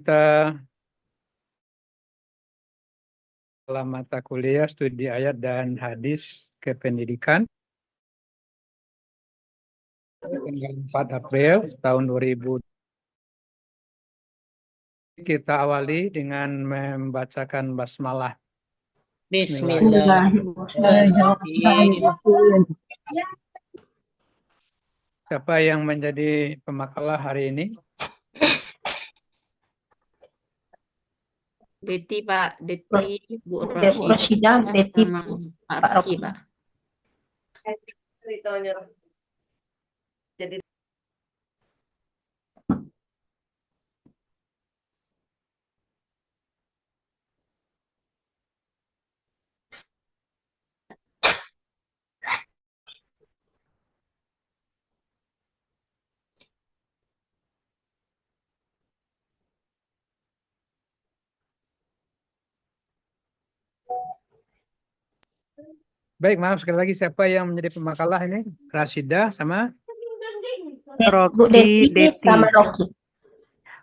Kita dalam mata kuliah studi ayat dan hadis kependidikan tanggal 4 April tahun 2000. Kita awali dengan membacakan basmalah. Bismillahirrahmanirrahim. Siapa yang menjadi pemakalah hari ini? Deti Pak, Deti Bu Bu Roshidah Roshidah, Deti, sama Pak Pak Rocky Rocky. Pak. Baik, maaf sekali lagi, siapa yang menjadi pemakalah ini? Rashidah sama Bu Deti sama Rocky.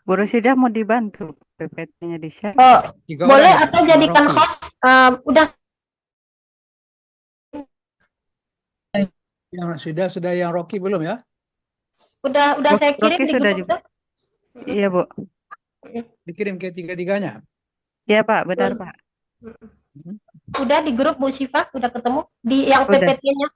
Bu Rosidah mau dibantu PPT-nya di-share. Oh, tiga boleh orang ya? atau Sama jadikan Rocky. host? Udah Yang Rashidah sudah, yang Rocky belum ya? saya kirim Rocky di sudah grup. juga. Iya, Bu. Dikirim ke tiga-tiganya. Iya, Pak. Benar, Pak. Udah di grup Bu Syifa, udah ketemu di yang Udah. PPT-nya.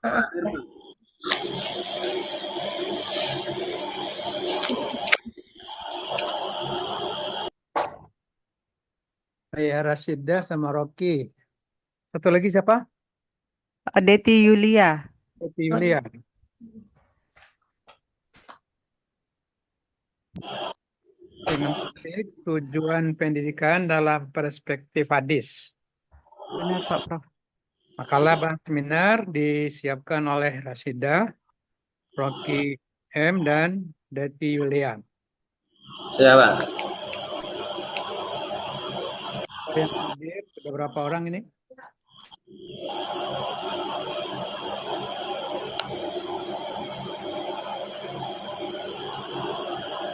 Ya, Rashidah sama Rocky. Satu lagi siapa? Deti Yulia. Deti Yulia. Dengan topik tujuan pendidikan dalam perspektif hadis. Benar, Pak Prof. Makalah bahan seminar disiapkan oleh Rashidah, Rocky M, dan Deti Yulia. Ya, Pak. Yang hadir, ada berapa orang ini?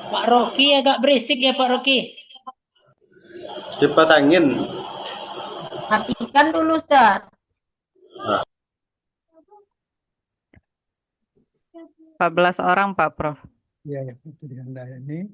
Pak Rocky agak berisik ya Pak Rocky. Cepat angin. Matikan dulu, Ustaz. 14 orang, Pak Prof. Ya, itu di Anda ini.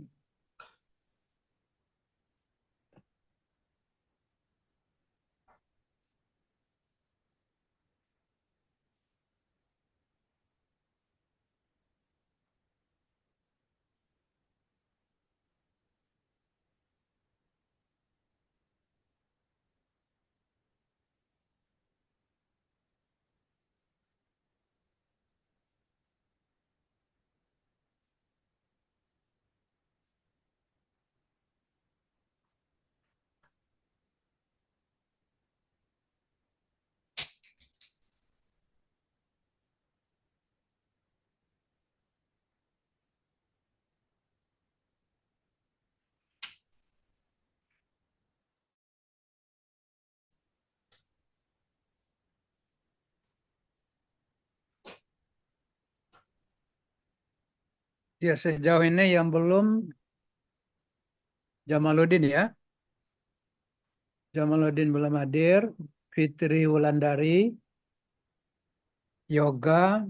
Ya, sejauh ini yang belum Jamaluddin ya. Jamaluddin belum hadir. Fitri Wulandari, Yoga,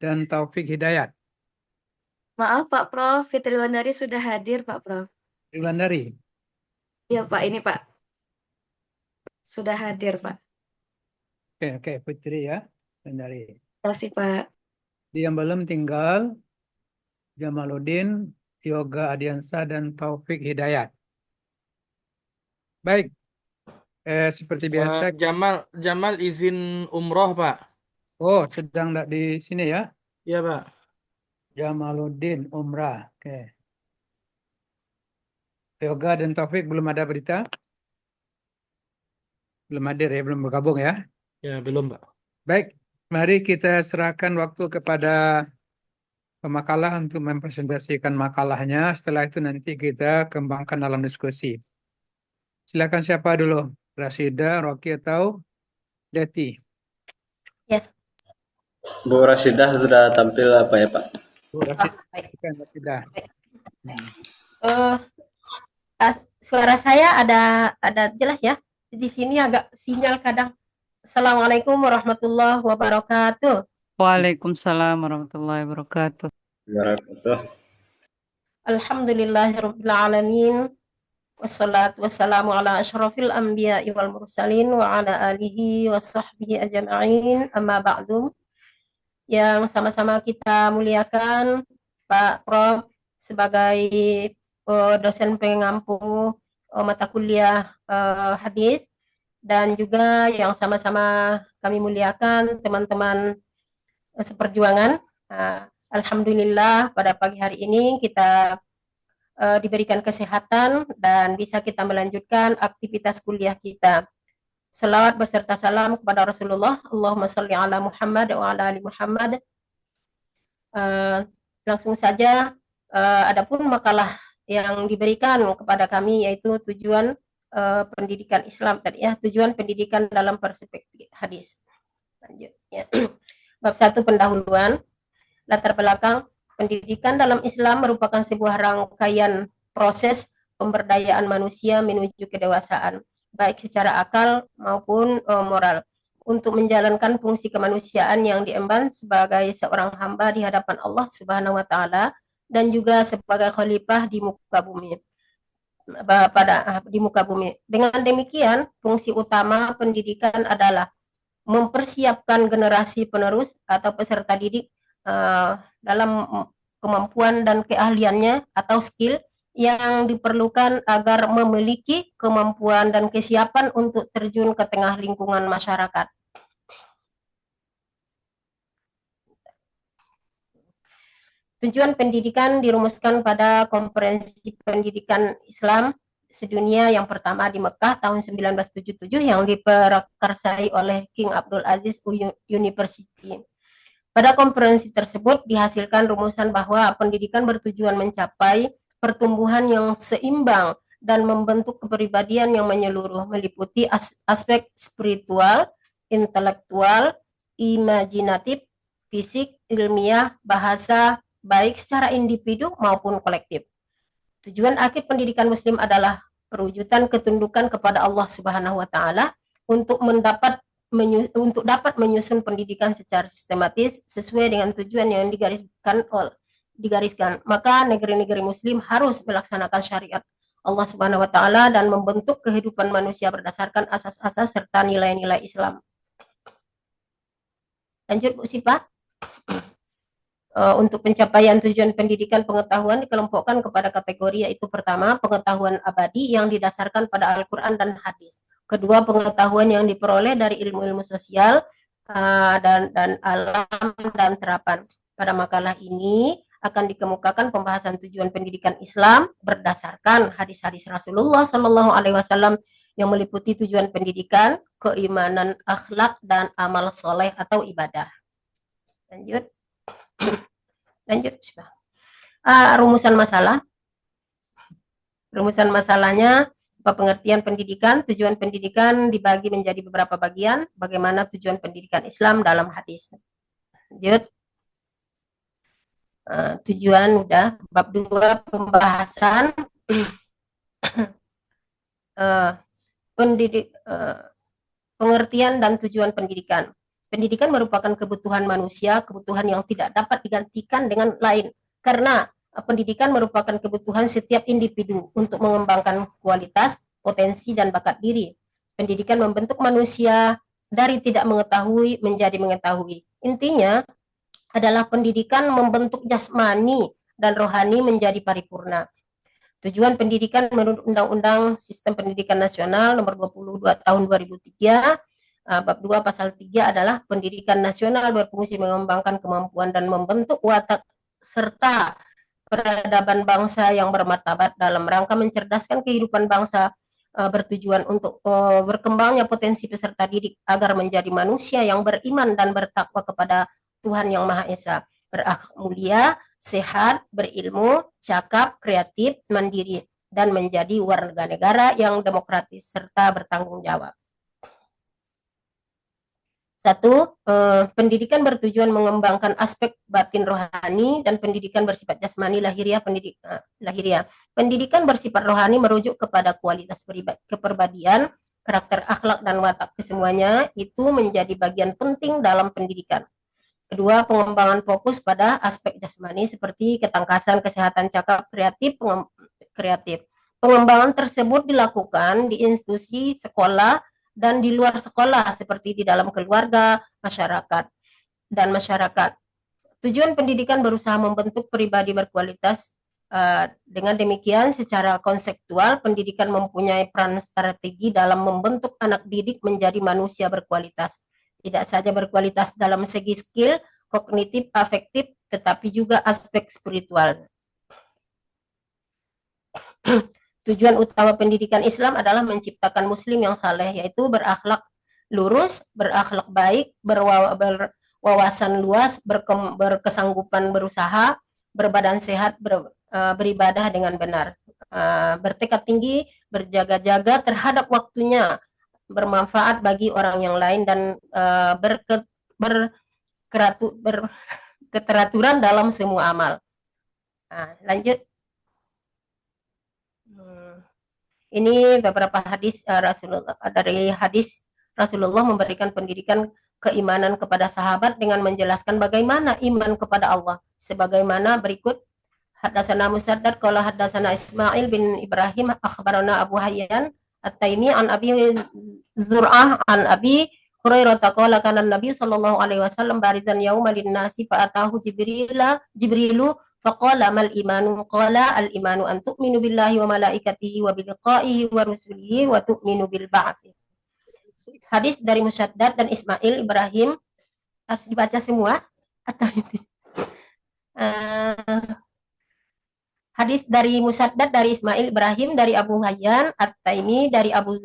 dan Taufik Hidayat. Maaf Pak Prof, Fitri Wandari sudah hadir Pak Prof. Fitri Wulandari. Iya Pak, ini Pak. Sudah hadir Pak. Oke, Fitri ya. Wulandari. Terima kasih Pak. Yang belum tinggal Jamaluddin, Yoga Adiansa, dan Taufik Hidayat. Baik. Seperti biasa. Jamal izin umroh, Pak. Oh, sedang di sini ya. Iya, Pak. Jamaluddin umrah. Oke. Yoga dan Taufik belum ada berita? Belum hadir ya, belum bergabung ya. Ya, belum, Pak. Baik, mari kita serahkan waktu kepada pemakalah untuk mempresentasikan makalahnya. Setelah itu nanti kita kembangkan dalam diskusi. Silakan siapa dulu? Rashidah, Rocky, atau Deti? Ya. Bu Rashidah sudah tampil apa ya, Pak? Bu Rashidah. Bukan Rashidah. Eh, suara saya ada jelas ya? Di sini agak sinyal kadang. Assalamualaikum warahmatullahi wabarakatuh. Waalaikumsalam warahmatullahi wabarakatuh. Wabarakatuh. Alhamdulillahirabbil alamin. Wassalatu wassalamu ala asyrafil anbiya'i wal mursalin wa ala alihi wa sahbihi ajma'in. Amma ba'du. Yang sama-sama kita muliakan Pak Prof sebagai dosen pengampu mata kuliah hadis, dan juga yang sama-sama kami muliakan teman-teman seperjuangan. Alhamdulillah pada pagi hari ini kita diberikan kesehatan dan bisa kita melanjutkan aktivitas kuliah kita. Salawat beserta salam kepada Rasulullah. Allahumma salli ala Muhammad wa ala ali Muhammad. Langsung saja, adapun makalah yang diberikan kepada kami yaitu tujuan pendidikan Islam tadi ya, tujuan pendidikan dalam perspektif hadis. Lanjut ya. Bab 1 pendahuluan. Latar belakang. Pendidikan dalam Islam merupakan sebuah rangkaian proses pemberdayaan manusia menuju kedewasaan, baik secara akal maupun moral, untuk menjalankan fungsi kemanusiaan yang diemban sebagai seorang hamba di hadapan Allah Subhanahu wa taala dan juga sebagai khalifah di muka bumi. Dengan demikian, fungsi utama pendidikan adalah mempersiapkan generasi penerus atau peserta didik dalam kemampuan dan keahliannya atau skill yang diperlukan agar memiliki kemampuan dan kesiapan untuk terjun ke tengah lingkungan masyarakat. Tujuan pendidikan dirumuskan pada Konferensi Pendidikan Islam Sedunia yang pertama di Mekah tahun 1977 yang diprakarsai oleh King Abdul Aziz University. Pada konferensi tersebut dihasilkan rumusan bahwa pendidikan bertujuan mencapai pertumbuhan yang seimbang dan membentuk kepribadian yang menyeluruh, meliputi aspek spiritual, intelektual, imajinatif, fisik, ilmiah, bahasa, baik secara individu maupun kolektif. Tujuan akhir pendidikan muslim adalah perwujudan ketundukan kepada Allah Subhanahu wa taala untuk dapat menyusun pendidikan secara sistematis sesuai dengan tujuan yang digariskan. Maka negeri-negeri muslim harus melaksanakan syariat Allah Subhanahu wa taala dan membentuk kehidupan manusia berdasarkan asas-asas serta nilai-nilai Islam. Lanjut Bu Sipa. Untuk pencapaian tujuan pendidikan pengetahuan dikelompokkan kepada kategori, yaitu pertama, pengetahuan abadi yang didasarkan pada Al-Quran dan hadis. Kedua, pengetahuan yang diperoleh dari ilmu-ilmu sosial dan alam dan terapan. Pada makalah ini akan dikemukakan pembahasan tujuan pendidikan Islam berdasarkan hadis-hadis Rasulullah Shallallahu Alaihi Wasallam yang meliputi tujuan pendidikan, keimanan, akhlak, dan amal soleh atau ibadah. Lanjut. Rumusan masalah. Rumusan masalahnya, pengertian pendidikan. Tujuan pendidikan dibagi menjadi beberapa bagian. Bagaimana tujuan pendidikan Islam dalam hadis. Lanjut. Tujuan udah. Bab 2 pembahasan. Pengertian dan tujuan pendidikan. Pendidikan merupakan kebutuhan manusia, kebutuhan yang tidak dapat digantikan dengan lain. Karena pendidikan merupakan kebutuhan setiap individu untuk mengembangkan kualitas, potensi, dan bakat diri. Pendidikan membentuk manusia dari tidak mengetahui menjadi mengetahui. Intinya adalah pendidikan membentuk jasmani dan rohani menjadi paripurna. Tujuan pendidikan menurut Undang-Undang Sistem Pendidikan Nasional Nomor 22 Tahun 2003, Bab 2 Pasal 3 adalah pendidikan nasional berfungsi mengembangkan kemampuan dan membentuk watak serta peradaban bangsa yang bermartabat dalam rangka mencerdaskan kehidupan bangsa, bertujuan untuk berkembangnya potensi peserta didik agar menjadi manusia yang beriman dan bertakwa kepada Tuhan Yang Maha Esa, berakhlak mulia, sehat, berilmu, cakap, kreatif, mandiri, dan menjadi warga negara yang demokratis serta bertanggung jawab. 1. Pendidikan bertujuan mengembangkan aspek batin rohani dan pendidikan bersifat jasmani lahiriah. Pendidikan bersifat rohani merujuk kepada kualitas kepribadian, karakter, akhlak, dan watak. Kesemuanya itu menjadi bagian penting dalam pendidikan. Kedua, pengembangan fokus pada aspek jasmani seperti ketangkasan, kesehatan cakap, kreatif. Pengembangan tersebut dilakukan di institusi sekolah dan di luar sekolah seperti di dalam keluarga, masyarakat. Tujuan pendidikan berusaha membentuk pribadi berkualitas. Dengan demikian, secara konseptual, pendidikan mempunyai peran strategi dalam membentuk anak didik menjadi manusia berkualitas. Tidak saja berkualitas dalam segi skill, kognitif, afektif, tetapi juga aspek spiritual. Tujuan utama pendidikan Islam adalah menciptakan muslim yang saleh, yaitu berakhlak lurus, berakhlak baik, berwawasan luas, berkesanggupan berusaha, berbadan sehat, beribadah dengan benar, bertekad tinggi, berjaga-jaga terhadap waktunya, bermanfaat bagi orang yang lain, dan berketeraturan dalam semua amal. Lanjut. Ini beberapa hadis Rasulullah. Dari hadis Rasulullah memberikan pendidikan keimanan kepada sahabat dengan menjelaskan bagaimana iman kepada Allah. Sebagaimana berikut. Haddatsana Musaddad qala haddatsana Ismail bin Ibrahim akhbarana Abu Hayyan At-Taimi an Abi Zur'ah an Abi Hurairah qala kana Nabi sallallahu alaihi wasallam barizan yauma lin-nasi fa atahu Jibrilu faqala mal imanu qala al imanu an tu'minu billahi wa malaikatihi wa bi liqa'ihi wa rusulihi wa tu'minu bil ba'ts. Hadis dari Musaddad dan Ismail Ibrahim harus dibaca semua atau itu? Hadis dari Musaddad dari Ismail Ibrahim dari Abu Hayyan At-Taimi dari Abu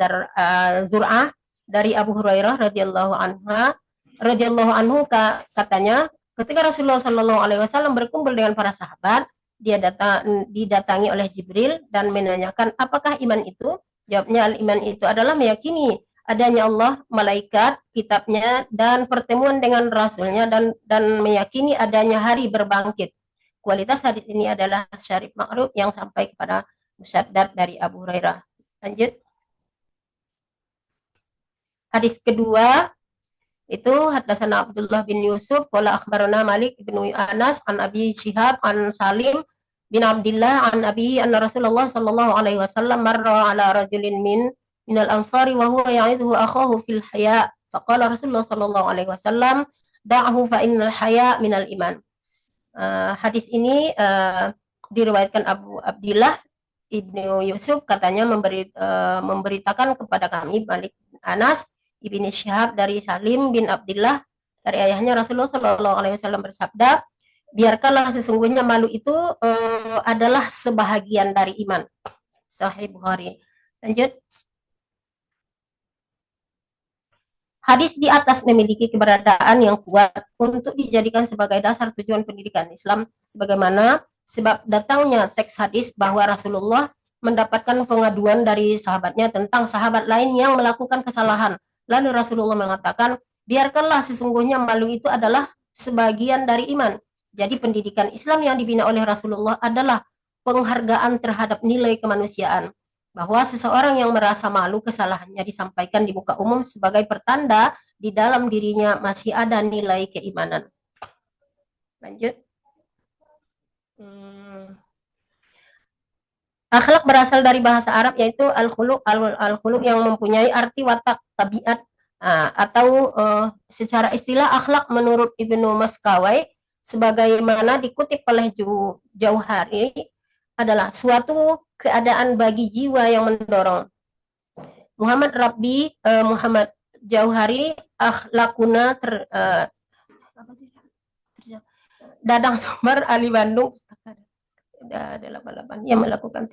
Zur'ah dari Abu Hurairah radhiyallahu anhu katanya, ketika Rasulullah Shallallahu alaihi wasallam berkumpul dengan para sahabat, dia didatangi oleh Jibril dan menanyakan, apakah iman itu? Jawabnya, al-iman itu adalah meyakini adanya Allah, malaikat, kitabnya, dan pertemuan dengan Rasulnya, dan meyakini adanya hari berbangkit. Kualitas hadis ini adalah syarif ma'ruf yang sampai kepada Musaddad dari Abu Hurairah. Lanjut. Hadis kedua itu haddatsana Abdullah bin Yusuf qala akhbarana Malik bin Anas an Abi Syihab an Salim bin Abdullah an Abi anna Rasulullah sallallahu alaihi wasallam marra ala rajulin minal ansari wa huwa ya'idhu akhahu fil haya. Faqala Rasulullah sallallahu alaihi wasallam da'hu fa innal haya minal iman. Hadis ini diriwayatkan Abu Abdillah Ibnu Yusuf, katanya memberitakan kepada kami Malik bin Anas Ibni Syihab dari Salim bin Abdillah dari ayahnya, Rasulullah Shallallahu alaihi wasallam bersabda, biarkanlah sesungguhnya malu itu adalah sebahagian dari iman. Sahih Bukhari. Lanjut. Hadis di atas memiliki keberadaan yang kuat untuk dijadikan sebagai dasar tujuan pendidikan Islam, sebagaimana sebab datangnya teks hadis bahwa Rasulullah mendapatkan pengaduan dari sahabatnya tentang sahabat lain yang melakukan kesalahan. Lalu Rasulullah mengatakan, biarkanlah sesungguhnya malu itu adalah sebagian dari iman. Jadi pendidikan Islam yang dibina oleh Rasulullah adalah penghargaan terhadap nilai kemanusiaan, bahwa seseorang yang merasa malu kesalahannya disampaikan di muka umum sebagai pertanda di dalam dirinya masih ada nilai keimanan. Lanjut. Akhlak berasal dari bahasa Arab, yaitu al-khuluq yang mempunyai arti watak, tabiat, atau secara istilah akhlak menurut Ibnu Maskawai sebagaimana dikutip oleh Jauhari adalah suatu keadaan bagi jiwa yang mendorong. Muhammad Jauhari akhlakuna Dadang Somar Ali Bandung ada 88 yang melakukan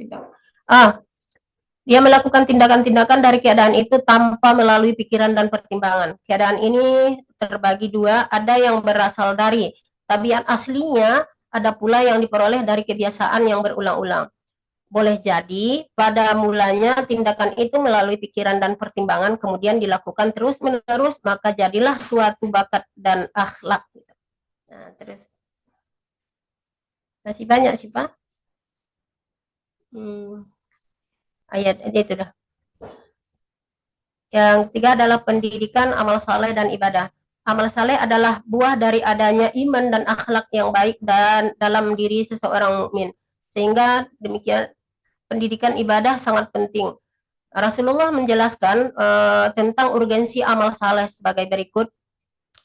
dia melakukan tindakan-tindakan dari keadaan itu tanpa melalui pikiran dan pertimbangan. Keadaan ini terbagi dua, ada yang berasal dari tabiat aslinya, ada pula yang diperoleh dari kebiasaan yang berulang-ulang. Boleh jadi pada mulanya tindakan itu melalui pikiran dan pertimbangan, kemudian dilakukan terus-menerus, maka jadilah suatu bakat dan akhlak. Nah, terus masih banyak sih Pak. Ayat itu dah. Yang ketiga adalah pendidikan amal saleh dan ibadah. Amal saleh adalah buah dari adanya iman dan akhlak yang baik dan dalam diri seseorang mukmin. Sehingga demikian pendidikan ibadah sangat penting. Rasulullah menjelaskan tentang urgensi amal saleh sebagai berikut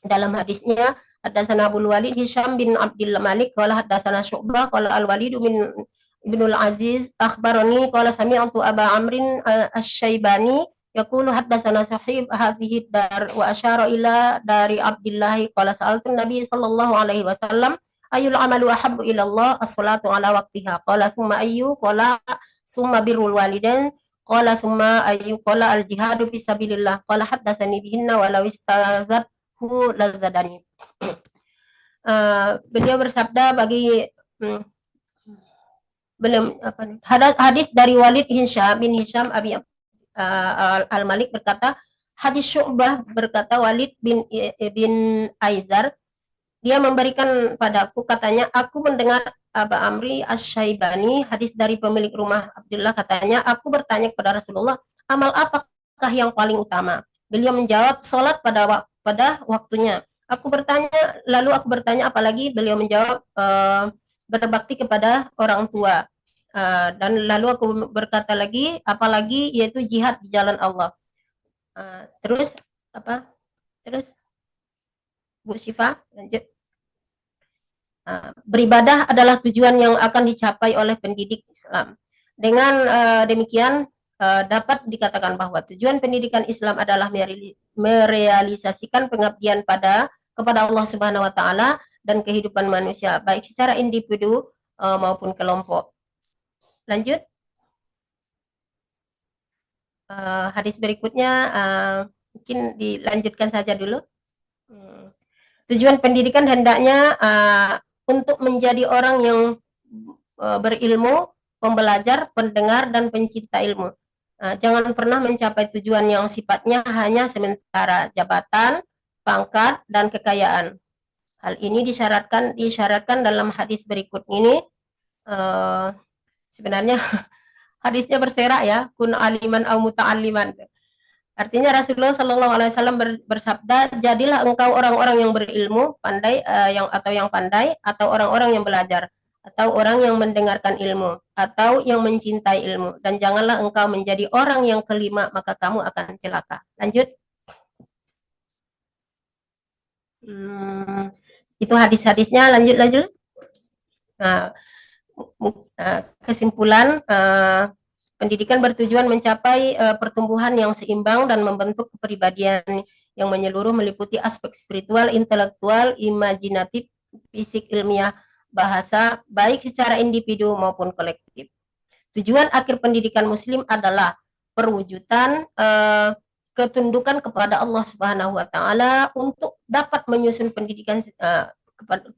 dalam hadisnya. Hadatsana Abul Walid Hisham bin Abdul Malik qala hadatsana Syu'bah qala Al-Walid bin Ibnul Aziz akhbarani qala sami'tu Aba Amrin Asy-Syaibani yaqulu hadatsana sahib hadhihi dar wa asyara ila dari Abdullah qala sa'altu Nabi sallallahu alaihi wasallam ayul amalu ahabbu ila Allah as-salatu ala waqtiha qala summa ayyu qala summa birrul walidain qala summa ayyu qala al-jihadu fi sabilillah qala hadatsani bihinna walau istazathu lazadani. Beliau bersabda hadis dari Walid bin Hisham Abi Al-Malik berkata, hadis Syu'bah berkata Walid bin Aizar, dia memberikan padaku, katanya aku mendengar Aba Amri Asy-Syaibani, hadis dari pemilik rumah Abdullah, katanya aku bertanya kepada Rasulullah, amal apakah yang paling utama? Beliau menjawab, salat pada waktunya. Lalu aku bertanya apalagi? Beliau menjawab, berbakti kepada orang tua. Dan lalu aku berkata lagi, apalagi, yaitu jihad di jalan Allah. Terus Bu Syifa, lanjut. Beribadah adalah tujuan yang akan dicapai oleh pendidik Islam. Dengan demikian dapat dikatakan bahwa tujuan pendidikan Islam adalah merealisasikan pengabdian kepada Allah Subhanahu wa taala dan kehidupan manusia baik secara individu maupun kelompok. Lanjut. Hadis berikutnya mungkin dilanjutkan saja dulu. Tujuan pendidikan hendaknya untuk menjadi orang yang berilmu, pembelajar, pendengar, dan pencinta ilmu. Jangan pernah mencapai tujuan yang sifatnya hanya sementara, jabatan, pangkat, dan kekayaan. Hal ini disyaratkan dalam hadis berikut ini. Sebenarnya hadisnya berserak ya, kun aliman au muta'alliman. Artinya Rasulullah Shallallahu Alaihi Wasallam bersabda, jadilah engkau orang-orang yang berilmu, pandai yang pandai, atau orang-orang yang belajar, atau orang yang mendengarkan ilmu, atau yang mencintai ilmu, dan janganlah engkau menjadi orang yang kelima, maka kamu akan celaka. Lanjut. Itu hadis-hadisnya. Lanjut. Kesimpulan, pendidikan bertujuan mencapai pertumbuhan yang seimbang dan membentuk kepribadian yang menyeluruh, meliputi aspek spiritual, intelektual, imajinatif, fisik, ilmiah, bahasa, baik secara individu maupun kolektif. Tujuan akhir pendidikan Muslim adalah perwujudan ketundukan kepada Allah Subhanahu wa taala untuk dapat menyusun pendidikan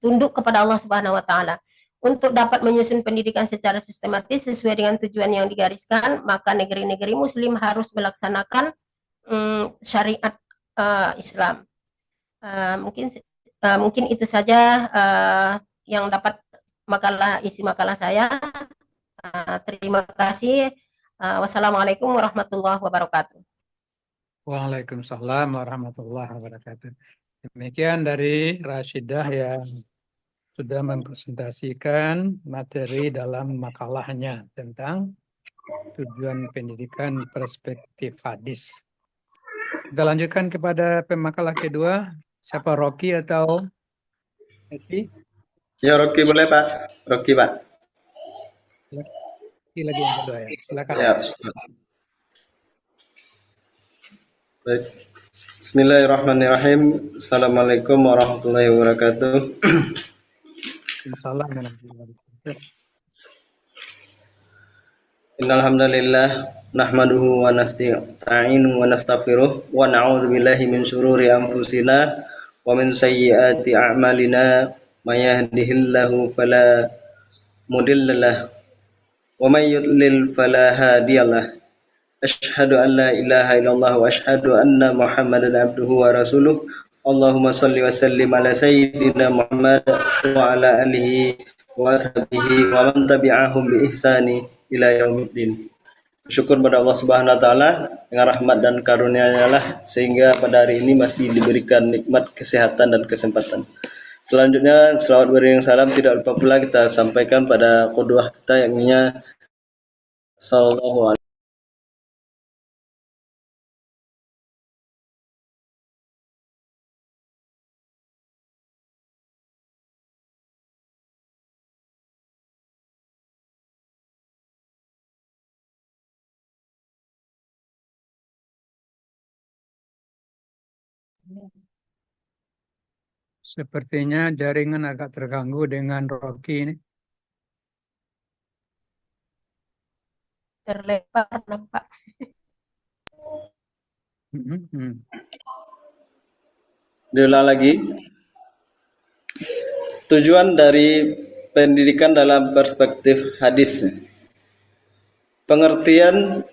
tunduk kepada Allah Subhanahu wa taala. Untuk dapat menyusun pendidikan secara sistematis sesuai dengan tujuan yang digariskan, maka negeri-negeri Muslim harus melaksanakan syariat Islam. Mungkin itu saja yang dapat isi makalah saya. Terima kasih. Wassalamualaikum warahmatullahi wabarakatuh. Waalaikumsalam warahmatullahi wabarakatuh. Demikian dari Rashidah yang sudah mempresentasikan materi dalam makalahnya tentang tujuan pendidikan perspektif hadis. Kita lanjutkan kepada pemakalah kedua. Siapa, Rocky atau Eti? Ya, Rocky boleh, Pak. Rocky, Pak. Rocky lagi yang kedua ya. Silakan. Ya. Baik. Bismillahirrahmanirrahim. Assalamualaikum warahmatullahi wabarakatuh. Innal hamdalillah nahmaduhu wa nasta'inu wa nastaghfiruh wa na'udzu billahi min syururi anfusina wa min sayyiati a'malina may yahdihillahu fala mudhillalah wa may yudlil fala hadiyalah. Asyhadu an la ilaha illallah wa asyhadu anna Muhammadan abduhu wa rasuluh. Allahumma salli wa sallim ala sayyidina Muhammad wa ala alihi wa sahbihi wa man tabi'ahum bi ihsani ila yaumiddin. Bersyukur pada Allah Subhanahu wa taala dengan rahmat dan karunia-Nya lah sehingga pada hari ini masih diberikan nikmat kesehatan dan kesempatan. Selanjutnya selawat beriring salam tidak lupa pula kita sampaikan pada qudwah kita yakni sallallahu alaihi. Sepertinya jaringan agak terganggu dengan Rocky ini. Terlempar nampak. Diulang lagi. Tujuan dari pendidikan dalam perspektif hadis. Pengertian,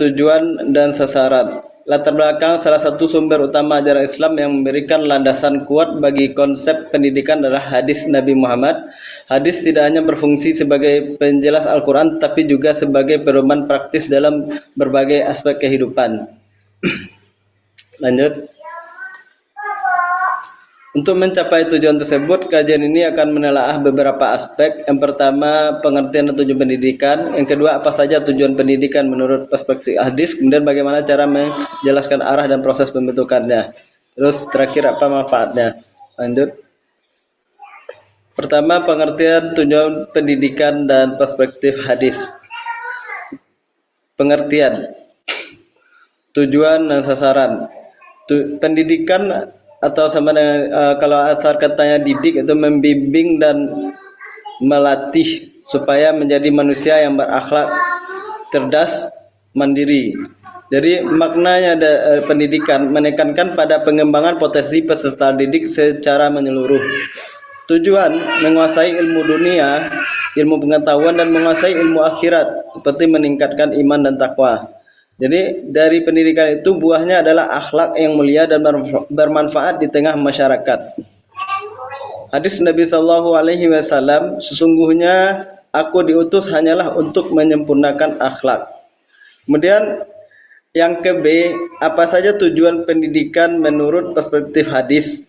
tujuan dan sasaran. Latar belakang salah satu sumber utama ajaran Islam yang memberikan landasan kuat bagi konsep pendidikan adalah hadis Nabi Muhammad. Hadis tidak hanya berfungsi sebagai penjelas Al-Quran, tapi juga sebagai pedoman praktis dalam berbagai aspek kehidupan. Lanjut. Untuk mencapai tujuan tersebut, kajian ini akan menelaah beberapa aspek. Yang pertama, pengertian dan tujuan pendidikan. Yang kedua, apa saja tujuan pendidikan menurut perspektif hadis. Kemudian bagaimana cara menjelaskan arah dan proses pembentukannya. Terus terakhir, apa manfaatnya. Lanjut. Pertama, pengertian tujuan pendidikan dan perspektif hadis. Pengertian, tujuan dan sasaran. Pendidikan atau sama dengan kalau asal katanya didik itu membimbing dan melatih supaya menjadi manusia yang berakhlak, cerdas, mandiri. Jadi maknanya pendidikan menekankan pada pengembangan potensi peserta didik secara menyeluruh. Tujuan menguasai ilmu dunia, ilmu pengetahuan dan menguasai ilmu akhirat seperti meningkatkan iman dan takwa. Jadi dari pendidikan itu buahnya adalah akhlak yang mulia dan bermanfaat di tengah masyarakat. Hadis Nabi Shallallahu Alaihi Wasallam, sesungguhnya aku diutus hanyalah untuk menyempurnakan akhlak. Kemudian yang ke B, apa saja tujuan pendidikan menurut perspektif hadis?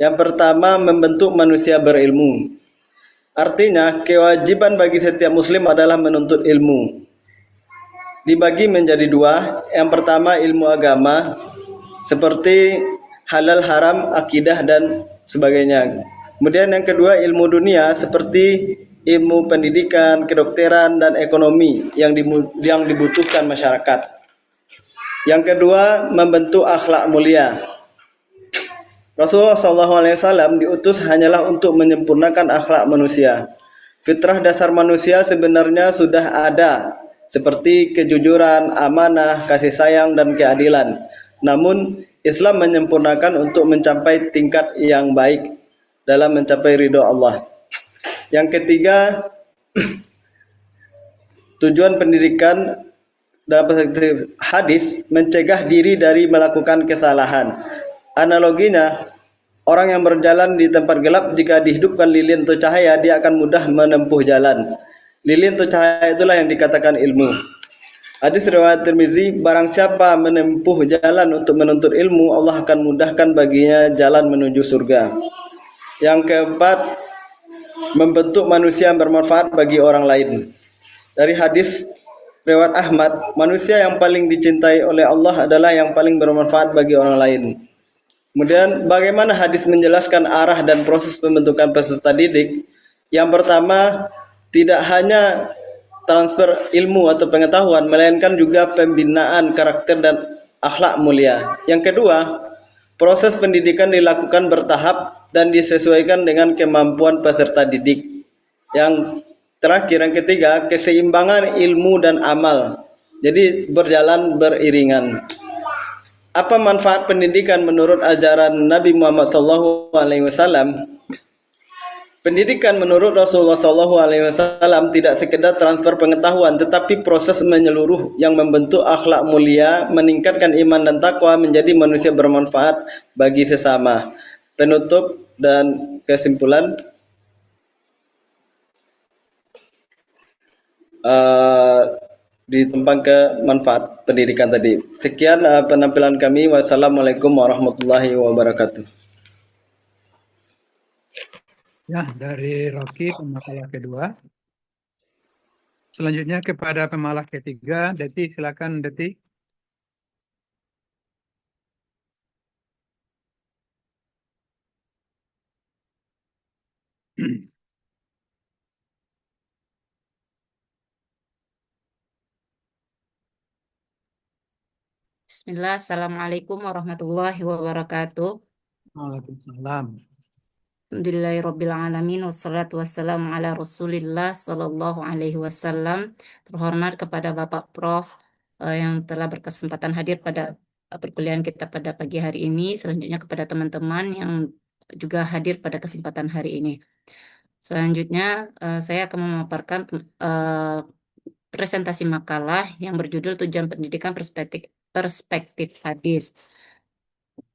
Yang pertama, membentuk manusia berilmu. Artinya kewajiban bagi setiap muslim adalah menuntut ilmu. Dibagi menjadi dua. Yang pertama ilmu agama seperti halal haram, akidah dan sebagainya. Kemudian yang kedua ilmu dunia seperti ilmu pendidikan, kedokteran dan ekonomi yang dibutuhkan masyarakat. Yang kedua membentuk akhlak mulia. Rasulullah SAW diutus hanyalah untuk menyempurnakan akhlak manusia. Fitrah dasar manusia sebenarnya sudah ada, seperti kejujuran, amanah, kasih sayang, dan keadilan. Namun, Islam menyempurnakan untuk mencapai tingkat yang baik dalam mencapai ridho Allah. Yang ketiga, tujuan pendidikan dalam perspektif hadis mencegah diri dari melakukan kesalahan. Analoginya, orang yang berjalan di tempat gelap jika dihidupkan lilin atau cahaya, dia akan mudah menempuh jalan. Lilin atau cahaya itulah yang dikatakan ilmu. Hadis riwayat Tirmizi, barang siapa menempuh jalan untuk menuntut ilmu, Allah akan mudahkan baginya jalan menuju surga. Yang keempat, membentuk manusia yang bermanfaat bagi orang lain. Dari hadis riwayat Ahmad, manusia yang paling dicintai oleh Allah adalah yang paling bermanfaat bagi orang lain. Kemudian bagaimana hadis menjelaskan arah dan proses pembentukan peserta didik? Yang pertama, tidak hanya transfer ilmu atau pengetahuan, melainkan juga pembinaan karakter dan akhlak mulia. Yang kedua, proses pendidikan dilakukan bertahap dan disesuaikan dengan kemampuan peserta didik. Yang terakhir, yang ketiga, keseimbangan ilmu dan amal. Jadi berjalan beriringan. Apa manfaat pendidikan menurut ajaran Nabi Muhammad SAW? Pendidikan menurut Rasulullah SAW tidak sekedar transfer pengetahuan, tetapi proses menyeluruh yang membentuk akhlak mulia, meningkatkan iman dan takwa, menjadi manusia bermanfaat bagi sesama. Penutup dan kesimpulan. eh, ditempang ke manfaat pendidikan tadi. Sekian penampilan kami. Wassalamualaikum warahmatullahi wabarakatuh. Ya, dari Rocky pemakalah kedua. Selanjutnya kepada pemalah ketiga, Deti, silakan Deti. Bismillah, Assalamualaikum warahmatullahi wabarakatuh. Waalaikumsalam. Alhamdulillahirrabbilalamin. Wassalatu wassalamu ala rasulillah sallallahu alaihi wasallam. Terhormat kepada Bapak Prof yang telah berkesempatan hadir pada perkuliahan kita pada pagi hari ini. Selanjutnya kepada teman-teman yang juga hadir pada kesempatan hari ini. Selanjutnya saya akan memaparkan presentasi makalah yang berjudul Tujuan Pendidikan Perspektif Hadis.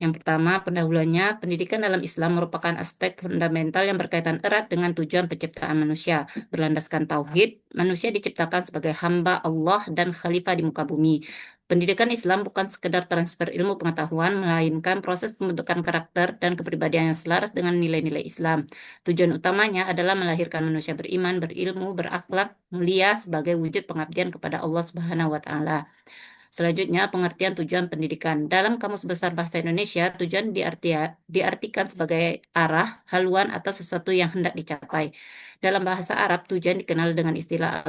Yang pertama, pendahuluannya, pendidikan dalam Islam merupakan aspek fundamental yang berkaitan erat dengan tujuan penciptaan manusia. Berlandaskan tauhid, manusia diciptakan sebagai hamba Allah dan khalifah di muka bumi. Pendidikan Islam bukan sekedar transfer ilmu pengetahuan, melainkan proses pembentukan karakter dan kepribadian yang selaras dengan nilai-nilai Islam. Tujuan utamanya adalah melahirkan manusia beriman, berilmu, berakhlak, mulia sebagai wujud pengabdian kepada Allah Subhanahu wa Ta'ala. Selanjutnya, pengertian tujuan pendidikan. Dalam Kamus Besar Bahasa Indonesia, tujuan diartikan sebagai arah, haluan, atau sesuatu yang hendak dicapai. Dalam bahasa Arab, tujuan dikenal dengan istilah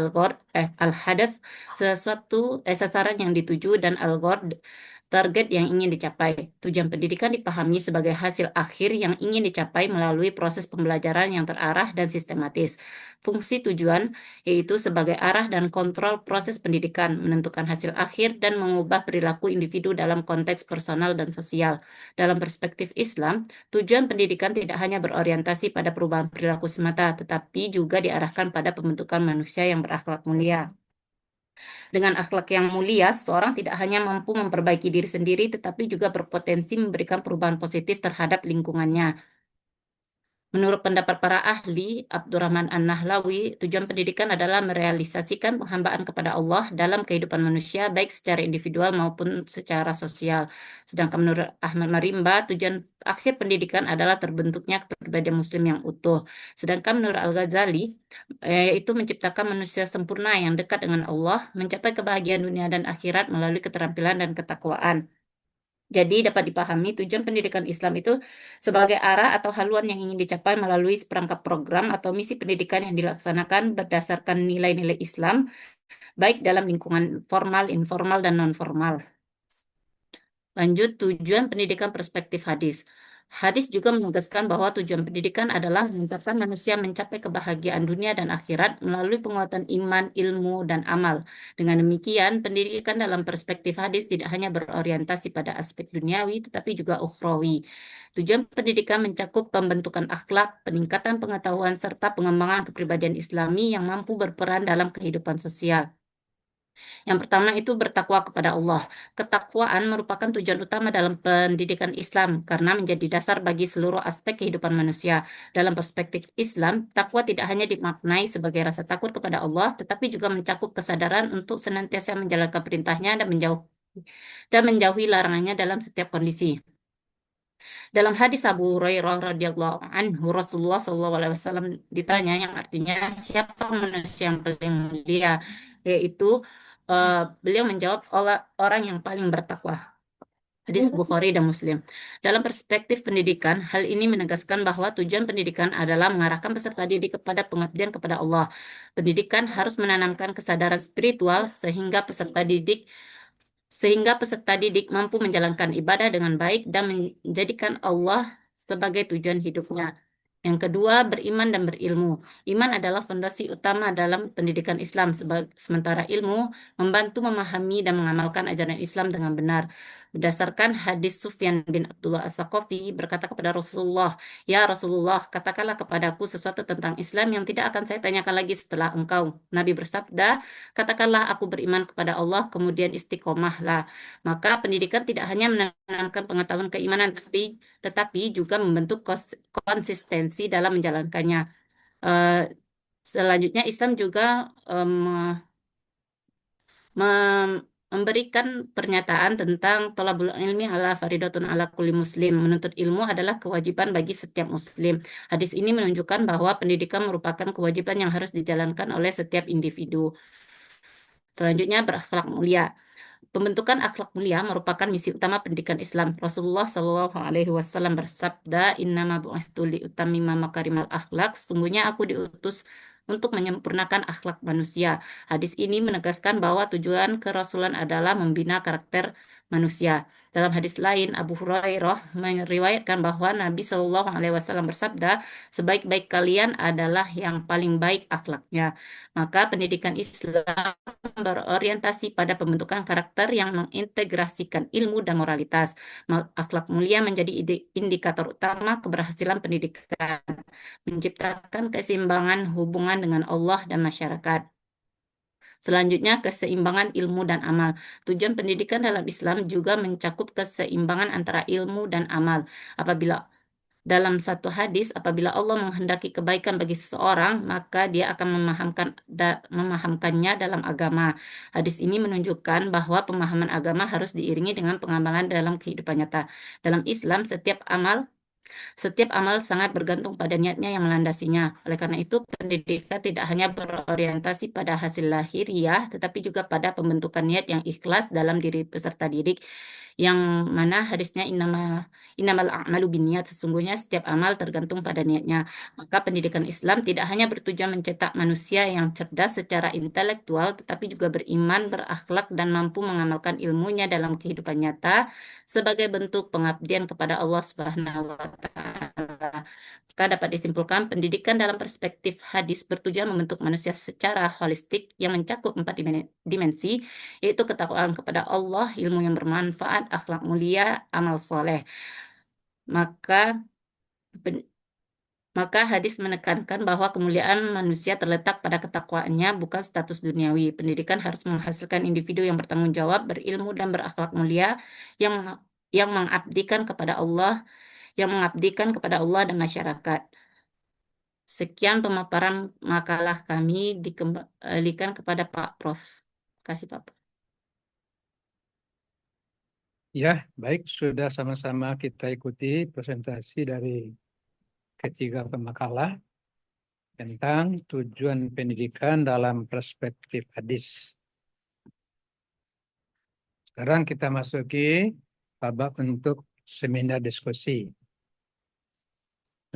al-hadaf, sasaran yang dituju, dan al-ghord, target yang ingin dicapai. Tujuan pendidikan dipahami sebagai hasil akhir yang ingin dicapai melalui proses pembelajaran yang terarah dan sistematis. Fungsi tujuan yaitu sebagai arah dan kontrol proses pendidikan, menentukan hasil akhir, dan mengubah perilaku individu dalam konteks personal dan sosial. Dalam perspektif Islam, tujuan pendidikan tidak hanya berorientasi pada perubahan perilaku semata, tetapi juga diarahkan pada pembentukan manusia yang berakhlak mulia. Dengan akhlak yang mulia, seseorang tidak hanya mampu memperbaiki diri sendiri, tetapi juga berpotensi memberikan perubahan positif terhadap lingkungannya. Menurut pendapat para ahli, Abdurrahman An-Nahlawi, tujuan pendidikan adalah merealisasikan penghambaan kepada Allah dalam kehidupan manusia, baik secara individual maupun secara sosial. Sedangkan menurut Ahmad Marimba, tujuan akhir pendidikan adalah terbentuknya kepribadian Muslim yang utuh. Sedangkan menurut Al-Ghazali, itu menciptakan manusia sempurna yang dekat dengan Allah, mencapai kebahagiaan dunia dan akhirat melalui keterampilan dan ketakwaan. Jadi dapat dipahami tujuan pendidikan Islam itu sebagai arah atau haluan yang ingin dicapai melalui seperangkat program atau misi pendidikan yang dilaksanakan berdasarkan nilai-nilai Islam, baik dalam lingkungan formal, informal, dan non-formal. Lanjut, tujuan pendidikan perspektif hadis. Hadis juga menegaskan bahwa tujuan pendidikan adalah mengantarkan manusia mencapai kebahagiaan dunia dan akhirat melalui penguatan iman, ilmu, dan amal. Dengan demikian, pendidikan dalam perspektif hadis tidak hanya berorientasi pada aspek duniawi, tetapi juga ukhrawi. Tujuan pendidikan mencakup pembentukan akhlak, peningkatan pengetahuan, serta pengembangan kepribadian Islami yang mampu berperan dalam kehidupan sosial. Yang pertama itu bertakwa kepada Allah. Ketakwaan merupakan tujuan utama dalam pendidikan Islam karena menjadi dasar bagi seluruh aspek kehidupan manusia. Dalam perspektif Islam, takwa tidak hanya dimaknai sebagai rasa takut kepada Allah, tetapi juga mencakup kesadaran untuk senantiasa menjalankan perintahnya dan menjauhi larangannya dalam setiap kondisi. Dalam hadis Abu Hurairah radhiyallahu anhu, Rasulullah SAW ditanya yang artinya siapa manusia yang paling mulia, yaitu beliau menjawab orang yang paling bertakwa. Hadis Bukhari dan Muslim. Dalam perspektif pendidikan, hal ini menegaskan bahwa tujuan pendidikan adalah mengarahkan peserta didik kepada pengabdian kepada Allah. Pendidikan harus menanamkan kesadaran spiritual sehingga peserta didik mampu menjalankan ibadah dengan baik dan menjadikan Allah sebagai tujuan hidupnya. Yang kedua, beriman dan berilmu. Iman adalah fondasi utama dalam pendidikan Islam, sementara ilmu membantu memahami dan mengamalkan ajaran Islam dengan benar. Berdasarkan hadis Sufyan bin Abdullah As-Saqafi berkata kepada Rasulullah, "Ya Rasulullah, katakanlah kepadaku sesuatu tentang Islam yang tidak akan saya tanyakan lagi setelah engkau." Nabi bersabda, "Katakanlah aku beriman kepada Allah, kemudian istiqomahlah." Maka pendidikan tidak hanya menanamkan pengetahuan keimanan, tetapi juga membentuk konsistensi dalam menjalankannya. Selanjutnya, Islam juga memberikan pernyataan tentang thalabul ilmi ala faridatun ala kulli muslim. Menuntut ilmu adalah kewajiban bagi setiap muslim. Hadis ini menunjukkan bahwa pendidikan merupakan kewajiban yang harus dijalankan oleh setiap individu. Selanjutnya, berakhlak mulia. Pembentukan akhlak mulia merupakan misi utama pendidikan Islam. Rasulullah Shallallahu Alaihi Wasallam bersabda, "Innama bu'itsu liutammima makarimal akhlak." Sungguhnya aku diutus untuk menyempurnakan akhlak manusia. Hadis ini menegaskan bahwa tujuan kerasulan adalah membina karakter manusia. Dalam hadis lain, Abu Hurairah meriwayatkan bahwa Nabi Shallallahu Alaihi Wasallam bersabda, "Sebaik-baik kalian adalah yang paling baik akhlaknya." Maka pendidikan Islam berorientasi pada pembentukan karakter yang mengintegrasikan ilmu dan moralitas. Akhlak mulia menjadi indikator utama keberhasilan pendidikan, menciptakan keseimbangan hubungan dengan Allah dan masyarakat. Selanjutnya, keseimbangan ilmu dan amal. Tujuan pendidikan dalam Islam juga mencakup keseimbangan antara ilmu dan amal. Dalam satu hadis, apabila Allah menghendaki kebaikan bagi seseorang, maka dia akan memahamkannya dalam agama. Hadis ini menunjukkan bahwa pemahaman agama harus diiringi dengan pengamalan dalam kehidupan nyata. Dalam Islam, setiap amal sangat bergantung pada niatnya yang melandasinya. Oleh karena itu, pendidikan tidak hanya berorientasi pada hasil lahiriah, tetapi juga pada pembentukan niat yang ikhlas dalam diri peserta didik, yang mana hadisnya innamal a'malu binniyat, sesungguhnya setiap amal tergantung pada niatnya. Maka pendidikan Islam tidak hanya bertujuan mencetak manusia yang cerdas secara intelektual, tetapi juga beriman, berakhlak, dan mampu mengamalkan ilmunya dalam kehidupan nyata sebagai bentuk pengabdian kepada Allah Subhanahu wa Ta'ala. Maka dapat disimpulkan, pendidikan dalam perspektif hadis bertujuan membentuk manusia secara holistik yang mencakup 4 dimensi, yaitu ketakwaan kepada Allah, ilmu yang bermanfaat, akhlak mulia, amal soleh. Maka hadis menekankan bahwa kemuliaan manusia terletak pada ketakwaannya, bukan status duniawi. Pendidikan harus menghasilkan individu yang bertanggung jawab, berilmu, dan berakhlak mulia, yang mengabdikan kepada Allah dan masyarakat. Sekian pemaparan makalah kami, dikembalikan kepada Pak Prof. Terima kasih, Pak Prof. Ya, baik, sudah sama-sama kita ikuti presentasi dari ketiga pemakalah tentang tujuan pendidikan dalam perspektif hadis. Sekarang kita masuki babak untuk seminar diskusi.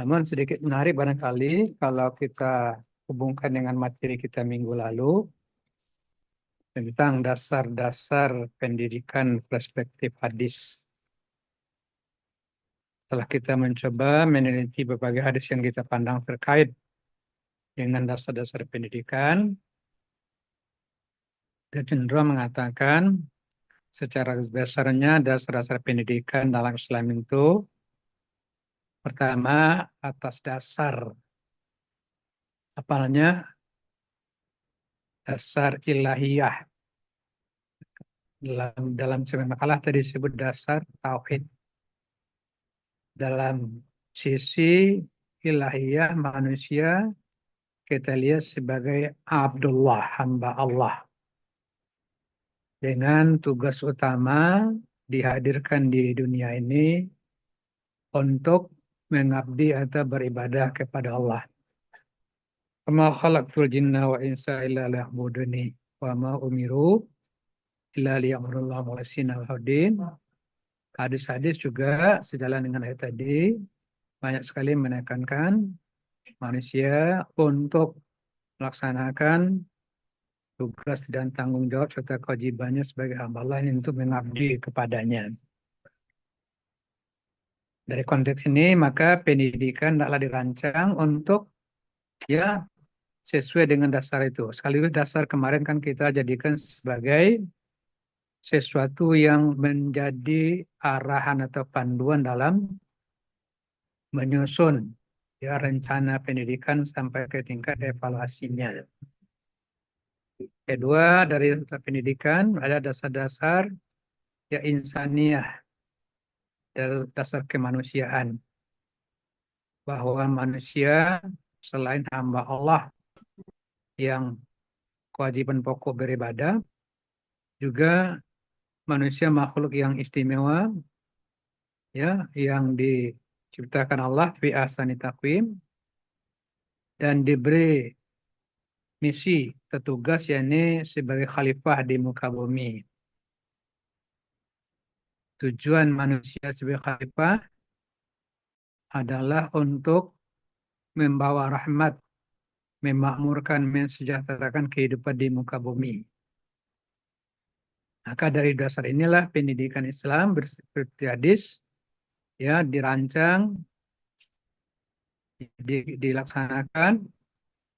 Namun sedikit menarik barangkali kalau kita hubungkan dengan materi kita minggu lalu tentang dasar-dasar pendidikan perspektif hadis. Setelah kita mencoba meneliti berbagai hadis yang kita pandang terkait dengan dasar-dasar pendidikan, kita cenderung mengatakan secara dasarnya dasar-dasar pendidikan dalam Islam itu pertama atas dasar dasar ilahiyah. Dalam sebuah makalah tadi disebut dasar tauhid. Dalam sisi ilahiyah manusia kita lihat sebagai Abdullah, hamba Allah. Dengan tugas utama dihadirkan di dunia ini untuk mengabdi atau beribadah kepada Allah. Wa khalaqtul jinna wa insa illa liya'buduni wa ma umiru illa liya'budullaha mukhlisina lahud-din. Hadis-hadis juga sejalan dengan ayat tadi banyak sekali menekankan manusia untuk melaksanakan tugas dan tanggung jawab serta kewajibannya sebagai hamba Allah untuk mengabdi kepadanya. Dari konteks ini maka pendidikan hendaklah dirancang untuk sesuai dengan dasar itu. Sekaligus dasar kemarin kan kita jadikan sebagai sesuatu yang menjadi arahan atau panduan dalam menyusun rencana pendidikan sampai ke tingkat evaluasinya. Kedua, dari dasar pendidikan ada dasar-dasar insaniyah, dasar kemanusiaan. Bahwa manusia selain hamba Allah yang kewajiban pokok beribadah, juga manusia makhluk yang istimewa, ya, yang diciptakan Allah fi ahsani taqwim dan diberi misi tertugas yakni sebagai khalifah di muka bumi. Tujuan manusia sebagai khalifah adalah untuk membawa rahmat, memakmurkan, mensejahterakan kehidupan di muka bumi. Maka dari dasar inilah pendidikan Islam seperti hadis ya dirancang, dilaksanakan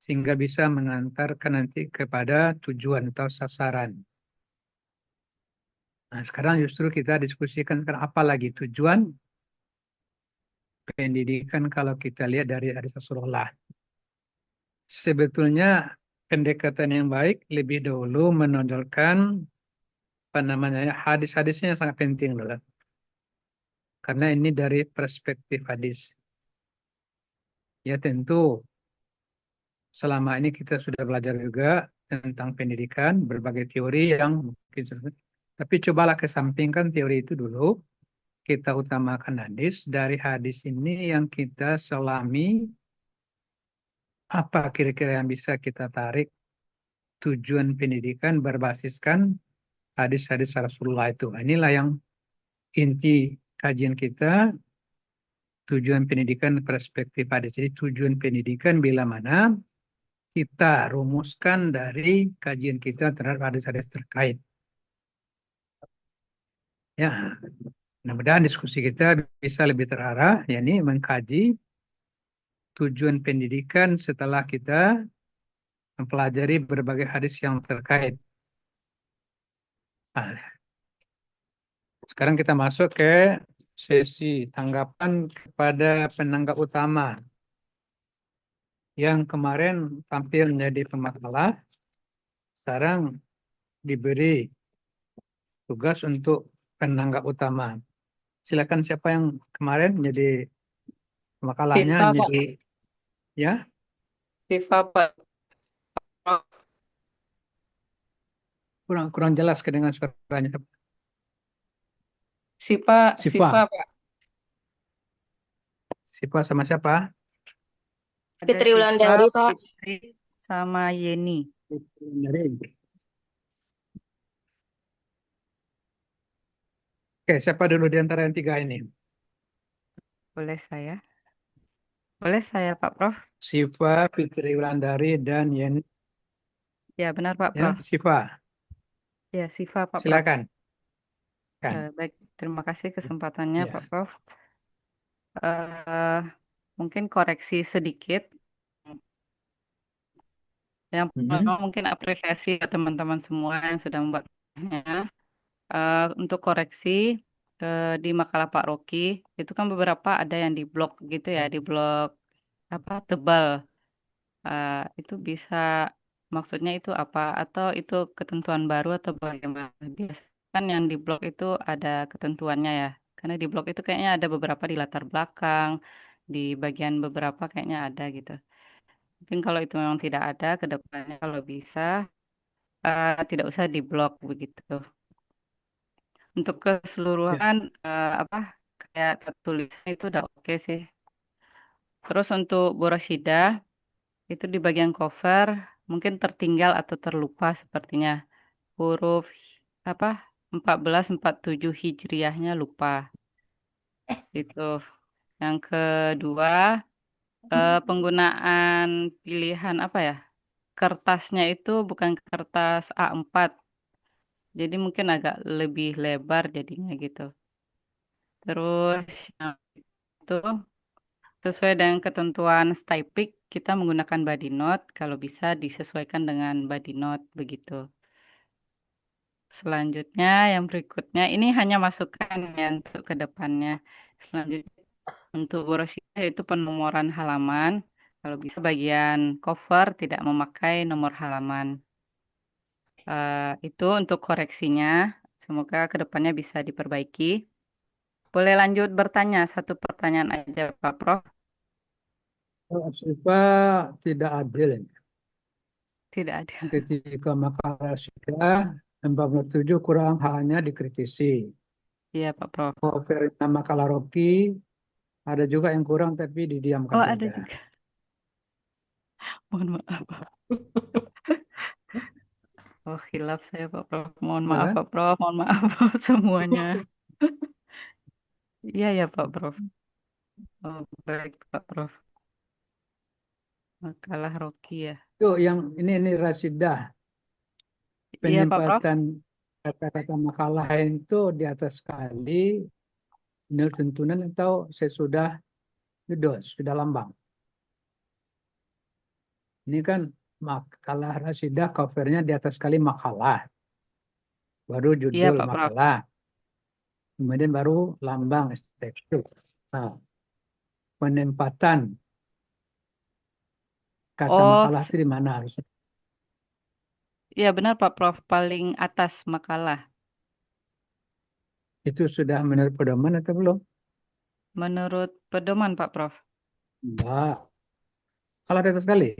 sehingga bisa mengantarkan nanti kepada tujuan atau sasaran. Nah, sekarang justru kita diskusikan apa lagi tujuan pendidikan kalau kita lihat dari hadis Rasulullah. Sebetulnya pendekatan yang baik lebih dahulu menonjolkan hadis-hadisnya yang sangat penting dulu. Karena ini dari perspektif hadis. Ya tentu selama ini kita sudah belajar juga tentang pendidikan, berbagai teori yang mungkin tapi cobalah kesampingkan teori itu dulu. Kita utamakan hadis. Dari hadis ini yang kita selami, apa kira-kira yang bisa kita tarik tujuan pendidikan berbasiskan hadis-hadis Rasulullah itu. Inilah yang inti kajian kita, tujuan pendidikan perspektif hadis. Jadi tujuan pendidikan bila mana kita rumuskan dari kajian kita terhadap hadis-hadis terkait. Ya, mudah-mudahan diskusi kita bisa lebih terarah, yakni mengkaji tujuan pendidikan setelah kita mempelajari berbagai hadis yang terkait. Nah, sekarang kita masuk ke sesi tanggapan kepada penanggap utama yang kemarin tampil menjadi pemakalah, sekarang diberi tugas untuk penanggap utama. Silakan siapa yang kemarin menjadi pemakalahnya Siva, Pak. menjadi ya Siva, Pak. kurang jelas kedengaran suaranya. Siva, Siva. Pak. Siapa sama siapa? Ada Fitri Siva, Wulandari, Pak. Fitri, sama Yeni. Oke, siapa dulu di antara yang tiga ini? Boleh saya? Boleh saya, Pak Prof? Siva, Fitri Wulandari, dan Yeni. Ya, benar Pak Ya, Prof. Siva. Ya, Siva Pak Prof. Silakan. Baik, terima kasih kesempatannya Ya. Pak Prof. Mungkin koreksi sedikit. Yang pertama mungkin apresiasi ke teman-teman semua yang sudah membuatnya. Untuk koreksi di makalah Pak Rocky, itu kan beberapa ada yang di blog gitu ya, di blog apa tebal. Itu bisa maksudnya itu apa? Atau itu ketentuan baru atau bagaimana? Biasanya kan yang di blog itu ada ketentuannya ya. Karena di blog itu kayaknya ada beberapa di latar belakang, di bagian beberapa kayaknya ada gitu. Mungkin kalau itu memang tidak ada, ke depannya kalau bisa tidak usah di blog begitu. Untuk keseluruhan apa kayak tertulisnya itu udah oke sih. Terus untuk Borosida itu di bagian cover mungkin tertinggal atau terlupa sepertinya huruf apa 1447 Hijriahnya lupa. Itu. Yang kedua penggunaan pilihan apa ya? Kertasnya itu bukan kertas A4. Jadi mungkin agak lebih lebar jadinya gitu. Terus yang itu sesuai dengan ketentuan Stypik, kita menggunakan body note. Kalau bisa disesuaikan dengan body note begitu. Selanjutnya, yang berikutnya, ini hanya masukan ya untuk ke depannya. Selanjutnya, untuk Borosida yaitu penomoran halaman. Kalau bisa bagian cover tidak memakai nomor halaman. Itu untuk koreksinya. Semoga ke depannya bisa diperbaiki. Boleh lanjut bertanya, satu pertanyaan aja Pak Prof. Siva tidak adil. Tidak ada. Ketika makalah sudah 47 kurang halnya dikritisi. Iya, Pak Prof. Covernya makalah Rocky ada juga yang kurang tapi didiamkan Oh, ada saja. juga. Mohon maaf. Oh, hilaf saya, Pak Prof. Mohon Ya maaf, kan? Pak Prof. Mohon maaf semuanya. Iya ya, Pak Prof. Oh, baik, Pak Prof. Makalah Rocky ya. Itu yang ini Rasidah. Iya, Pak Prof. Penempatan kata-kata makalah itu di atas sekali nil tentunan atau sesudah judul, sudah lambang. Ini kan makalah Rasidah covernya di atas sekali makalah. Baru Iya, judul Pak Prof. makalah. Kemudian baru lambang tekstur. Nah, penempatan kata Oh, makalah itu di mana harusnya? iya benar Pak Prof. Paling atas makalah. Itu sudah menurut pedoman atau belum? Menurut pedoman Pak Prof. Enggak. Kalau di atas sekali.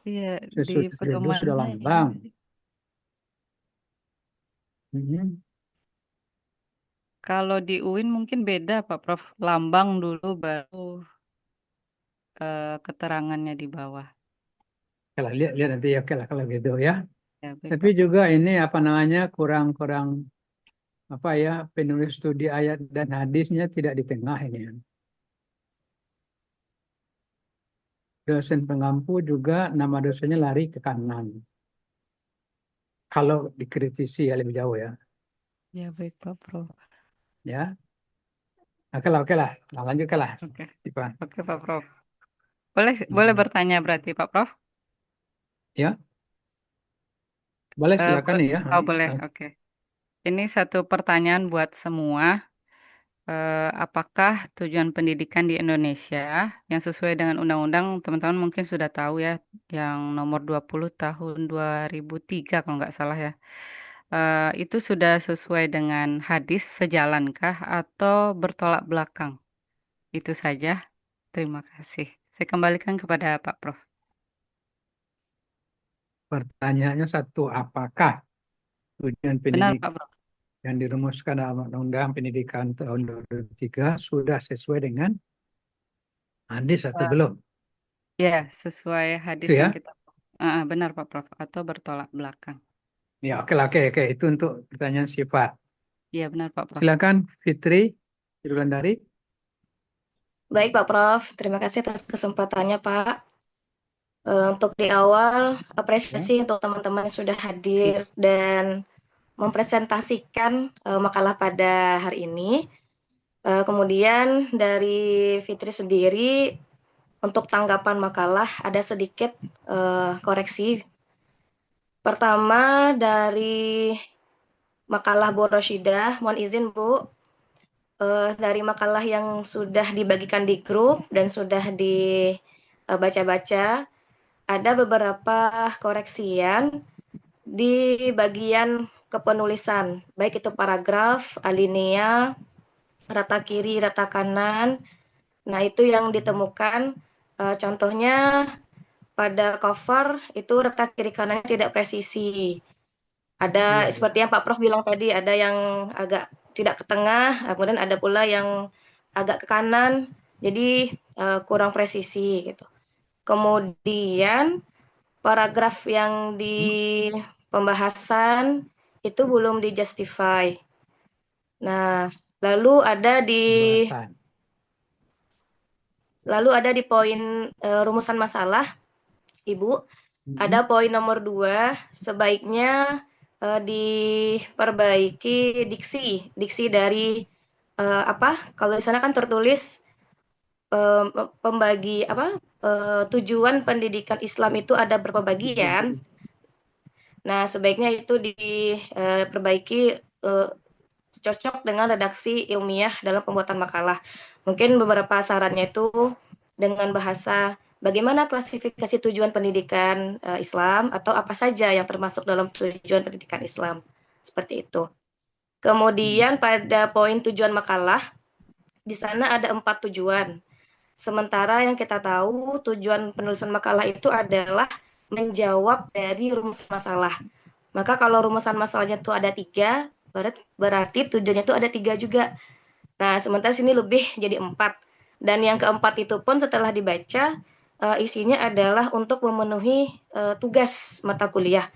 Iya, di Sesudah judul sudah pedomannya lambang. ini. Mhm. Kalau di UIN mungkin beda Pak Prof. Lambang dulu baru keterangannya di bawah. Oke lah, lihat nanti ya, oke lah kalau gitu ya. Ya, baik Tapi Pak Prof. juga ini apa namanya kurang apa ya, penulis studi ayat dan hadisnya tidak di tengah ini. Dosen pengampu juga nama dosennya lari ke kanan. Kalau dikritisi ya lebih jauh ya. Ya, baik Pak Prof. Ya, oke lah. Nah, lanjutkan lah. Oke. Ipan. Oke Pak Prof. Boleh bertanya berarti Pak Prof? Ya, boleh Eh, silakan bo- nih ya. oh, boleh. Oke. Ini satu pertanyaan buat semua. Apakah tujuan pendidikan di Indonesia yang sesuai dengan undang-undang teman-teman mungkin sudah tahu ya, yang nomor 20 tahun 2003 kalau nggak salah ya. Itu sudah sesuai dengan hadis sejalankah atau bertolak belakang? Itu saja. Terima kasih. Saya kembalikan kepada Pak Prof. Pertanyaannya satu, apakah tujuan Benar pendidik Pak Prof. yang dirumuskan dalam Undang-Undang Pendidikan tahun 2003 sudah sesuai dengan hadis atau Eh, belum? ya, sesuai hadis Itu yang ya. kita. Benar Pak Prof. Atau bertolak belakang. Ya, oke lah, oke. Itu untuk pertanyaan sifat. Iya benar Pak Prof. Silakan Fitri Wulandari. Baik Pak Prof, terima kasih atas kesempatannya Pak. Untuk di awal, apresiasi untuk teman-teman yang sudah hadir dan mempresentasikan makalah pada hari ini. Kemudian dari Fitri sendiri, untuk tanggapan makalah ada sedikit koreksi. Pertama dari makalah Bu Roshidah, mohon izin Bu, dari makalah yang sudah dibagikan di grup dan sudah dibaca-baca, ada beberapa koreksian di bagian kepenulisan, baik itu paragraf, alinea, rata kiri, rata kanan. Nah, itu yang ditemukan. Contohnya pada cover itu rata kiri kanan tidak presisi. Ada seperti yang Pak Prof bilang tadi, ada yang agak tidak ke tengah, kemudian ada pula yang agak ke kanan, jadi kurang presisi gitu. Kemudian paragraf yang di pembahasan itu belum di justify. Nah, lalu ada di poin rumusan masalah, Ibu, ada poin nomor 2, sebaiknya diperbaiki diksi dari kalau di sana kan tertulis tujuan pendidikan Islam itu ada berapa bagian. Nah, sebaiknya itu diperbaiki cocok dengan redaksi ilmiah dalam pembuatan makalah. Mungkin beberapa sarannya itu dengan bahasa bagaimana klasifikasi tujuan pendidikan Islam atau apa saja yang termasuk dalam tujuan pendidikan Islam. Seperti itu. Kemudian pada poin tujuan makalah, di sana ada 4 tujuan. Sementara yang kita tahu tujuan penulisan makalah itu adalah menjawab dari rumus masalah. Maka kalau rumusan masalahnya tuh ada 3, berarti tujuannya tuh ada 3 juga. Nah, sementara sini lebih jadi 4. Dan yang keempat itu pun setelah dibaca, isinya adalah untuk memenuhi tugas mata kuliah.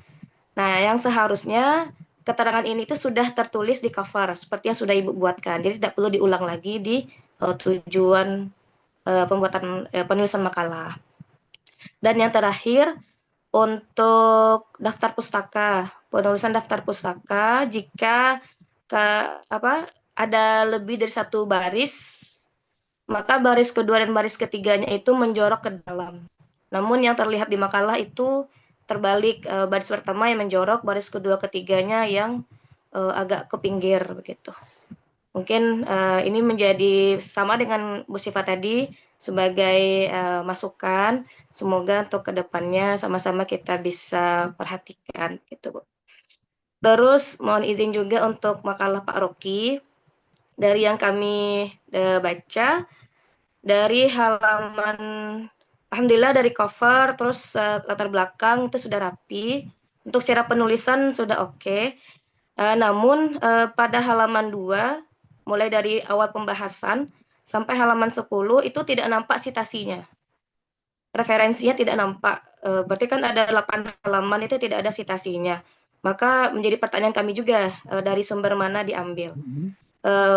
Nah, yang seharusnya keterangan ini tuh sudah tertulis di cover seperti yang sudah Ibu buatkan. Jadi tidak perlu diulang lagi di tujuan pembuatan penulisan makalah. Dan yang terakhir untuk daftar pustaka, penulisan daftar pustaka jika ada lebih dari 1 baris, maka baris kedua dan baris ketiganya itu menjorok ke dalam. Namun yang terlihat di makalah itu terbalik, baris pertama yang menjorok, baris kedua ketiganya yang agak ke pinggir begitu. Mungkin ini menjadi sama dengan Bu Siva tadi sebagai masukan. Semoga untuk kedepannya sama-sama kita bisa perhatikan gitu, Bu. Terus mohon izin juga untuk makalah Pak Rocky. Dari yang kami baca, dari halaman, alhamdulillah dari cover, terus latar belakang itu sudah rapi. Untuk secara penulisan sudah oke. Namun pada halaman 2, mulai dari awal pembahasan sampai halaman 10 itu tidak nampak citasinya. Referensinya tidak nampak. Berarti kan ada 8 halaman itu tidak ada citasinya. Maka menjadi pertanyaan kami juga dari sumber mana diambil.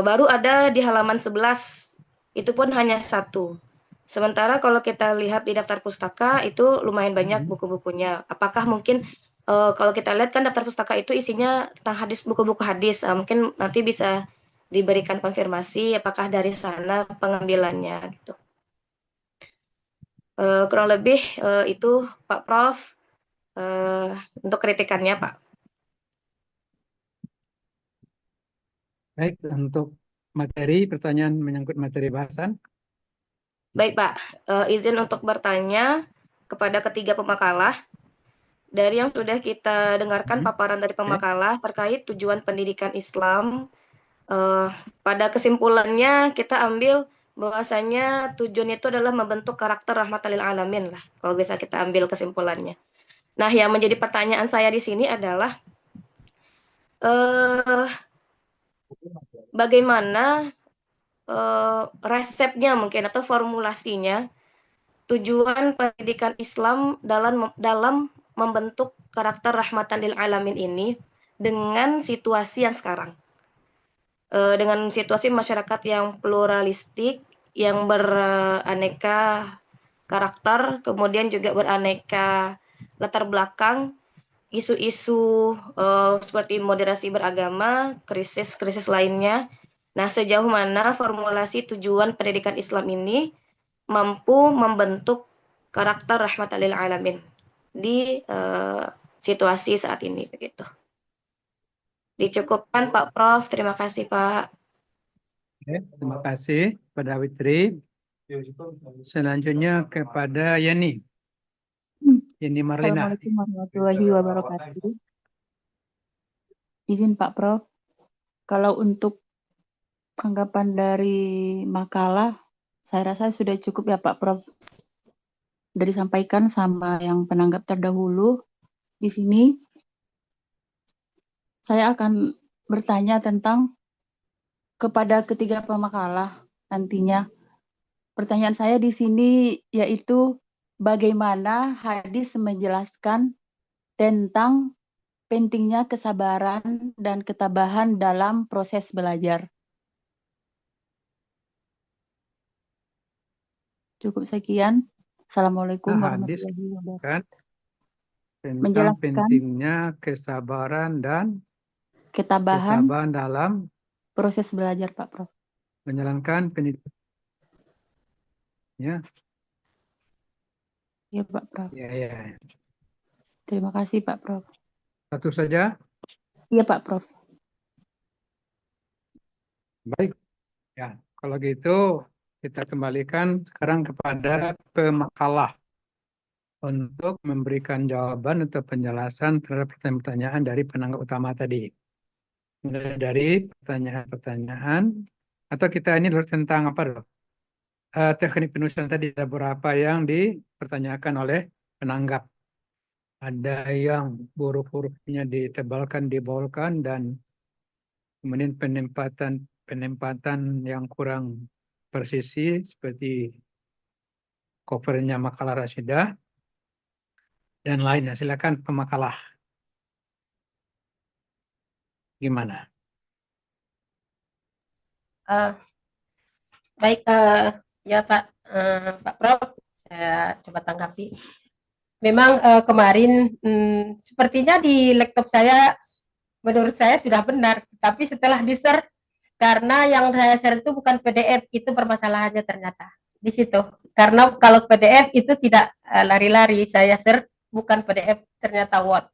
Baru ada di halaman 11, itu pun hanya 1. Sementara kalau kita lihat di daftar pustaka itu lumayan banyak buku-bukunya. Apakah mungkin kalau kita lihat kan daftar pustaka itu isinya tentang hadis, buku-buku hadis. Mungkin nanti bisa diberikan konfirmasi apakah dari sana pengambilannya gitu. Kurang lebih itu Pak Prof untuk kritikannya Pak. Baik, untuk materi, pertanyaan menyangkut materi bahasan. Baik Pak, izin untuk bertanya kepada ketiga pemakalah. Dari yang sudah kita dengarkan paparan dari pemakalah terkait tujuan pendidikan Islam, pada kesimpulannya kita ambil bahwasanya tujuan itu adalah membentuk karakter rahmatan lil alamin lah, kalau bisa kita ambil kesimpulannya. Nah, yang menjadi pertanyaan saya di sini adalah bagaimana resepnya mungkin atau formulasinya tujuan pendidikan Islam dalam membentuk karakter rahmatan lil alamin ini dengan situasi yang sekarang. Dengan situasi masyarakat yang pluralistik, yang beraneka karakter, kemudian juga beraneka latar belakang, isu-isu seperti moderasi beragama, krisis-krisis lainnya. Nah, sejauh mana formulasi tujuan pendidikan Islam ini mampu membentuk karakter rahmatan lil alamin di situasi saat ini begitu. Dicukupkan Pak Prof. Terima kasih Pak. Oke, terima kasih kepada Witri. Selanjutnya kepada Yeni. Yeni Marlina. Assalamualaikum warahmatullahi wabarakatuh. Izin Pak Prof, kalau untuk tanggapan dari makalah, saya rasa sudah cukup ya Pak Prof. Sudah disampaikan sama yang penanggap terdahulu. Di sini saya akan bertanya tentang kepada ketiga pemakalah nantinya. Pertanyaan saya di sini yaitu bagaimana hadis menjelaskan tentang pentingnya kesabaran dan ketabahan dalam proses belajar. Cukup sekian. Assalamualaikum Hadis warahmatullahi wabarakatuh. kan tentang Menjelaskan pentingnya kesabaran dan ketabahan ketabahan dalam proses belajar Pak Prof. menjalankan pendidikan. Ya, Ya Pak Prof. ya. Terima kasih Pak Prof. Satu saja. Iya Pak Prof. Baik. Ya, kalau gitu kita kembalikan sekarang kepada pemakalah untuk memberikan jawaban atau penjelasan terhadap pertanyaan-pertanyaan dari penanggap utama tadi. Mulai dari pertanyaan-pertanyaan, atau kita ini dulu tentang apa dulu? Teknik penulisan tadi ada beberapa yang dipertanyakan oleh penanggap. ada yang huruf-hurufnya ditebalkan, dibolkan, dan kemudian penempatan yang kurang presisi seperti covernya makalah Rasyidah dan lainnya. Silakan pemakalah. Gimana? Baik, ya Pak Prof, saya coba tanggapi. Memang kemarin sepertinya di laptop saya, menurut saya sudah benar, tapi setelah di-share, karena yang saya share itu bukan PDF, itu permasalahannya ternyata di situ. Karena kalau PDF itu tidak lari-lari, saya share bukan PDF, ternyata Word.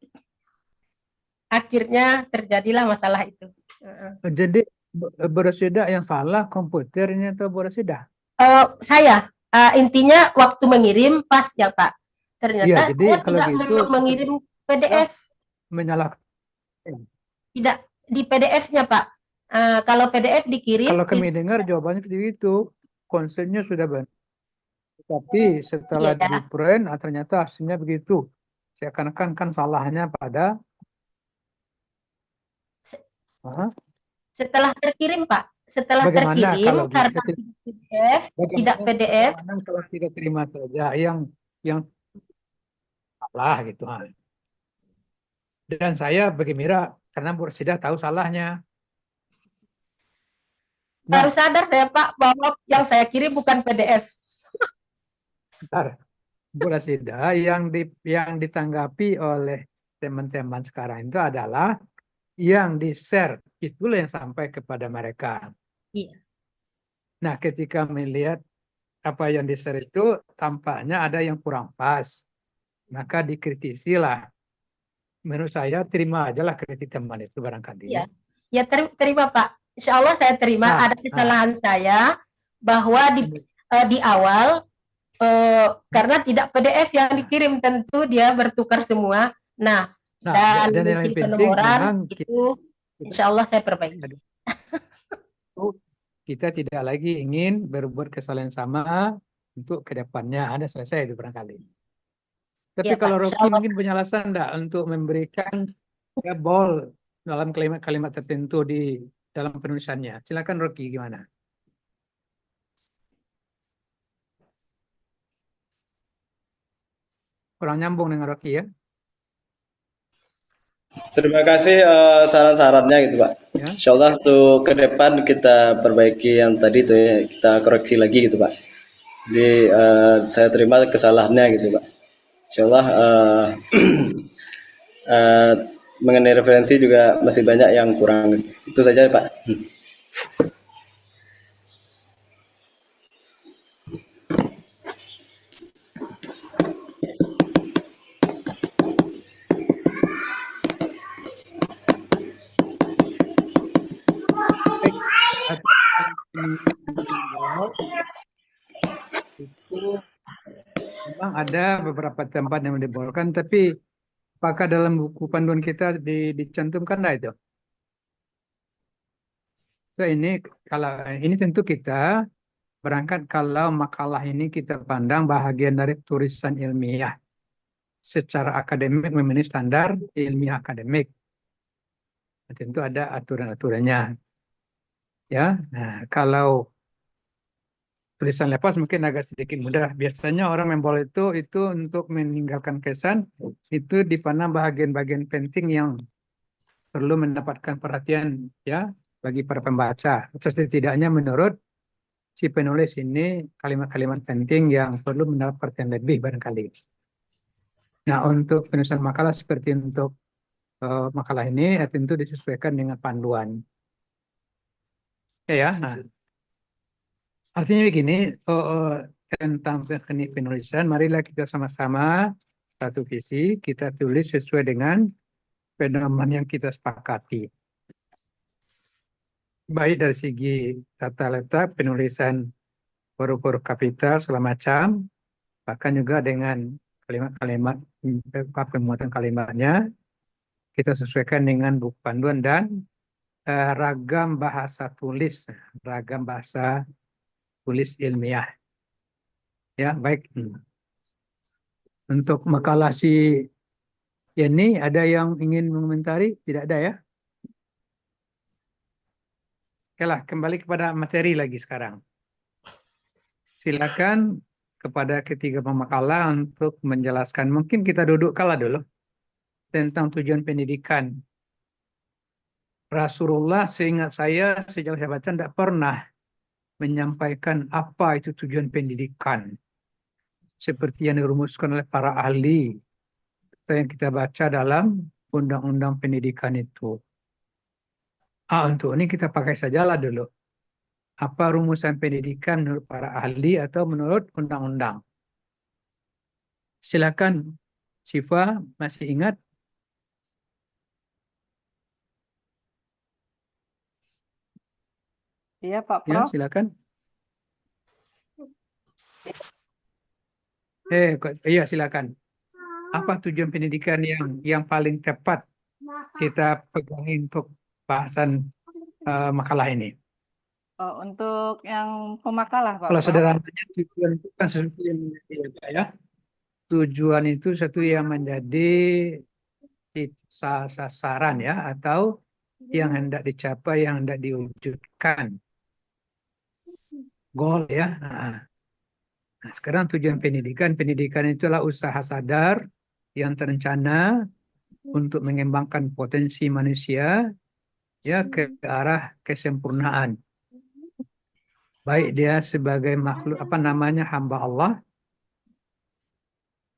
Akhirnya terjadilah masalah itu. Jadi Bu Rasyidah yang salah komputernya atau Bu Rasyidah? Saya intinya waktu mengirim pas ya Pak. Ternyata Iya, jadi saya kalau tidak gitu mengirim PDF, menyalahkan. tidak di PDF-nya Pak. Kalau PDF dikirim, Kalau kami dengar jawabannya seperti itu, konsepnya sudah benar. Tapi setelah iya. di print, ternyata hasilnya begitu. Seakan-akan kan salahnya pada setelah terkirim Pak. Setelah bagaimana terkirim kalau karena PDF, tidak PDF. Bagaimana kalau tidak terima saja yang salah gitu. Dan saya bagi Mira karena Bu Rasyidah tahu salahnya. Baru sadar saya Pak bahwa yang saya kirim bukan PDF. Bentar. Bu Rasyidah yang ditanggapi oleh teman-teman sekarang itu adalah yang di-share, itulah yang sampai kepada mereka. Iya. Nah, ketika melihat apa yang di-share itu tampaknya ada yang kurang pas, maka dikritisi lah. Menurut saya terima aja lah kritik teman itu barangkali. Iya. Ya terima Pak. Insya Allah saya terima ada kesalahan saya bahwa di awal karena tidak PDF yang dikirim, tentu dia bertukar semua. Nah dan yang mungkin penting penomoran itu insya Allah saya perbaiki. Kita tidak lagi ingin berbuat kesalahan sama untuk kedepannya. Ada selesai itu barangkali. Tapi Ya, kalau Pak, Rocky mungkin punya alasan enggak untuk memberikan bol dalam kalimat-kalimat tertentu di dalam penulisannya. Silakan Rocky, gimana? Kurang nyambung dengan Rocky ya. Terima kasih saran-sarannya gitu Pak. Ya. Insya Allah untuk ke depan kita perbaiki yang tadi tuh ya, kita koreksi lagi gitu Pak. Jadi saya terima kesalahannya gitu Pak. Insya Allah mengenai referensi juga masih banyak yang kurang. Itu saja Pak. Itu memang ada beberapa tempat yang dibolkan, tapi apakah dalam buku panduan kita dicantumkan lah itu? So ini tentu kita berangkat kalau makalah ini kita pandang bahagian dari tulisan ilmiah secara akademik memenuhi standar ilmiah akademik. Tentu ada aturan-aturannya. Ya, nah kalau tulisan lepas mungkin agak sedikit mudah. Biasanya orang membol itu untuk meninggalkan kesan itu dipandang bagian-bagian penting yang perlu mendapatkan perhatian ya bagi para pembaca. Setidaknya menurut si penulis ini kalimat-kalimat penting yang perlu mendapat perhatian lebih barangkali. Nah, untuk penulisan makalah seperti untuk makalah ini tentu disesuaikan dengan panduan. Ya. Nah, artinya begini, tentang teknik penulisan, marilah kita sama-sama satu visi, kita tulis sesuai dengan pedoman yang kita sepakati. Baik dari segi tata letak, penulisan huruf-huruf kapital segala macam, bahkan juga dengan kalimat-kalimat, pemuatan kalimatnya, kita sesuaikan dengan buku panduan dan ragam bahasa tulis ilmiah. Ya, baik. Untuk makalah si Ya, ini ada yang ingin mengomentari? Tidak ada ya? Oke lah, kembali kepada materi lagi sekarang. Silakan kepada ketiga pemakalah untuk menjelaskan. Mungkin kita duduk kala dulu tentang tujuan pendidikan. Rasulullah seingat saya, sejauh saya baca, tidak pernah menyampaikan apa itu tujuan pendidikan. Seperti yang dirumuskan oleh para ahli atau yang kita baca dalam undang-undang pendidikan itu. Untuk ini kita pakai sajalah dulu. Apa rumusan pendidikan menurut para ahli atau menurut undang-undang? Silakan, Syifa, masih ingat? Iya, Pak Ya, Prof. silakan. Iya, silakan. Apa tujuan pendidikan yang paling tepat kita pegangi untuk bahasan makalah ini? Untuk yang pemakalah, Pak Kalau Prof. sederhananya tujuan itu kan sesuatu yang ya. Tujuan itu sesuatu yang menjadi sasaran ya, atau yang hendak dicapai, yang hendak diwujudkan. Goal ya. Nah, sekarang tujuan pendidikan. Pendidikan itulah usaha sadar yang terencana untuk mengembangkan potensi manusia ya ke arah kesempurnaan. Baik dia sebagai makhluk hamba Allah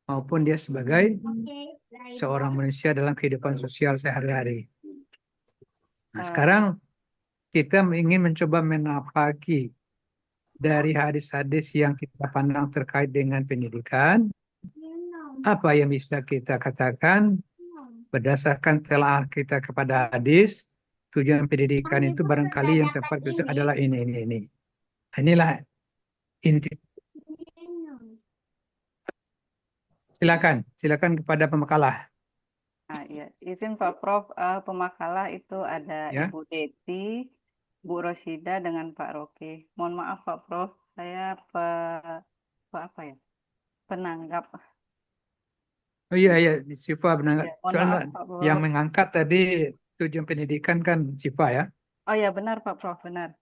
maupun dia sebagai seorang manusia dalam kehidupan sosial sehari-hari. Nah, sekarang kita ingin mencoba menapaki dari hadis-hadis yang kita pandang terkait dengan pendidikan, apa yang bisa kita katakan berdasarkan telah kita kepada hadis, tujuan pendidikan itu barangkali yang tepat adalah ini. Inilah inti. Silakan kepada pemakalah. Nah, ya, izin Pak Prof, pemakalah itu ada Ya. Ibu Deti, Bu Rosida dengan Pak Roki. Mohon maaf Pak Prof, saya penanggap. Oh iya, Siva benar. Ya, mohon Soalnya maaf Pak Prof. yang mengangkat tadi tujuan pendidikan kan Siva ya. Oh ya benar Pak Prof, benar.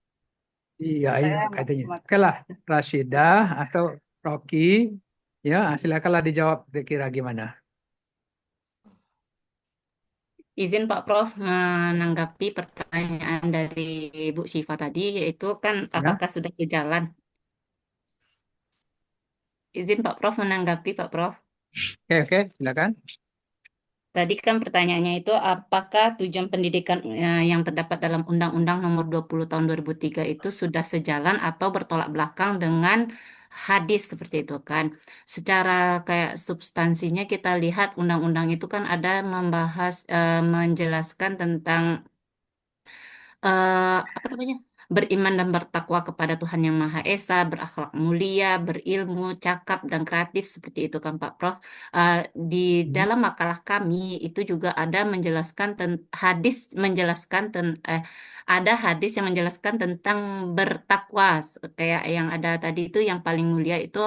Iya, Saya katanya. masih Oke lah, Rashidah atau Rocky, ya silakanlah dijawab kira gimana. Izin Pak Prof menanggapi pertanyaan dari Bu Syifa tadi, yaitu kan Ya. apakah sudah sejalan? Izin Pak Prof menanggapi Pak Prof. Oke, silakan. Tadi kan pertanyaannya itu apakah tujuan pendidikan yang terdapat dalam Undang-Undang Nomor 20 Tahun 2003 itu sudah sejalan atau bertolak belakang dengan hadis seperti itu kan. Secara kayak substansinya kita lihat undang-undang itu kan ada membahas menjelaskan tentang apa namanya, beriman dan bertakwa kepada Tuhan Yang Maha Esa, berakhlak mulia, berilmu, cakap dan kreatif seperti itu kan Pak Prof. Di dalam makalah kami itu juga ada menjelaskan hadis menjelaskan ada hadis yang menjelaskan tentang bertakwa, kayak yang ada tadi itu yang paling mulia itu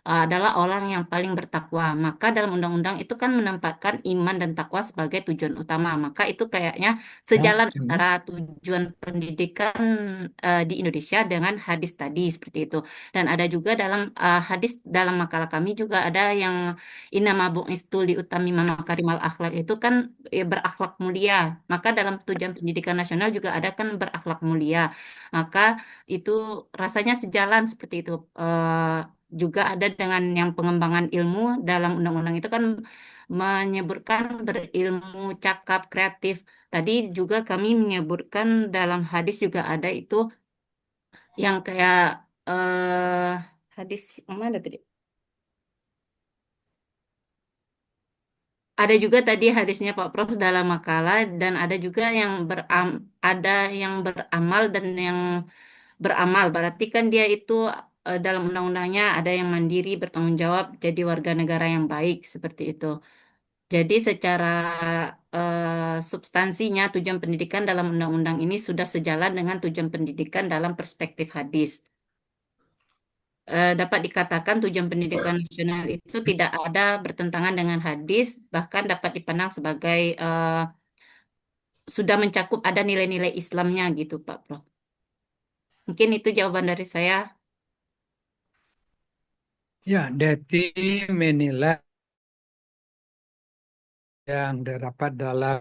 adalah orang yang paling bertakwa. Maka dalam undang-undang itu kan menempatkan iman dan takwa sebagai tujuan utama. Maka itu kayaknya sejalan antara tujuan pendidikan di Indonesia dengan hadis tadi seperti itu. Dan ada juga dalam hadis dalam makalah kami juga ada yang inama bu'istu liutamima makarimal akhlak itu kan berakhlak mulia. Maka dalam tujuan pendidikan nasional juga ada kan berakhlak mulia. Maka itu rasanya sejalan seperti itu. Juga ada dengan yang pengembangan ilmu dalam undang-undang itu kan menyebutkan berilmu, cakap, kreatif. Tadi juga kami menyebutkan dalam hadis juga ada itu yang kayak hadis mana tadi? Ada juga tadi hadisnya Pak Prof dalam makalah dan ada juga yang ada yang beramal dan yang beramal. Berarti kan dia itu dalam undang-undangnya ada yang mandiri, bertanggung jawab, jadi warga negara yang baik seperti itu. Jadi secara substansinya tujuan pendidikan dalam undang-undang ini sudah sejalan dengan tujuan pendidikan dalam perspektif hadis. dapat dikatakan tujuan pendidikan nasional itu tidak ada bertentangan dengan hadis, bahkan dapat dipandang sebagai sudah mencakup ada nilai-nilai Islamnya gitu, Pak Prof. Mungkin itu jawaban dari saya. Ya, Deti menilai yang terdapat dalam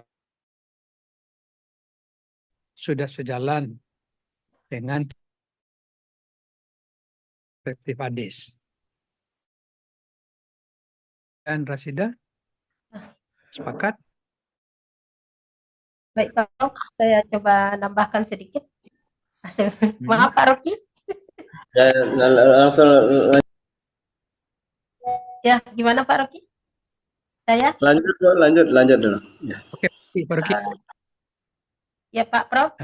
sudah sejalan dengan perspektif hadis. Dan Rasida, sepakat? Baik Pak Prof, saya coba nambahkan sedikit. Maaf Pak Rocky. Ya, langsung Ya, gimana Pak Rocky? Saya? lanjut dulu. Ya. Oke, Pak Rocky. Ya Pak Prof.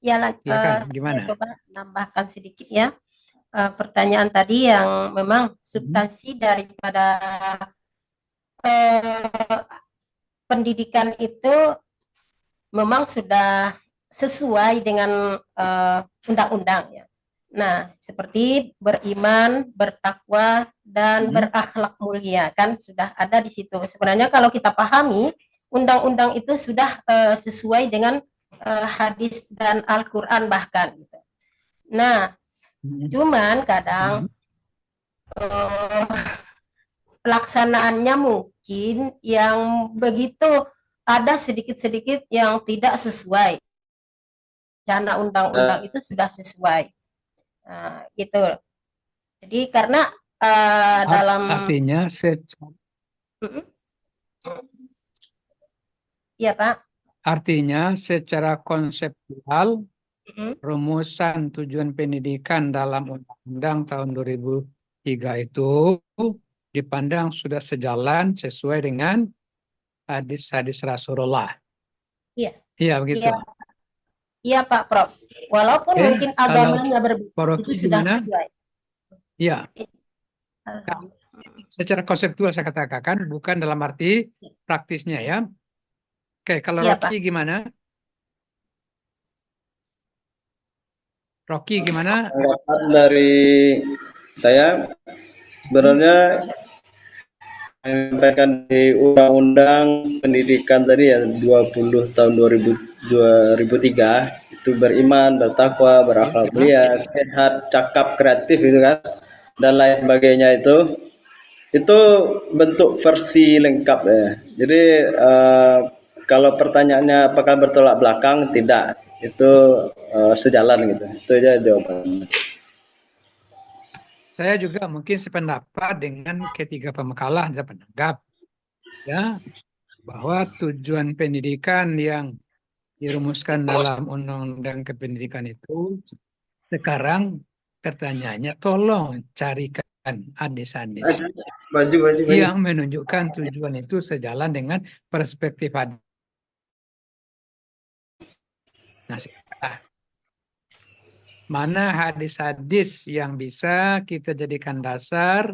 Ya, Silakan, gimana? saya coba nambahkan sedikit ya. Pertanyaan tadi yang memang substansi daripada pendidikan itu memang sudah sesuai dengan undang-undang ya. Nah, seperti beriman, bertakwa, dan berakhlak mulia kan sudah ada di situ. Sebenarnya kalau kita pahami, undang-undang itu sudah sesuai dengan hadis dan Al-Quran bahkan. Gitu. Nah, cuman kadang pelaksanaannya mungkin yang begitu ada sedikit-sedikit yang tidak sesuai. Rencana undang-undang itu sudah sesuai. Gitu. Jadi karena dalam artinya Iya, Pak. Artinya secara konseptual rumusan tujuan pendidikan dalam Undang-Undang tahun 2003 itu dipandang sudah sejalan sesuai dengan hadis-hadis Rasulullah. Iya. Iya, begitu. Iya, Pak Prof. Walaupun mungkin agamanya berbeda, itu sudah sesuai. Iya. Secara konseptual saya katakan, bukan dalam arti praktisnya ya. Oke, kalau Iya, Rocky Pak. gimana? Rocky gimana? Tanggapan dari saya sebenarnya menyampaikan di Undang-Undang Pendidikan tadi ya 20 tahun 2003 itu beriman, bertakwa, berakhlak mulia, sehat, cakap, kreatif gitu kan dan lain sebagainya itu bentuk versi lengkap ya. Jadi kalau pertanyaannya apakah bertolak belakang, tidak, itu sejalan gitu. Itu aja jawabannya. Saya juga mungkin sependapat dengan ketiga pemakalah dan penanggap ya bahwa tujuan pendidikan yang dirumuskan dalam Undang-Undang Kependidikan itu sekarang pertanyaannya tolong carikan hadis-hadis yang menunjukkan tujuan itu sejalan dengan perspektif hadis. Nah, mana hadis-hadis yang bisa kita jadikan dasar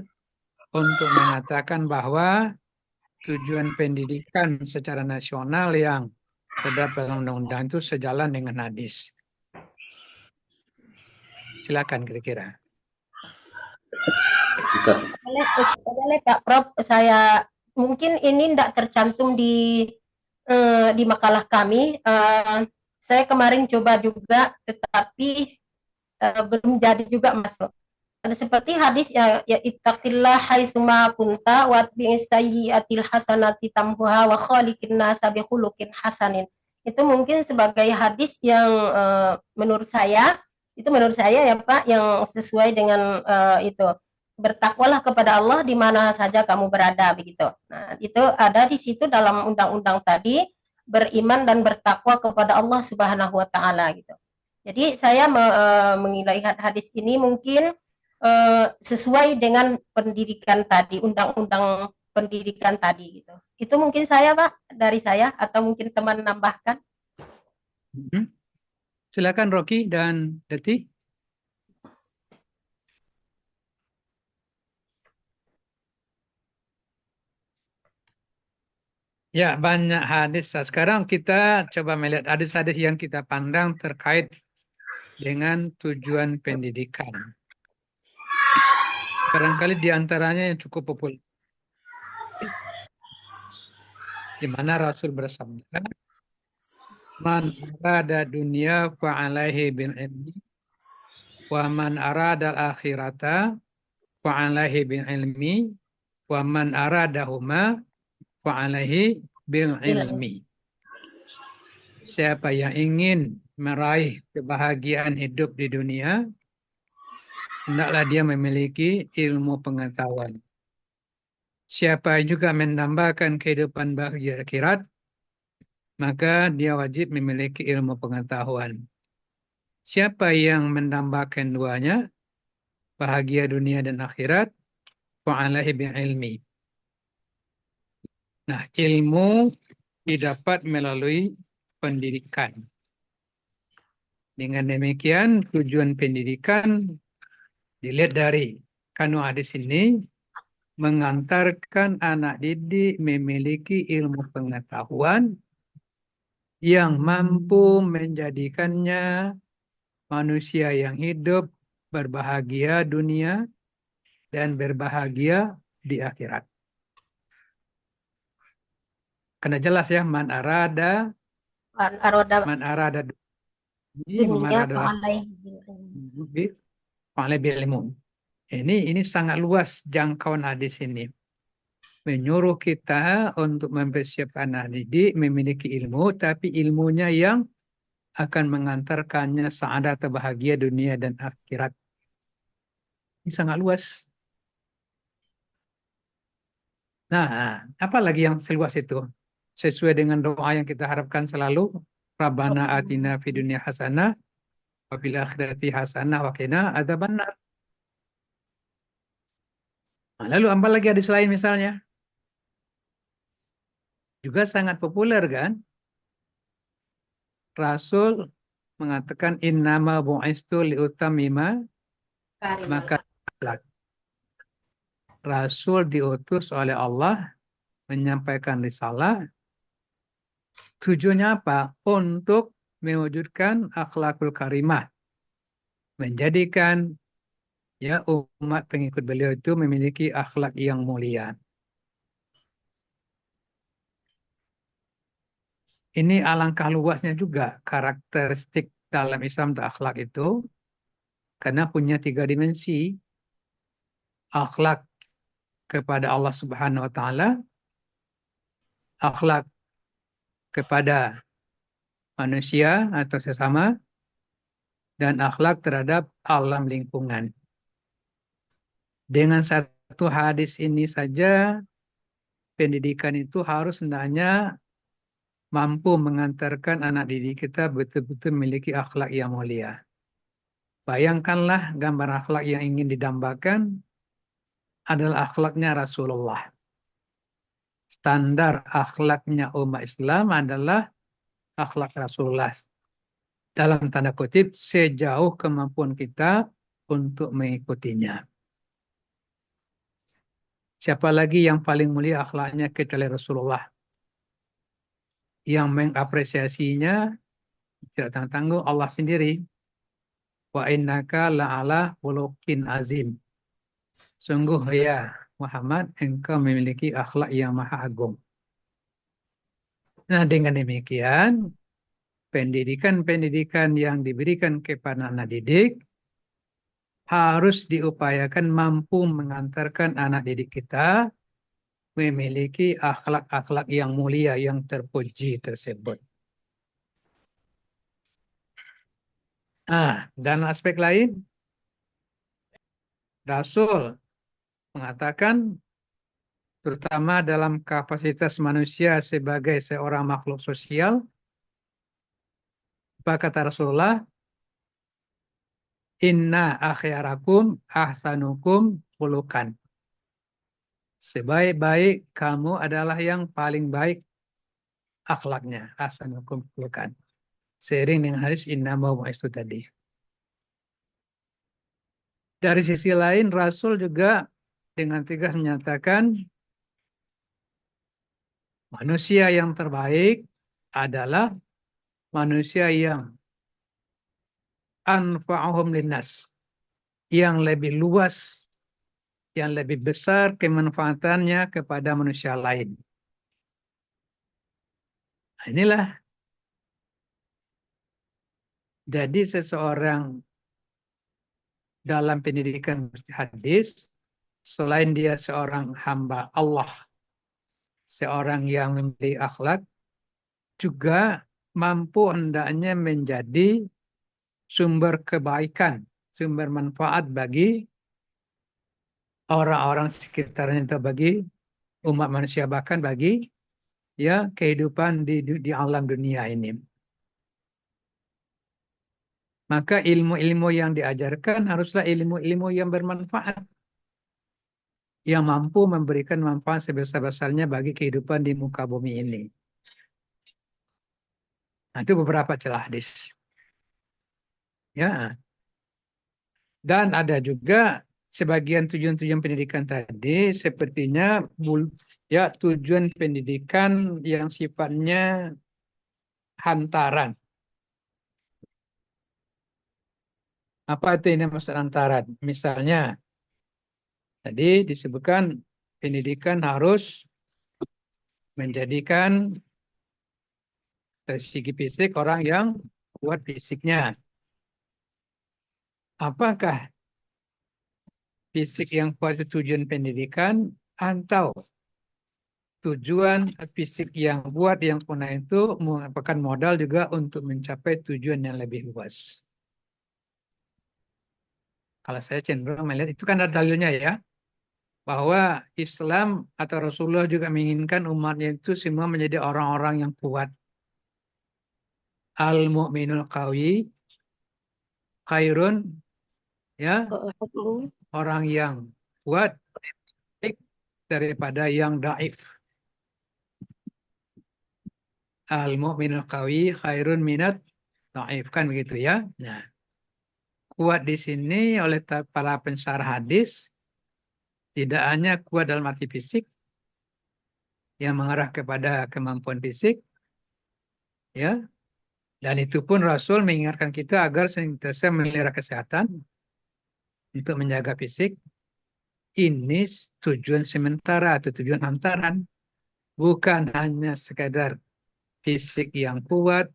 untuk mengatakan bahwa tujuan pendidikan secara nasional yang terdapat dalam undang-undang itu sejalan dengan hadis. Silakan kira-kira. Boleh Pak Prof, saya mungkin ini tidak tercantum di makalah kami. Saya kemarin coba juga, tetapi belum jadi juga masuk. Ada seperti hadis ya ittaqillah haitsuma kunta wa atbi'is sayyi'atil hasanati tamhuha wa khaliqin nasa bi khuluqin hasanin. Itu mungkin sebagai hadis yang menurut saya ya Pak yang sesuai dengan itu. Bertakwalah kepada Allah di mana saja kamu berada begitu. Nah, itu ada di situ dalam undang-undang tadi, beriman dan bertakwa kepada Allah Subhanahu wa taala gitu. Jadi saya menilai hadis ini mungkin sesuai dengan pendidikan tadi, undang-undang pendidikan tadi gitu. Itu mungkin saya Pak dari saya atau mungkin teman nambahkan. Silakan Rocky dan Deti. Ya, banyak hadis. Sekarang kita coba melihat hadis-hadis yang kita pandang terkait dengan tujuan pendidikan. Barangkali di antaranya yang cukup populer, di mana Rasul bersabda, "Man arada dunya fa'alaihi bil ilmi, wa man arada al-akhirata fa'alaihi bil ilmi, wa man aradahuma fa'alaihi bil ilmi." Siapa yang ingin meraih kebahagiaan hidup di dunia, hendaklah dia memiliki ilmu pengetahuan. Siapa yang juga menambahkan kehidupan bahagia akhirat, maka dia wajib memiliki ilmu pengetahuan. Siapa yang menambahkan duanya, bahagia dunia dan akhirat, fa'alaihi bil ilmi. Nah, ilmu didapat melalui pendidikan. Dengan demikian, tujuan pendidikan dilihat dari kanu hadis ini mengantarkan anak didik memiliki ilmu pengetahuan yang mampu menjadikannya manusia yang hidup berbahagia dunia dan berbahagia di akhirat. Karena jelas ya, man arada ini, man dunia arada fa'alaihi bil ilmi. Ini sangat luas jangkauan hadis ini. Menyuruh kita untuk mempersiapkan anak didik memiliki ilmu, tapi ilmunya yang akan mengantarkannya saadat bahagia dunia dan akhirat. Ini sangat luas. Nah, apa lagi yang seluas itu? Sesuai dengan doa yang kita harapkan selalu, Rabbana atina fid dunya hasanah wa fil akhirati hasanah wa qina adzabannar. Nah, lalu apa lagi hadis lain misalnya? Juga sangat populer kan? Rasul mengatakan innama bu'istu liutammima maka Rasul diutus oleh Allah menyampaikan risalah. Tujuannya apa? Untuk mewujudkan akhlakul karimah. Menjadikan ya umat pengikut beliau itu memiliki akhlak yang mulia. Ini alangkah luasnya juga karakteristik dalam Islam dan akhlak itu, karena punya 3 dimensi. Akhlak kepada Allah Subhanahu wa taala, akhlak kepada manusia atau sesama, dan akhlak terhadap alam lingkungan. Dengan satu hadis ini saja, pendidikan itu harus hendaknya mampu mengantarkan anak didik kita betul-betul memiliki akhlak yang mulia. Bayangkanlah gambar akhlak yang ingin didambakan adalah akhlaknya Rasulullah. Standar akhlaknya umat Islam adalah akhlak Rasulullah. Dalam tanda kutip, sejauh kemampuan kita untuk mengikutinya. Siapa lagi yang paling mulia akhlaknya kecuali Rasulullah? Yang mengapresiasinya tidak tanggung-tanggung Allah sendiri. Wa innaka la'ala khuluqin azim. Sungguh ya Muhammad, engkau memiliki akhlak yang maha agung. Nah, dengan demikian, pendidikan-pendidikan yang diberikan kepada anak didik harus diupayakan mampu mengantarkan anak didik kita memiliki akhlak-akhlak yang mulia, yang terpuji tersebut. Dan aspek lain, Rasul mengatakan, terutama dalam kapasitas manusia sebagai seorang makhluk sosial, apa kata Rasulullah? Inna akhyarakum ahsanukum khuluqan. Sebaik-baik kamu adalah yang paling baik akhlaknya, ahsanukum khuluqan. Seiring dengan hadis inna bu'istu tadi. Dari sisi lain, Rasul juga dengan tegas menyatakan manusia yang terbaik adalah manusia yang anfa'uhum linnas, yang lebih luas, yang lebih besar kemanfaatannya kepada manusia lain. Nah, inilah jadi seseorang dalam pendidikan hadis, selain dia seorang hamba Allah, seorang yang memiliki akhlak, juga mampu hendaknya menjadi sumber kebaikan, sumber manfaat bagi orang-orang sekitarnya atau bagi umat manusia, bahkan bagi ya kehidupan di alam dunia ini. Maka ilmu-ilmu yang diajarkan haruslah ilmu-ilmu yang bermanfaat, yang mampu memberikan manfaat sebesar-besarnya bagi kehidupan di muka bumi ini. Nah, itu beberapa celah hadis. Ya. Dan ada juga sebagian tujuan-tujuan pendidikan tadi sepertinya ya tujuan pendidikan yang sifatnya hantaran. Apa itu ini maksud hantaran? Misalnya tadi disebutkan pendidikan harus menjadikan dari segi fisik orang yang kuat fisiknya. Apakah fisik yang kuat itu tujuan pendidikan atau tujuan fisik yang kuat yang punah itu merupakan modal juga untuk mencapai tujuan yang lebih luas? Kalau saya cenderung melihat itu kan ada dalilnya ya, bahwa Islam atau Rasulullah juga menginginkan umatnya itu semua menjadi orang-orang yang kuat. Al-mu'minul qawi khairun, ya, orang yang kuat daripada yang daif. Al-mu'minul qawi khairun minat daif, kan begitu ya. Nah, kuat di sini oleh para pensyarah hadis tidak hanya kuat dalam arti fisik yang mengarah kepada kemampuan fisik, ya. Dan itu pun Rasul mengingatkan kita agar senantiasa memelihara kesehatan untuk menjaga fisik. Ini tujuan sementara atau tujuan hantaran, bukan hanya sekadar fisik yang kuat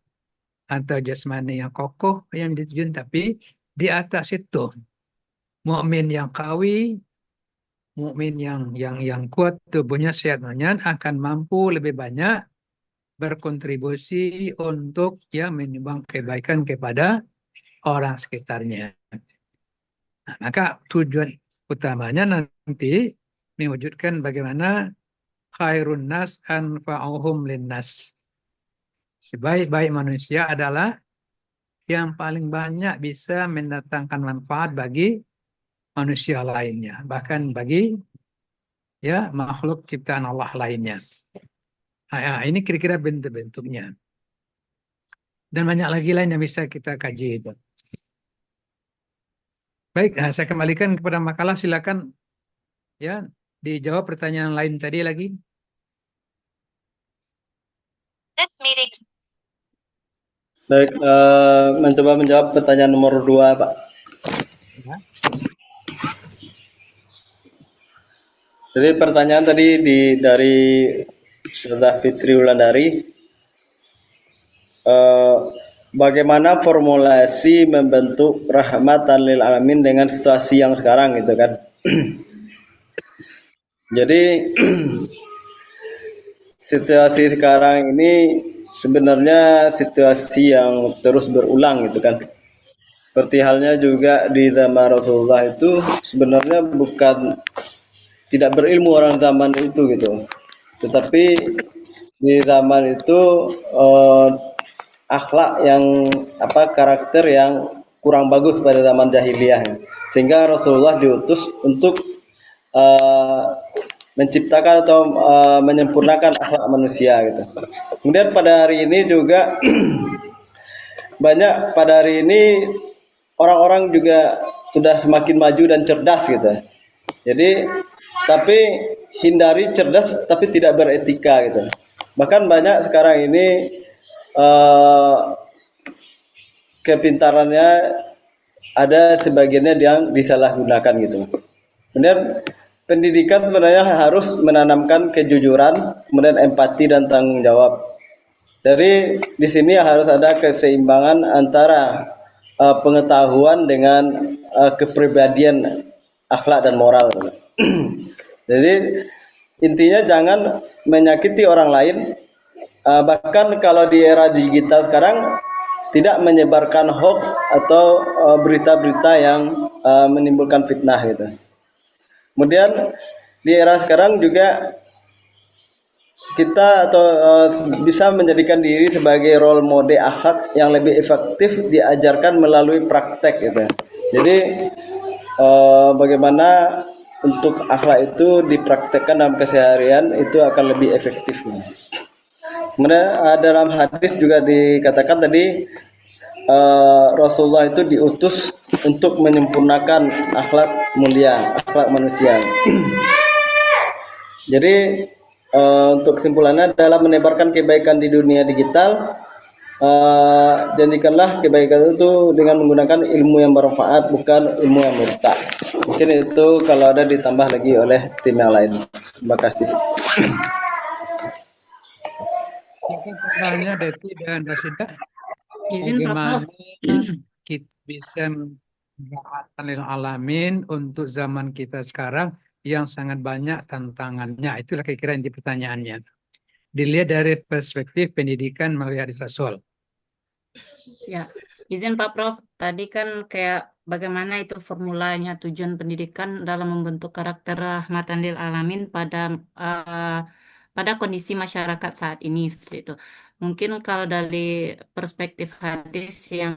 atau jasmani yang kokoh yang ditujuan, tapi di atas itu mukmin yang qawi, mukmin yang kuat tubuhnya, sehat akan mampu lebih banyak berkontribusi untuk ya menyumbang kebaikan kepada orang sekitarnya. Nah, maka tujuan utamanya nanti mewujudkan bagaimana khairun nas anfa'uhum linnas. Sebaik-baik manusia adalah yang paling banyak bisa mendatangkan manfaat bagi manusia lainnya, bahkan bagi ya makhluk ciptaan Allah lainnya. Nah, ini kira-kira bentuk-bentuknya. Dan banyak lagi lain yang bisa kita kaji itu. Baik, nah, saya kembalikan kepada makalah, silakan ya dijawab pertanyaan lain tadi lagi. Baik, mencoba menjawab pertanyaan nomor 2, Pak. Ya. Jadi pertanyaan tadi dari Ustazah Fitri Wulandari, bagaimana formulasi membentuk rahmatan lil alamin dengan situasi yang sekarang gitu kan. Jadi situasi sekarang ini sebenarnya situasi yang terus berulang gitu kan. Seperti halnya juga di zaman Rasulullah itu sebenarnya bukan tidak berilmu orang zaman itu gitu. Tetapi di zaman itu akhlak yang karakter yang kurang bagus pada zaman jahiliyah, sehingga Rasulullah diutus untuk menciptakan atau menyempurnakan akhlak manusia gitu. Kemudian pada hari ini juga banyak pada hari ini orang-orang juga sudah semakin maju dan cerdas gitu. Jadi tapi hindari cerdas tapi tidak beretika gitu. Bahkan banyak sekarang ini kepintarannya ada sebagiannya yang disalahgunakan gitu. Kemudian pendidikan sebenarnya harus menanamkan kejujuran, kemudian empati dan tanggung jawab. Dari di sini harus ada keseimbangan antara pengetahuan dengan kepribadian, akhlak dan moral. Jadi intinya jangan menyakiti orang lain. Bahkan kalau di era digital sekarang tidak menyebarkan hoax atau berita-berita yang menimbulkan fitnah gitu. Kemudian di era sekarang juga kita atau bisa menjadikan diri sebagai role model akhlak yang lebih efektif diajarkan melalui praktek gitu. Jadi bagaimana untuk akhlak itu dipraktekkan dalam keseharian itu akan lebih efektif. Kemudian dalam hadis juga dikatakan tadi Rasulullah itu diutus untuk menyempurnakan akhlak mulia, akhlak manusia. Jadi untuk kesimpulannya dalam menebarkan kebaikan di dunia digital, jadikanlah kebaikan itu dengan menggunakan ilmu yang bermanfaat, bukan ilmu yang merusak. Mungkin itu kalau ada ditambah lagi oleh tim yang lain. Terima kasih. Mungkin tambahannya Deti dan Rasidah, Izin Pak Prof. bagaimana kita bisa rahmatan lil alamin untuk zaman kita sekarang yang sangat banyak tantangannya. Itulah kira-kira inti pertanyaannya. Dilihat dari perspektif pendidikan melalui hadis Rasul. Ya, izin Pak Prof. Tadi kan kayak bagaimana itu formulanya tujuan pendidikan dalam membentuk karakter rahmatan lil alamin pada kondisi masyarakat saat ini seperti itu. Mungkin kalau dari perspektif hadis yang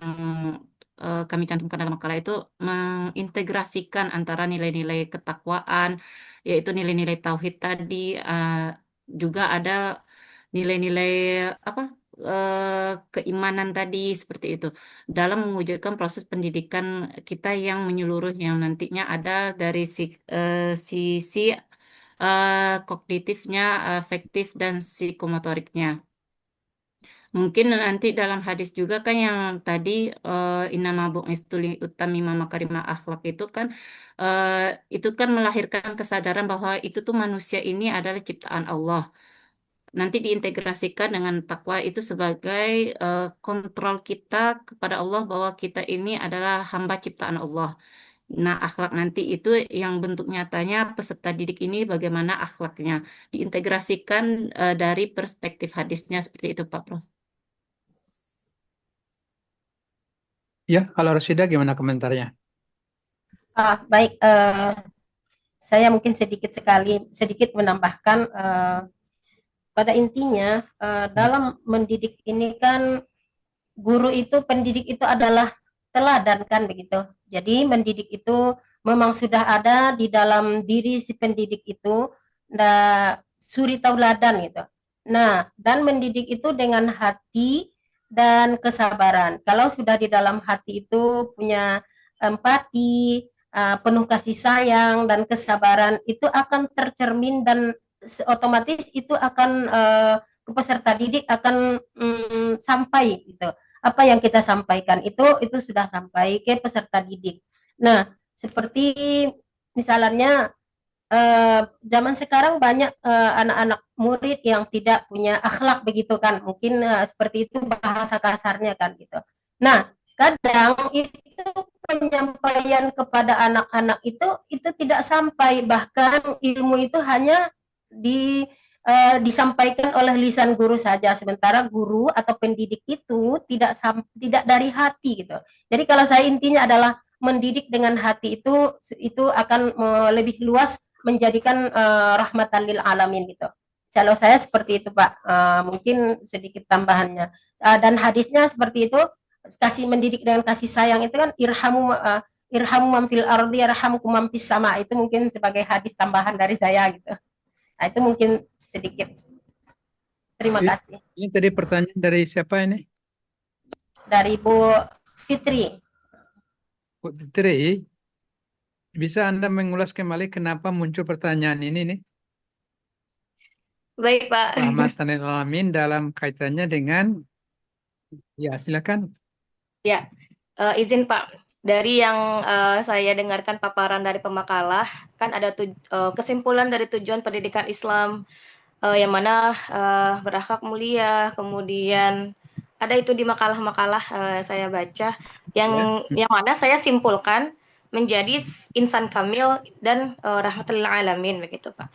kami cantumkan dalam makalah itu mengintegrasikan antara nilai-nilai ketakwaan, yaitu nilai-nilai tauhid tadi, juga ada nilai-nilai keimanan tadi seperti itu dalam mewujudkan proses pendidikan kita yang menyeluruh yang nantinya ada dari sisi kognitifnya, afektif dan psikomotoriknya. Mungkin nanti dalam hadis juga kan yang tadi innama bu'istu liutammima makarimah akhlak itu kan melahirkan kesadaran bahwa itu tuh manusia ini adalah ciptaan Allah. Nanti diintegrasikan dengan takwa itu sebagai kontrol kita kepada Allah bahwa kita ini adalah hamba ciptaan Allah. Nah, akhlak nanti itu yang bentuk nyatanya peserta didik ini bagaimana akhlaknya. Diintegrasikan dari perspektif hadisnya seperti itu, Pak Prof. Ya, kalau Rasidah gimana komentarnya? Baik, saya mungkin sedikit menambahkan pada intinya dalam mendidik ini kan guru itu, pendidik itu adalah teladan kan begitu. Jadi mendidik itu memang sudah ada di dalam diri si pendidik itu, suri tauladan gitu. Nah, dan mendidik itu dengan hati dan kesabaran. Kalau sudah di dalam hati itu punya empati, penuh kasih sayang dan kesabaran, itu akan tercermin dan otomatis itu akan ke peserta didik akan sampai gitu. Apa yang kita sampaikan itu sudah sampai ke peserta didik. Nah, seperti misalnya zaman sekarang banyak anak-anak murid yang tidak punya akhlak begitu kan, mungkin seperti itu bahasa kasarnya kan gitu. Nah, kadang itu penyampaian kepada anak-anak itu tidak sampai, bahkan ilmu itu hanya disampaikan oleh lisan guru saja, sementara guru atau pendidik itu tidak dari hati gitu. Jadi kalau saya intinya adalah mendidik dengan hati itu akan lebih luas, menjadikan rahmatan lil alamin gitu. Kalau saya seperti itu Pak, mungkin sedikit tambahannya. Dan hadisnya seperti itu, kasih mendidik dengan kasih sayang itu kan irhamu man fil ardi yarhamkum man fis sama, itu mungkin sebagai hadis tambahan dari saya gitu. Nah, itu mungkin sedikit. Terima kasih. Ini tadi pertanyaan dari siapa ini? Dari Bu Fitri. Bu Fitri, bisa Anda mengulas kembali kenapa muncul pertanyaan ini nih? Baik, Pak. Rahmatan lil alamin dalam kaitannya dengan, ya silakan. Ya, izin Pak. Dari yang saya dengarkan paparan dari pemakalah, kan ada kesimpulan dari tujuan pendidikan Islam yang mana berakhlak mulia, kemudian ada itu di makalah-makalah saya baca, yang mana saya simpulkan menjadi insan kamil dan rahmatul lil alamin begitu Pak.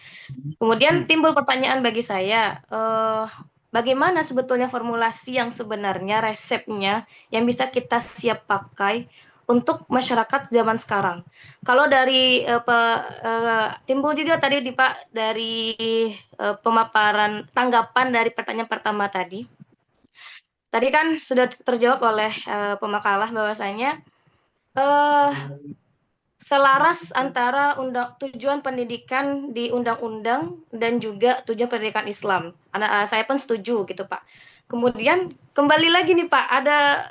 Kemudian timbul pertanyaan bagi saya, bagaimana sebetulnya formulasi yang sebenarnya, resepnya yang bisa kita siap pakai untuk masyarakat zaman sekarang. Kalau dari timbul juga tadi di Pak dari pemaparan tanggapan dari pertanyaan pertama tadi. Tadi kan sudah terjawab oleh pemakalah bahwasanya selaras antara tujuan pendidikan di undang-undang dan juga tujuan pendidikan Islam. Saya pun setuju gitu Pak. Kemudian kembali lagi nih Pak, ada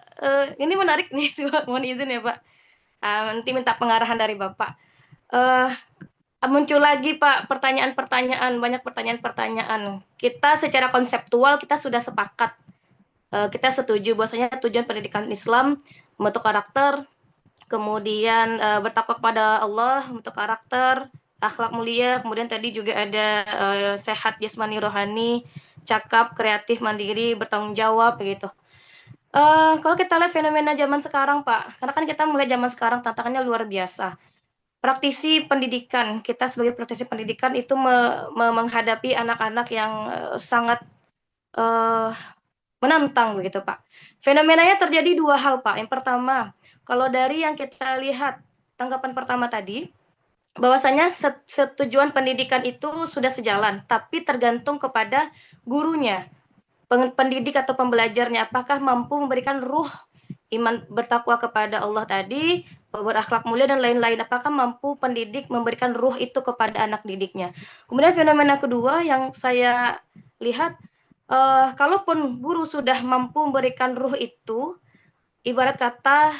ini menarik nih, mohon izin ya Pak. Nanti minta pengarahan dari Bapak. Muncul lagi Pak pertanyaan-pertanyaan, banyak pertanyaan-pertanyaan. Kita secara konseptual kita sudah sepakat, kita setuju bahwasanya tujuan pendidikan Islam membentuk karakter, kemudian bertakwa kepada Allah untuk karakter, akhlak mulia, kemudian tadi juga ada sehat jasmani rohani, cakap, kreatif, mandiri, bertanggung jawab begitu. Kalau kita lihat fenomena zaman sekarang Pak, karena kan kita melihat zaman sekarang tantangannya luar biasa. Praktisi pendidikan, kita sebagai praktisi pendidikan itu menghadapi anak-anak yang sangat menantang begitu Pak. Fenomenanya terjadi dua hal Pak. Yang pertama, kalau dari yang kita lihat tanggapan pertama tadi, bahwasanya setujuan pendidikan itu sudah sejalan, tapi tergantung kepada gurunya, pendidik atau pembelajarnya, apakah mampu memberikan ruh iman bertakwa kepada Allah tadi, berakhlak mulia dan lain-lain, apakah mampu pendidik memberikan ruh itu kepada anak didiknya. Kemudian fenomena kedua yang saya lihat, kalaupun guru sudah mampu memberikan ruh itu, ibarat kata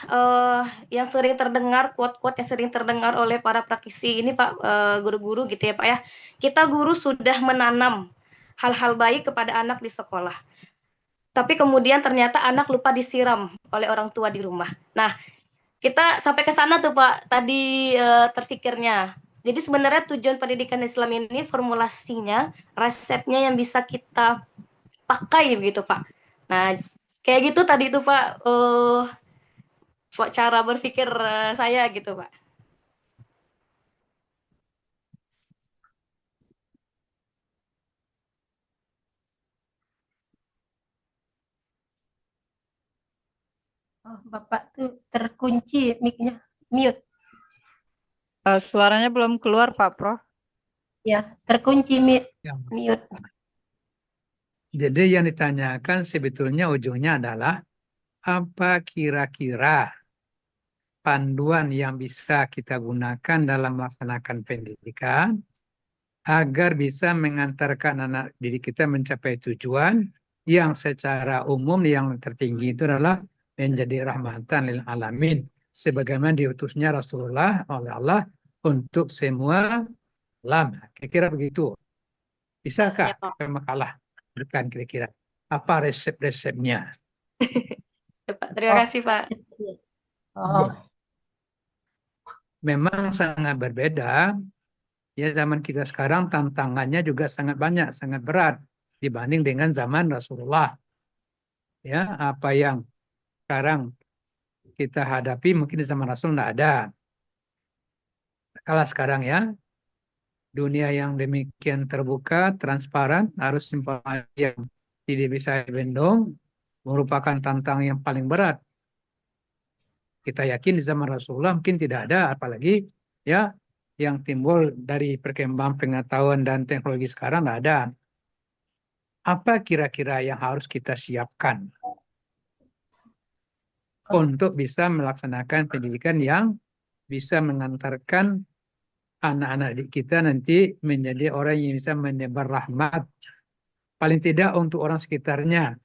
yang sering terdengar, quote-quote yang sering terdengar oleh para praktisi ini Pak, guru-guru gitu ya Pak ya, kita guru sudah menanam hal-hal baik kepada anak di sekolah. Tapi kemudian ternyata anak lupa disiram oleh orang tua di rumah. Nah, kita sampai ke sana tuh Pak, tadi terfikirnya. Jadi sebenarnya tujuan pendidikan Islam ini formulasinya, resepnya yang bisa kita pakai begitu Pak. Nah, kayak gitu tadi itu Pak, cara berpikir saya gitu Pak. Oh, Bapak tuh terkunci mic-nya, mute. Suaranya belum keluar Pak Prof. Ya, terkunci mute. Jadi yang ditanyakan sebetulnya ujungnya adalah apa kira-kira panduan yang bisa kita gunakan dalam melaksanakan pendidikan agar bisa mengantarkan anak didik kita mencapai tujuan yang secara umum yang tertinggi itu adalah menjadi rahmatan lil alamin sebagaimana diutusnya Rasulullah oleh Allah untuk semua alam. Kira-kira begitu. Bisakah makalah berikan kira-kira apa resep-resepnya? Terima kasih Pak. Memang sangat berbeda. Ya, zaman kita sekarang tantangannya juga sangat banyak, sangat berat dibanding dengan zaman Rasulullah. Ya, apa yang sekarang kita hadapi mungkin di zaman Rasul tidak ada. Kalau sekarang ya, dunia yang demikian terbuka, transparan, harus informasi yang tidak bisa dibendung, merupakan tantangan yang paling berat. Kita yakin di zaman Rasulullah mungkin tidak ada, apalagi ya yang timbul dari perkembangan pengetahuan dan teknologi sekarang tidak ada. Apa kira-kira yang harus kita siapkan untuk bisa melaksanakan pendidikan yang bisa mengantarkan anak-anak kita nanti menjadi orang yang bisa menebar rahmat. Paling tidak untuk orang sekitarnya.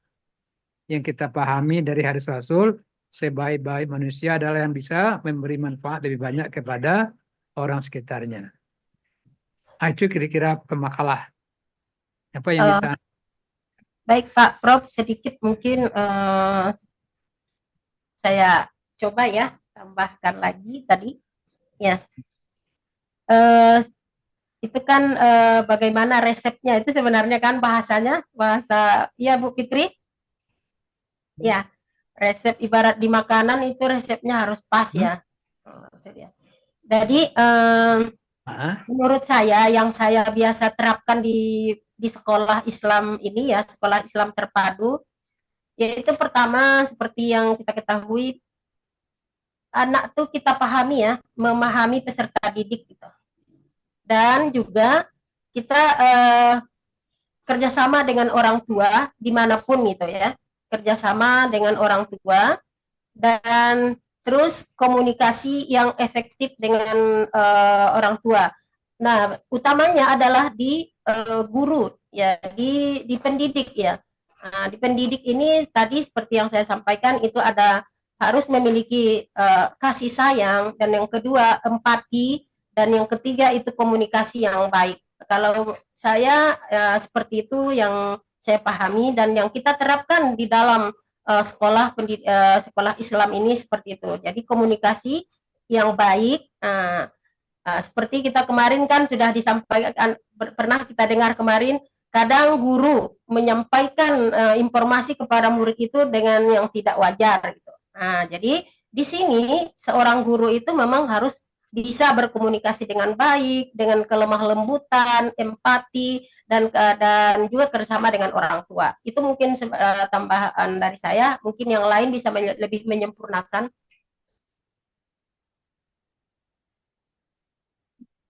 Yang kita pahami dari hadis Rasul, sebaik-baik manusia adalah yang bisa memberi manfaat lebih banyak kepada orang sekitarnya. Itu kira-kira pemakalah. Apa yang bisa? Baik Pak Prof, sedikit mungkin saya coba ya tambahkan lagi tadi, ya. Eh, itu kan bagaimana resepnya itu sebenarnya kan bahasa ya Bu Fitri, ya resep ibarat di makanan itu resepnya harus pas ya. Jadi menurut saya yang saya biasa terapkan di sekolah Islam ini ya, sekolah Islam terpadu, yaitu pertama seperti yang kita ketahui, anak tuh kita pahami ya, memahami peserta didik gitu. Dan juga kita kerjasama dengan orang tua dimanapun gitu ya, kerjasama dengan orang tua, dan terus komunikasi yang efektif dengan orang tua. Nah, utamanya adalah di guru ya, di pendidik ya. Nah, di pendidik ini tadi seperti yang saya sampaikan itu ada harus memiliki kasih sayang, dan yang kedua empati, dan yang ketiga itu komunikasi yang baik. Kalau saya seperti itu yang saya pahami dan yang kita terapkan di dalam sekolah Islam ini seperti itu. Jadi komunikasi yang baik. Seperti kita kemarin kan sudah disampaikan, pernah kita dengar kemarin, kadang guru menyampaikan informasi kepada murid itu dengan yang tidak wajar gitu. Nah, jadi di sini seorang guru itu memang harus bisa berkomunikasi dengan baik, dengan kelemah lembutan, empati, dan juga kerjasama dengan orang tua. Itu mungkin tambahan dari saya. Mungkin yang lain bisa lebih menyempurnakan.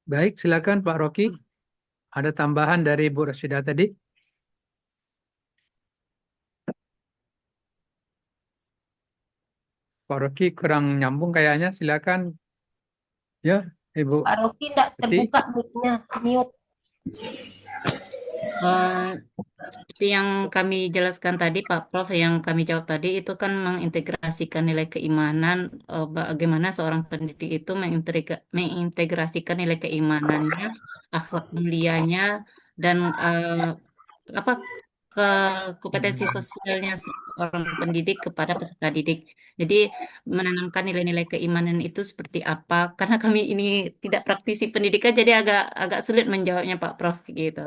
Baik, silakan Pak Rocky. Ada tambahan dari Bu Rasyidah tadi? Pak Rocky kurang nyambung kayaknya. Silakan. Ya, Ibu. Pak Rocky tidak terbuka mic-nya, mute. Seperti yang kami jelaskan tadi, Pak Prof, yang kami jawab tadi itu kan mengintegrasikan nilai keimanan, bagaimana seorang pendidik itu mengintegrasikan nilai keimanannya, akhlak mulianya, dan kompetensi sosialnya seorang pendidik kepada peserta didik. Jadi menanamkan nilai-nilai keimanan itu seperti apa? Karena kami ini tidak praktisi pendidikan, jadi agak sulit menjawabnya, Pak Prof, gitu.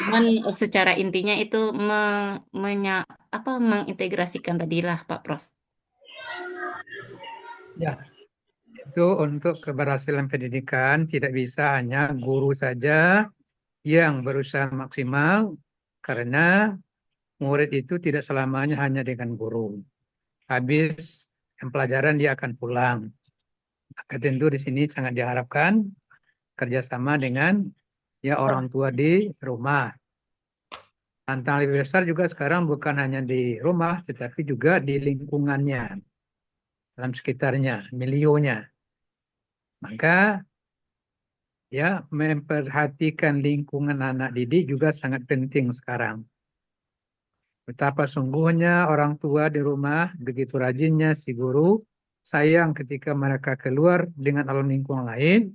Cuman secara intinya itu mengintegrasikan tadilah, Pak Prof. Ya, itu untuk keberhasilan pendidikan tidak bisa hanya guru saja yang berusaha maksimal, karena murid itu tidak selamanya hanya dengan guru. Habis pelajaran dia akan pulang. Maka tentu di sini sangat diharapkan kerjasama dengan orang tua di rumah. Tantangan lebih besar juga sekarang bukan hanya di rumah, tetapi juga di lingkungannya, dalam sekitarnya, milionya. Maka memperhatikan lingkungan anak didik juga sangat penting sekarang. Betapa sungguhnya orang tua di rumah, begitu rajinnya si guru, sayang ketika mereka keluar dengan alam lingkungan lain,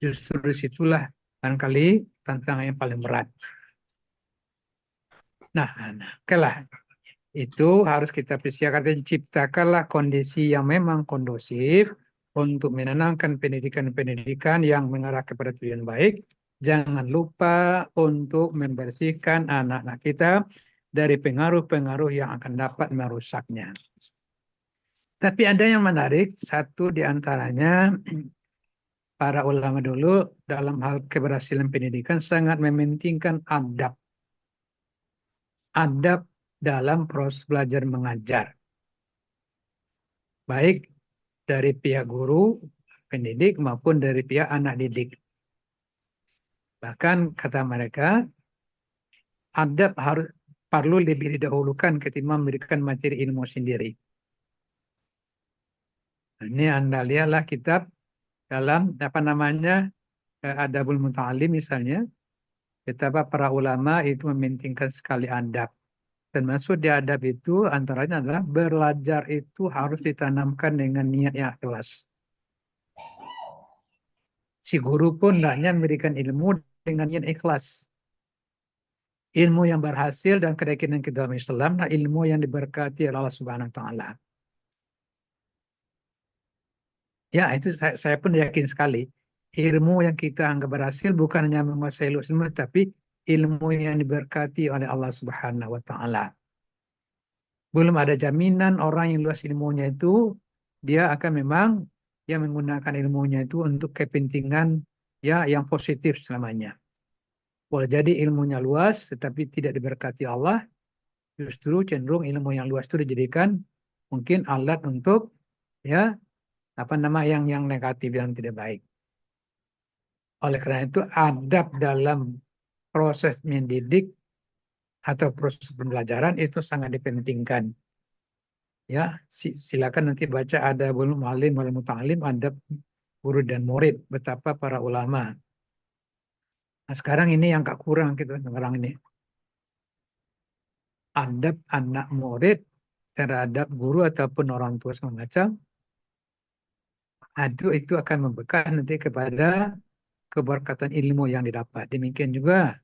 justru disitulah barangkali tantangan yang paling berat. Nah, itu harus kita persiapkan, ciptakanlah kondisi yang memang kondusif untuk menanamkan pendidikan-pendidikan yang mengarah kepada tujuan baik. Jangan lupa untuk membersihkan anak-anak kita dari pengaruh-pengaruh yang akan dapat merusaknya. Tapi ada yang menarik, satu di antaranya para ulama dulu dalam hal keberhasilan pendidikan sangat mementingkan adab. Adab dalam proses belajar mengajar. Baik dari pihak guru, pendidik maupun dari pihak anak didik. Bahkan kata mereka, adab perlu lebih didahulukan ketimbang memberikan materi ilmu sendiri. Nah, ini Anda lihatlah kitab dalam Adabul Muta'alim misalnya, betapa para ulama itu mementingkan sekali adab. Termasuk di adab itu antaranya adalah belajar itu harus ditanamkan dengan niat yang ikhlas. Si guru pun hendaknya memberikan ilmu dengan niat ikhlas. Ilmu yang berhasil dan keyakinan kita dalam Islam adalah ilmu yang diberkati oleh Allah Subhanahu wa taala. Ya, itu saya pun yakin sekali. Ilmu yang kita anggap berhasil bukan hanya menguasai ilmu, tapi ilmu yang diberkati oleh Allah Subhanahu wa Ta'ala. Belum ada jaminan orang yang luas ilmunya itu dia akan memang yang menggunakan ilmunya itu untuk kepentingan ya yang positif selamanya. Boleh jadi ilmunya luas tetapi tidak diberkati Allah, justru cenderung ilmu yang luas itu dijadikan mungkin alat untuk ya yang negatif, yang tidak baik. Oleh karena itu adab dalam proses mendidik atau proses pembelajaran itu sangat dipentingkan. Ya, silakan nanti baca ada belum alim wal muta'alim, adab guru dan murid, betapa para ulama. Nah, sekarang ini yang kurang kita sekarang ini. Adab anak murid terhadap guru ataupun orang tua semacam itu akan membekas nanti kepada keberkatan ilmu yang didapat. Demikian juga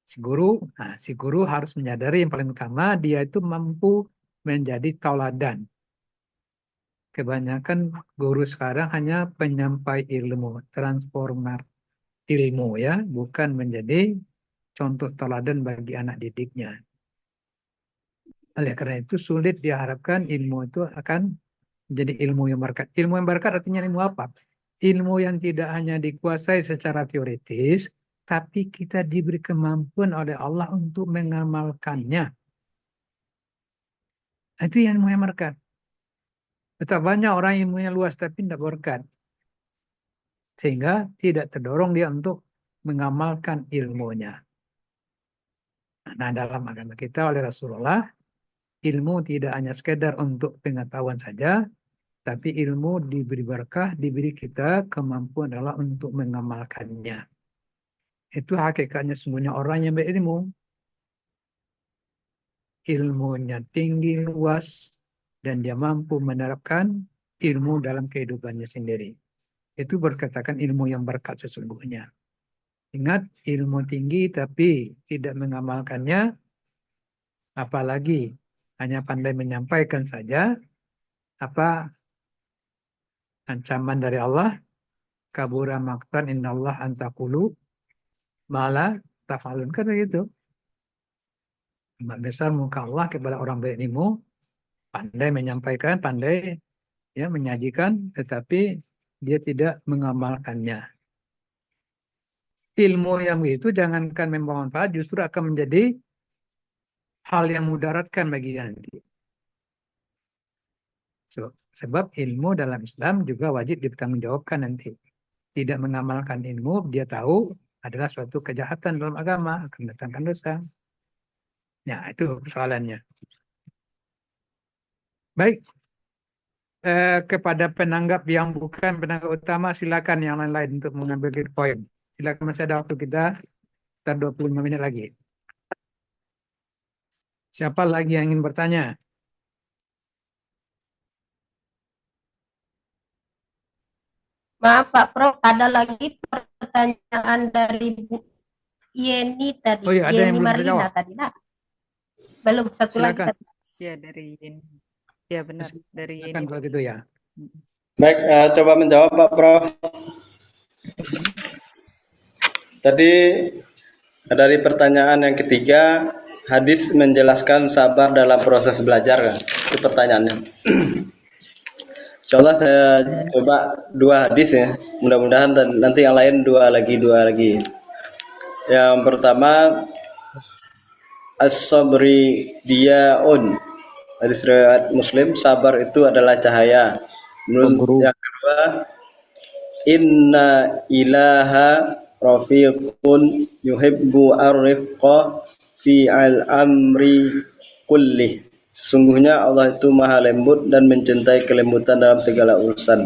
si guru harus menyadari yang paling utama dia itu mampu menjadi tauladan. Kebanyakan guru sekarang hanya penyampai ilmu, transformer ilmu ya, bukan menjadi contoh tauladan bagi anak didiknya. Oleh karena itu sulit diharapkan ilmu itu akan menjadi ilmu yang berkat. Ilmu yang berkat artinya ilmu apa? Ilmu yang tidak hanya dikuasai secara teoritis, tapi kita diberi kemampuan oleh Allah untuk mengamalkannya. Itu yang ilmu yang berkat. Betapa banyak orang ilmunya luas tapi tidak berkat. Sehingga tidak terdorong dia untuk mengamalkan ilmunya. Nah, dalam agama kita oleh Rasulullah, ilmu tidak hanya sekedar untuk pengetahuan saja, tapi ilmu diberi berkah, diberi kita kemampuan adalah untuk mengamalkannya. Itu hakikatnya sesungguhnya orang yang berilmu. Ilmunya tinggi, luas, dan dia mampu menerapkan ilmu dalam kehidupannya sendiri. Itu berkatakan ilmu yang berkat sesungguhnya. Ingat, ilmu tinggi tapi tidak mengamalkannya, apalagi hanya pandai menyampaikan saja, apa ancaman dari Allah, kabura maqtan innallah antaqulu malah tafalun, kan begitu. Besar muka Allah kepada orang berilmu, pandai menyampaikan, pandai ya menyajikan, tetapi dia tidak mengamalkannya. Ilmu yang itu jangankan membawa manfaat, justru akan menjadi hal yang mudaratkan bagi dia nanti. Sebab ilmu dalam Islam juga wajib dipertanggungjawabkan nanti. Tidak mengamalkan ilmu, dia tahu adalah suatu kejahatan dalam agama, akan datangkan dosa. Ya, itu persoalannya. Baik. Kepada penanggap yang bukan penanggap utama, silakan yang lain-lain untuk mengambil poin. Silakan, masih ada waktu kita 25 menit lagi. Siapa lagi yang ingin bertanya? Maaf Pak Prof, ada lagi pertanyaan dari Bu Yeni tadi. Oh iya, ada yang Yeni belum Marlina terjawab. tadi. Nah, belum, satu Silakan. lagi. Ya, dari Yeni. Ya, benar. Dari Silakan Yeni. kalau gitu ya. Baik, coba menjawab Pak Prof. Tadi dari pertanyaan yang ketiga, hadis menjelaskan sabar dalam proses belajar kan? Itu pertanyaannya. Insyaallah saya coba 2 hadis ya. Mudah-mudahan nanti yang lain 2 lagi. Yang pertama, as-sabri diyaun. Hadis riwayat Muslim, sabar itu adalah cahaya. Menurut yang kedua, inna ilaha rafiqun yuhibbu ar-rifqa fi al-amri kulli. Sesungguhnya Allah itu maha lembut dan mencintai kelembutan dalam segala urusan.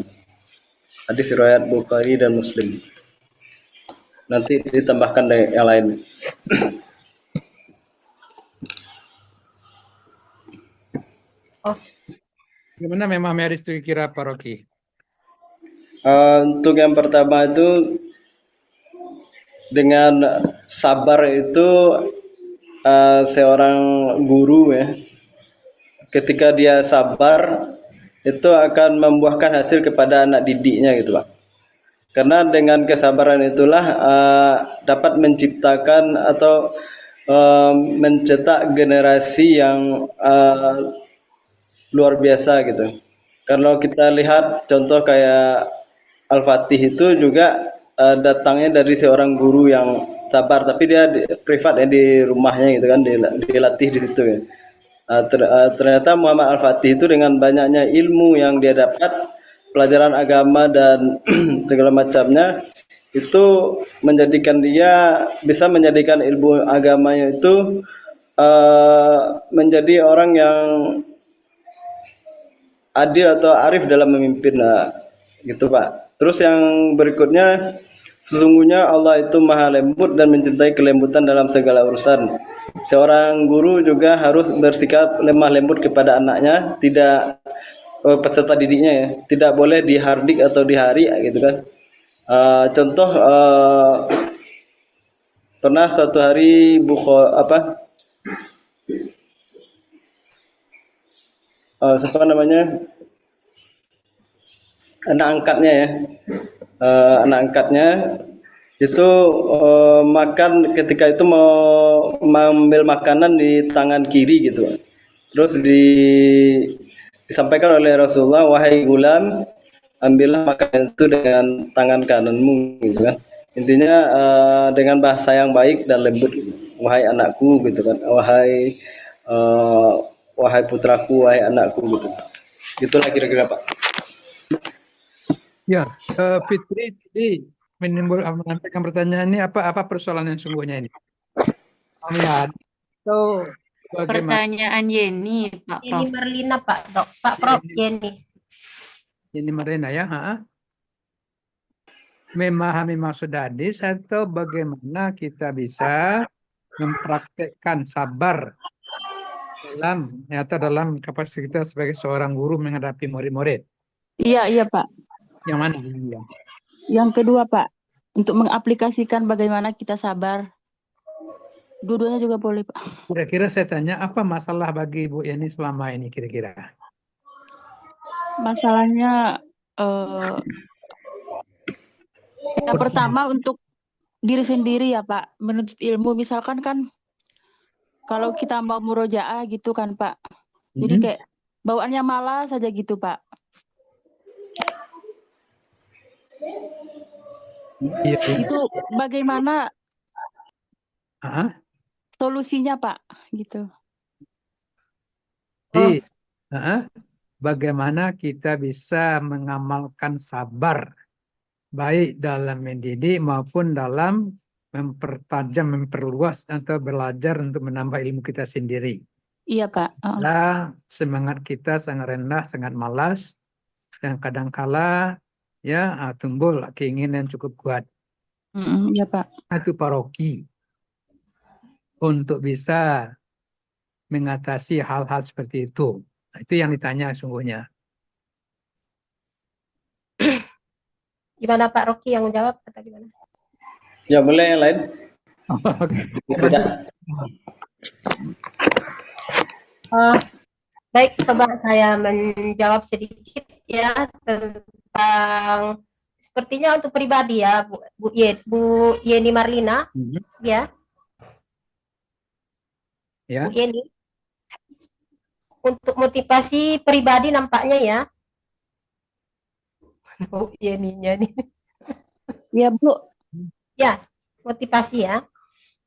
Hadis riwayat Bukhari dan Muslim. Nanti ditambahkan dari yang lain. Gimana memang Meris itu kira Pak Rocky? Untuk yang pertama itu dengan sabar itu seorang guru ya, ketika dia sabar itu akan membuahkan hasil kepada anak didiknya gitu Pak. Karena dengan kesabaran itulah dapat menciptakan atau mencetak generasi yang luar biasa gitu. Kalau kita lihat contoh kayak Al-Fatih itu juga datangnya dari seorang guru yang sabar, tapi dia privat ya di rumahnya gitu kan, dilatih di situ ya. Ternyata Muhammad Al-Fatih itu dengan banyaknya ilmu yang dia dapat, pelajaran agama dan segala macamnya, itu menjadikan dia bisa menjadikan ilmu agamanya itu menjadi orang yang adil atau arif dalam memimpin, gitu Pak. Terus yang berikutnya, sesungguhnya Allah itu maha lembut dan mencintai kelembutan dalam segala urusan. Seorang guru juga harus bersikap lemah lembut kepada anaknya, tidak peserta didiknya ya, tidak boleh dihardik atau dihari gitu kan. Contoh pernah suatu hari siapa namanya, anak angkatnya ya, anak angkatnya itu makan, ketika itu mau mengambil makanan di tangan kiri gitu. Terus disampaikan oleh Rasulullah, wahai gulam, ambillah makanan itu dengan tangan kananmu gitu kan. Intinya dengan bahasa yang baik dan lembut, wahai anakku gitu kan, wahai putraku, wahai anakku gitu. Itulah kira-kira Pak. Ya, Fitri tadi menyampaikan pertanyaan ini, apa persoalan yang sungguhnya ini? Lihat, atau bagaimana? Pertanyaan Yeni, Pak Yeni Prof. Marlina, Pak Prof, Yeni. Ini Marina ya, memahami maksud hadis atau bagaimana kita bisa mempraktekkan sabar dalam kapasitas kita sebagai seorang guru menghadapi murid-murid. Iya Pak. Yang mana? Yang kedua Pak, untuk mengaplikasikan bagaimana kita sabar. Dua-duanya juga boleh Pak. Kira-kira saya tanya, apa masalah bagi Ibu Yani selama ini kira-kira? Masalahnya yang pertama untuk diri sendiri ya Pak, menuntut ilmu. Misalkan kan kalau kita mau murojaah gitu kan Pak, jadi kayak bawaannya malas saja gitu Pak. Iya. Itu bagaimana solusinya Pak gitu. Jadi, bagaimana kita bisa mengamalkan sabar baik dalam mendidik maupun dalam mempertajam, memperluas atau belajar untuk menambah ilmu kita sendiri. Iya Pak. Semangat kita sangat rendah, sangat malas, dan kadangkala ya timbul keinginan cukup kuat. Iya Pak. Itu paroki untuk bisa mengatasi hal-hal seperti itu. Itu yang ditanya sungguhnya. Gimana Pak Rocky yang menjawab atau gimana? Ya boleh yang lain. Baik, coba saya menjawab sedikit ya tentang sepertinya untuk pribadi ya Bu Yeni Marlina ya. Bu Yeni, untuk motivasi pribadi nampaknya ya Bu Yeninya nih. Ya Bu. Ya, motivasi ya.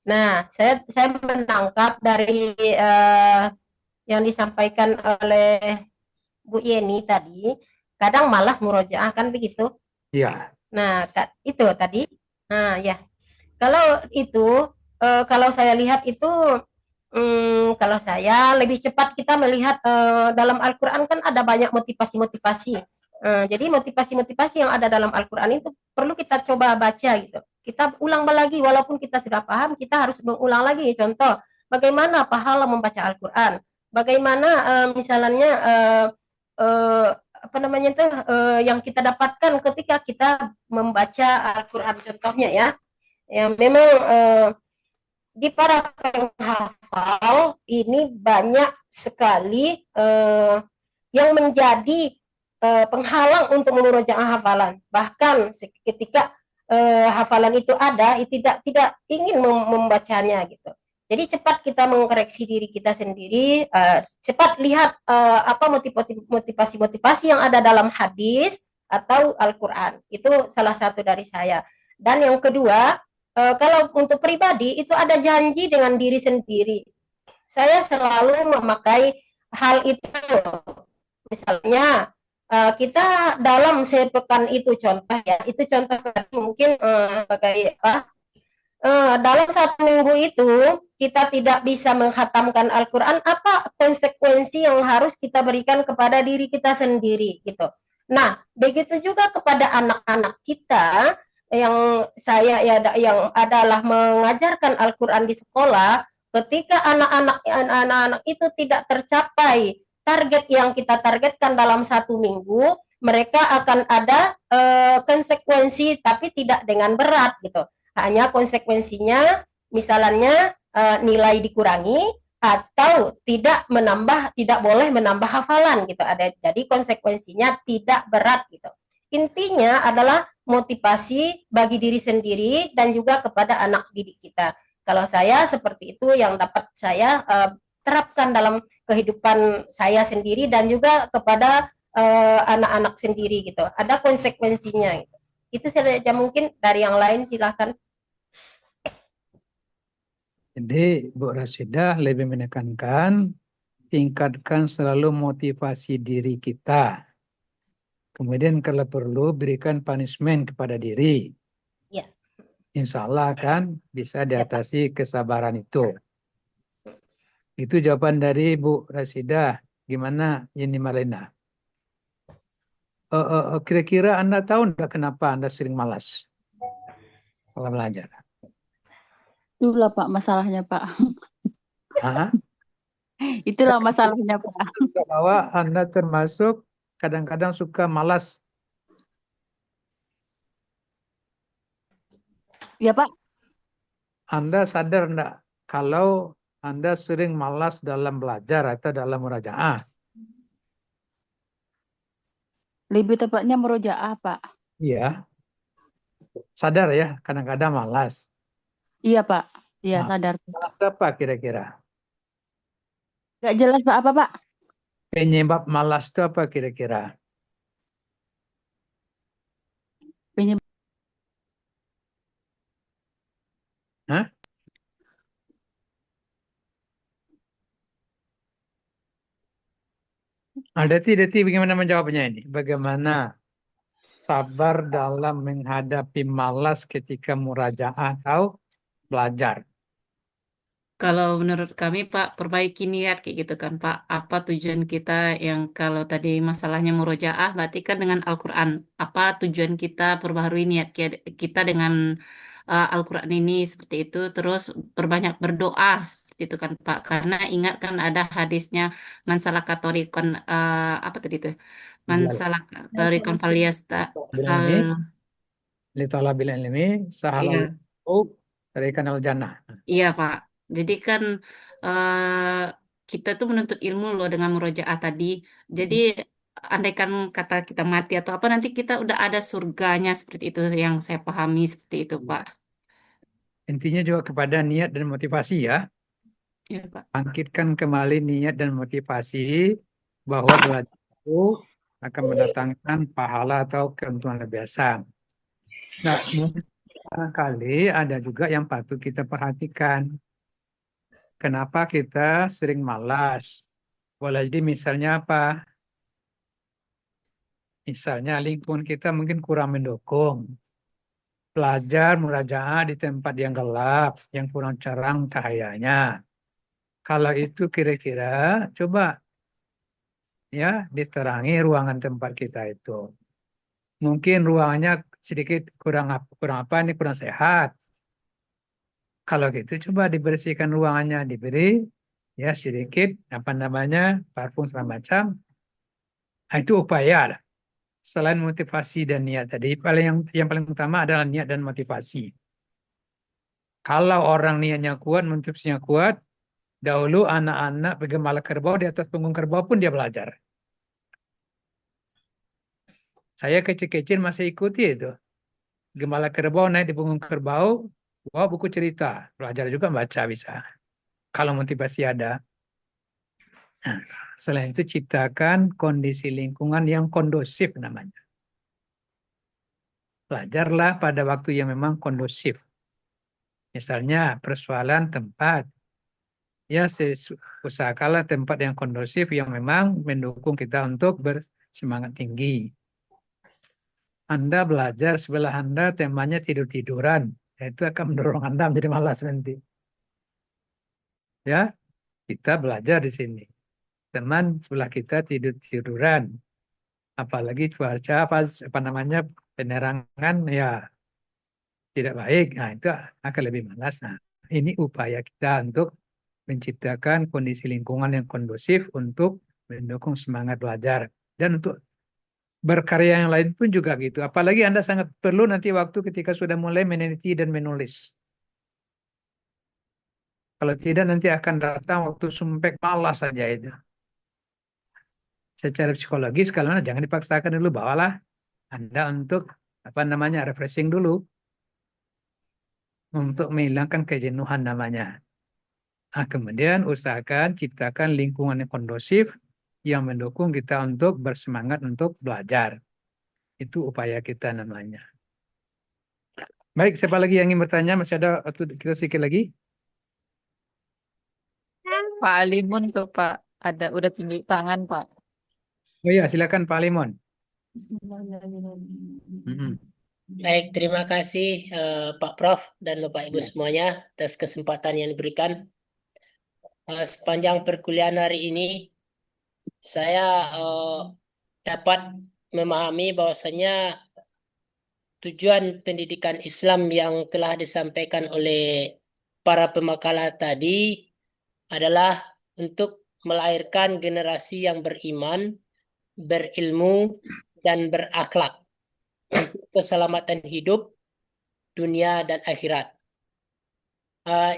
Nah, saya menangkap dari yang disampaikan oleh Bu Yeni tadi, kadang malas murojaah kan begitu? Iya. Nah, itu tadi. Nah, ya. Kalau itu, kalau saya lihat itu, kalau saya lebih cepat kita melihat dalam Al-Quran kan ada banyak motivasi-motivasi. Jadi motivasi-motivasi yang ada dalam Al-Quran itu perlu kita coba baca gitu. Kita ulang lagi, walaupun kita sudah paham, kita harus mengulang lagi. Contoh, bagaimana pahala membaca Al-Quran? Bagaimana misalnya yang kita dapatkan ketika kita membaca Al-Quran, contohnya ya, yang memang di para penghafal ini banyak sekali yang menjadi penghalang untuk memurojaah hafalan. Bahkan ketika hafalan itu ada, tidak ingin membacanya gitu. Jadi cepat kita mengkoreksi diri kita sendiri, cepat lihat apa motivasi-motivasi yang ada dalam hadis atau Al-Quran. Itu salah satu dari saya. Dan yang kedua, kalau untuk pribadi itu ada janji dengan diri sendiri. Saya selalu memakai hal itu. Misalnya kita dalam sepekan itu contoh ya, itu contoh mungkin sebagai dalam 1 minggu itu kita tidak bisa menghatamkan Al-Quran, apa konsekuensi yang harus kita berikan kepada diri kita sendiri gitu. Nah, begitu juga kepada anak-anak kita yang saya yang adalah mengajarkan Al-Quran di sekolah, ketika anak-anak itu tidak tercapai target yang kita targetkan dalam 1 minggu, mereka akan ada konsekuensi, tapi tidak dengan berat gitu. Hanya konsekuensinya misalnya nilai dikurangi atau tidak boleh menambah hafalan gitu. Jadi konsekuensinya tidak berat gitu. Intinya adalah motivasi bagi diri sendiri dan juga kepada anak didik kita. Kalau saya seperti itu yang dapat saya terapkan dalam kehidupan saya sendiri dan juga kepada anak-anak sendiri gitu. Ada konsekuensinya gitu. Itu saja, mungkin dari yang lain silakan. Jadi Bu Rashidah lebih menekankan tingkatkan selalu motivasi diri kita. Kemudian kalau perlu berikan punishment kepada diri. Ya. Insya Allah kan bisa diatasi kesabaran itu. Itu jawaban dari Bu Rashidah. Gimana ini Malena? Kira-kira Anda tahu enggak kenapa Anda sering malas kalau belajar? Itulah Pak masalahnya Pak. Hah? Itulah masalahnya Pak. Bahwa Anda termasuk kadang-kadang suka malas. Ya Pak. Anda sadar enggak kalau Anda sering malas dalam belajar atau dalam murajaah? Lebih tepatnya murojaah Pak. Iya. Sadar ya, kadang-kadang malas. Iya Pak. Iya Nah, sadar. malas apa kira-kira? Gak jelas Pak apa Pak? Penyebab malas itu apa kira-kira? Penyebab. Hah? Deti bagaimana menjawabnya ini? Bagaimana sabar dalam menghadapi malas ketika murajaah atau belajar? Kalau menurut kami Pak, perbaiki niat kayak gitu kan Pak. Apa tujuan kita yang kalau tadi masalahnya murojaah, berarti kan dengan Al-Quran. Apa tujuan kita perbaharui niat kita dengan Al-Quran ini seperti itu. Terus perbanyak berdoa seperti itu kan Pak. Karena ingat kan ada hadisnya mansalakatorikon apa tadi itu? Mansalakatorikon faliasta Litalabil ilmi sahalallahu dari kanal jannah. Iya Pak. Jadi kan kita tuh menuntut ilmu loh dengan murojaah tadi. Jadi andaikan kata kita mati atau apa nanti kita udah ada surganya seperti itu yang saya pahami seperti itu Pak. Intinya juga kepada niat dan motivasi ya. Iya Pak. Bangkitkan kembali niat dan motivasi bahwa belajar itu akan mendatangkan pahala atau keuntungan luar biasa. Nah, barangkali ada juga yang patut kita perhatikan. Kenapa kita sering malas? Boleh jadi misalnya apa? Misalnya lingkungan kita mungkin kurang mendukung. Belajar murajaah di tempat yang gelap, yang kurang cerang cahayanya. Kalau itu kira-kira coba ya diterangi ruangan tempat kita itu. Mungkin ruangannya sedikit kurang sehat. Kalau gitu coba dibersihkan ruangannya, diberi ya sedikit parfum segala macam. Nah, itu upaya. Selain motivasi dan niat tadi, yang paling utama adalah niat dan motivasi. Kalau orang niatnya kuat, motivasinya kuat, dahulu anak-anak bergembala kerbau di atas punggung kerbau pun dia belajar. Saya kecil-kecil masih ikuti itu. Gembala Kerbau naik di punggung kerbau, bawa buku cerita. Belajar juga baca bisa. Kalau motivasi ada. Nah, selain itu ciptakan kondisi lingkungan yang kondusif namanya. Belajarlah pada waktu yang memang kondusif. Misalnya persoalan tempat. Ya, usahakanlah tempat yang kondusif yang memang mendukung kita untuk bersemangat tinggi. Anda belajar sebelah Anda temanya tidur-tiduran. Itu akan mendorong Anda menjadi malas nanti. Ya, kita belajar di sini. Teman sebelah kita tidur-tiduran. Apalagi cuaca apa namanya penerangan ya tidak baik. Nah, itu akan lebih malas. Nah, ini upaya kita untuk menciptakan kondisi lingkungan yang kondusif untuk mendukung semangat belajar. Dan untuk berkarya yang lain pun juga gitu. Apalagi Anda sangat perlu nanti waktu ketika sudah mulai meneliti dan menulis. Kalau tidak nanti akan datang waktu sumpek malas saja itu. Secara psikologis kalau jangan dipaksakan dulu, bawalah Anda untuk apa namanya refreshing dulu. Untuk menghilangkan kejenuhan namanya. Nah, kemudian usahakan ciptakan lingkungan yang kondusif yang mendukung kita untuk bersemangat untuk belajar. Itu upaya kita namanya. Baik, siapa lagi yang ingin bertanya? Masih ada waktu kita sedikit lagi? Pak Alimun tuh Pak, ada udah tunjuk tangan Pak. Oh iya, silakan Pak Limon. Baik, terima kasih Pak Prof dan Bapak Ibu semuanya atas kesempatan yang diberikan. Sepanjang perkuliahan hari ini, saya dapat memahami bahwasanya tujuan pendidikan Islam yang telah disampaikan oleh para pemakalah tadi adalah untuk melahirkan generasi yang beriman, berilmu, dan berakhlak untuk keselamatan hidup, dunia, dan akhirat.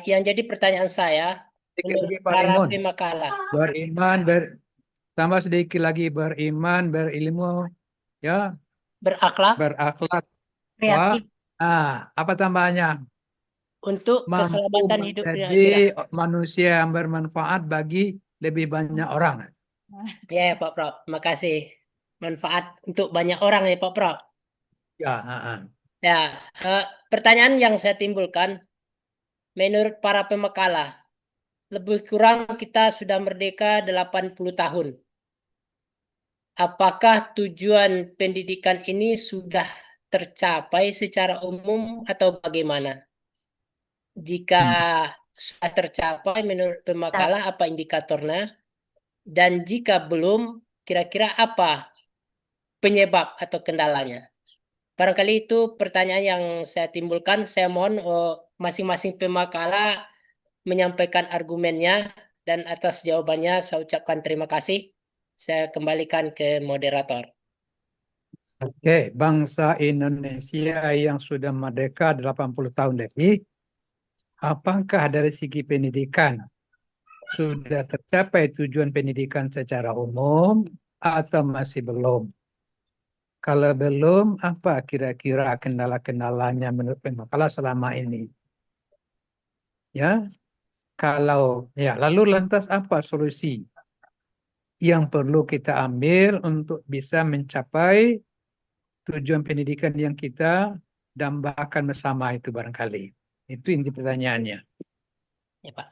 Yang jadi pertanyaan saya, menurut para pemakalah, beriman, tambah sedikit lagi beriman, berilmu, ya, berakhlak, kreatif. Apa tambahannya? Untuk Mampu keselamatan hidup dunia menjadi akhirat. manusia yang bermanfaat bagi lebih banyak orang. Ya, Pak Prof. Terima kasih. Manfaat untuk banyak orang ya, Pak Prof. Ya, Ya, pertanyaan yang saya timbulkan, menurut para pemakalah, lebih kurang kita sudah merdeka 80 tahun. Apakah tujuan pendidikan ini sudah tercapai secara umum atau bagaimana? Jika sudah tercapai menurut pemakalah, apa indikatornya? Dan jika belum, kira-kira apa penyebab atau kendalanya? Barangkali itu pertanyaan yang saya timbulkan. Saya mohon masing-masing pemakalah menyampaikan argumennya, dan atas jawabannya saya ucapkan terima kasih. Saya kembalikan ke moderator. Oke, bangsa Indonesia yang sudah merdeka 80 tahun lebih, apakah dari segi pendidikan sudah tercapai tujuan pendidikan secara umum atau masih belum? Kalau belum, apa kira-kira kendala-kendalanya menurut pemakalah selama ini? Ya, kalau ya, lalu lantas apa solusi yang perlu kita ambil untuk bisa mencapai tujuan pendidikan yang kita dambakan bersama itu barangkali? Itu inti pertanyaannya. Ya, Pak.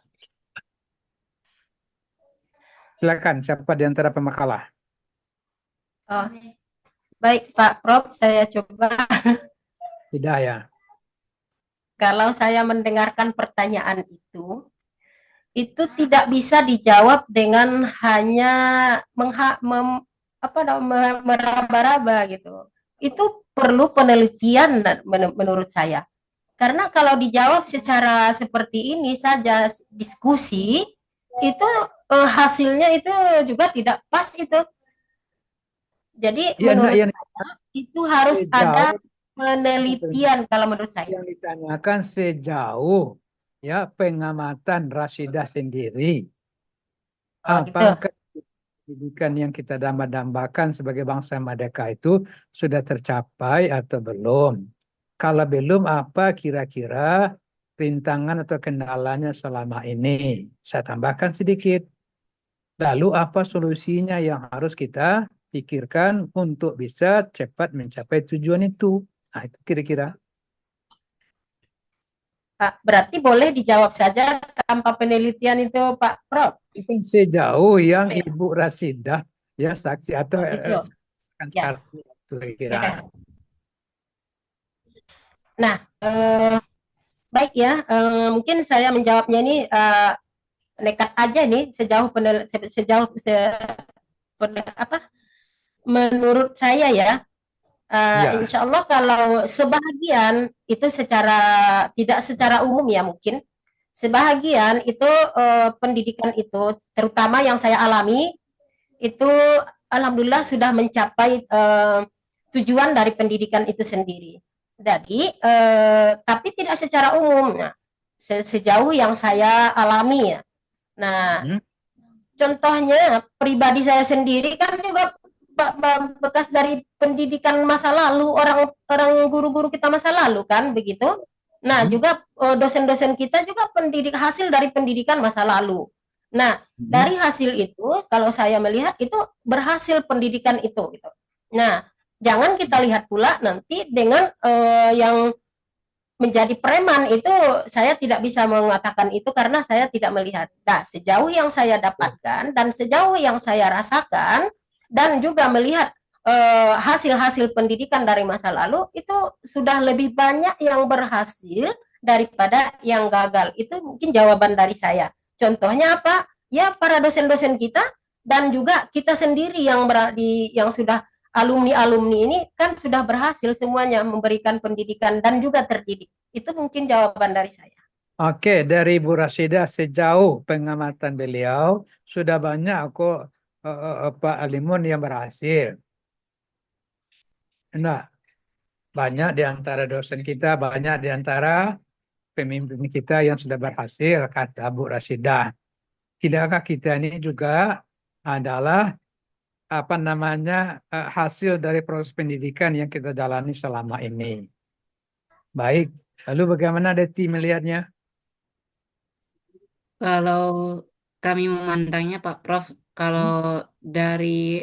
Silakan, siapa di antara pemakalah? Oh, baik Pak Prof, saya coba. Tidak ya. Kalau saya mendengarkan pertanyaan itu tidak bisa dijawab dengan hanya meraba-raba gitu. Itu perlu penelitian menurut saya. Karena kalau dijawab secara seperti ini saja diskusi, itu hasilnya itu juga tidak pas itu. Jadi menurut saya itu harus ada penelitian kalau menurut saya. Yang ditanyakan sejauh ya pengamatan Rashidah sendiri. Apakah pendidikan yang kita dambakan sebagai bangsa merdeka itu sudah tercapai atau belum. Kalau belum, apa kira-kira rintangan atau kendalanya selama ini? Saya tambahkan sedikit. Lalu apa solusinya yang harus kita pikirkan untuk bisa cepat mencapai tujuan itu? Nah, itu kira-kira. Pak, berarti boleh dijawab saja tanpa penelitian itu, Pak Prof. Itu sejauh yang Ibu Rasidah ya saksi atau Oh, gitu. Ya. sekarang itu kira-kira. Ya. Nah, baik ya, mungkin saya menjawabnya ini nekat aja nih menurut saya ya. Ya. Insya Allah kalau sebahagian itu tidak secara umum ya mungkin sebahagian itu pendidikan itu terutama yang saya alami itu alhamdulillah sudah mencapai tujuan dari pendidikan itu sendiri. Jadi tapi tidak secara umum. Nah, sejauh yang saya alami ya. Nah, contohnya pribadi saya sendiri kan juga bekas dari pendidikan masa lalu, orang guru-guru kita masa lalu kan begitu. Nah, juga dosen-dosen kita juga hasil dari pendidikan masa lalu. Nah, dari hasil itu kalau saya melihat itu berhasil pendidikan itu gitu. Nah, jangan kita lihat pula nanti dengan yang menjadi preman itu saya tidak bisa mengatakan itu karena saya tidak melihat. Nah, sejauh yang saya dapatkan dan sejauh yang saya rasakan dan juga melihat hasil-hasil pendidikan dari masa lalu itu sudah lebih banyak yang berhasil daripada yang gagal. Itu mungkin jawaban dari saya. Contohnya apa? Ya para dosen-dosen kita dan juga kita sendiri yang sudah alumni-alumni ini kan sudah berhasil semuanya memberikan pendidikan dan juga terdidik. Itu mungkin jawaban dari saya. Oke, dari Bu Rasidah sejauh pengamatan beliau sudah banyak kok Pak Alimun yang berhasil. Nah, banyak di antara dosen kita, banyak di antara pemimpin kita yang sudah berhasil, kata Bu Rasidah. Tidakkah kita ini juga adalah hasil dari proses pendidikan yang kita jalani selama ini? Baik, lalu bagaimana Deti melihatnya? Kalau kami memandangnya Pak Prof, kalau dari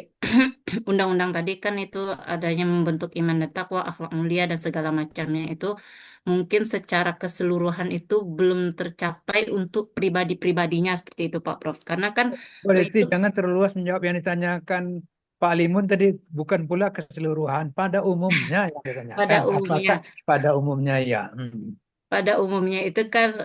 undang-undang tadi kan itu adanya membentuk iman dan takwa, akhlak mulia dan segala macamnya itu mungkin secara keseluruhan itu belum tercapai untuk pribadi-pribadinya seperti itu Pak Prof. Karena kan Berarti jangan terlalu luas menjawab yang ditanyakan Pak Alimun tadi, bukan pula keseluruhan, pada umumnya yang ditanyakan. pada umumnya. Apakah pada umumnya ya? Pada umumnya itu kan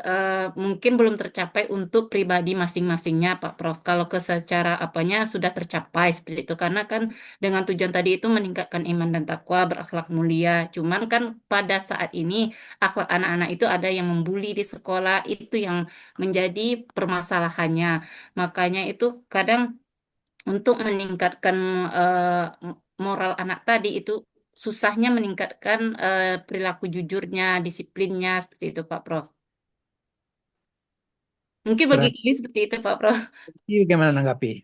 mungkin belum tercapai untuk pribadi masing-masingnya Pak Prof. Kalau secara apanya sudah tercapai seperti itu. Karena kan dengan tujuan tadi itu meningkatkan iman dan takwa, berakhlak mulia. Cuman kan pada saat ini akhlak anak-anak itu ada yang membuli di sekolah, itu yang menjadi permasalahannya. Makanya itu kadang untuk meningkatkan moral anak tadi itu susahnya meningkatkan perilaku jujurnya, disiplinnya, seperti itu Pak Prof. Mungkin bagi kami seperti itu Pak Prof. Bagaimana menanggapi?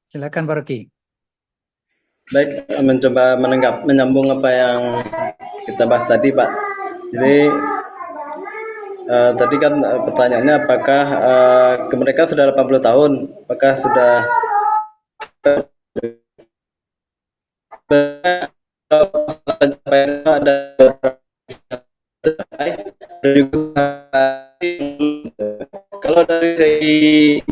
Silakan Pak Rocky. Baik, mencoba menyambung apa yang kita bahas tadi Pak. Jadi tadi kan pertanyaannya apakah mereka sudah 80 tahun, apakah sudah pencapaian ada kalau dari segi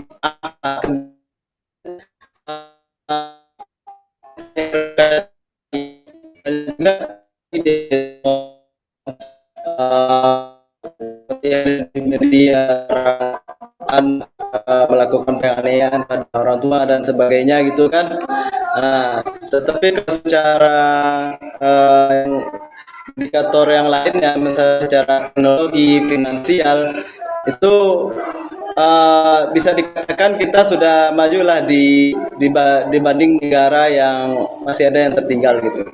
media melakukan penganiayaan pada orang tua dan sebagainya gitu kan. Tetapi secara indikator yang lain ya, misalnya secara teknologi, finansial itu bisa dikatakan kita sudah majulah dibanding negara yang masih ada yang tertinggal gitu.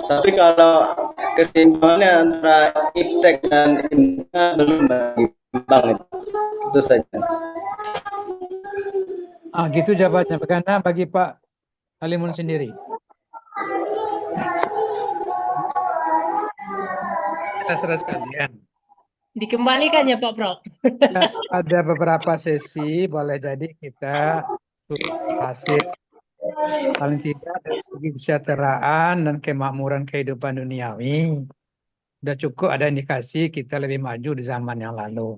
Tapi kalau keseimbangannya antara iptek dan IMSA belum berimbang itu saja. Gitu jawabannya. Bagaimana bagi Pak Halimun sendiri? Saudara sekalian. Dikembalikan ya Pak Prof. Ya, ada beberapa sesi boleh jadi kita hasil paling tidak dari segi kesejahteraan dan kemakmuran kehidupan duniawi. Sudah cukup ada indikasi kita lebih maju di zaman yang lalu.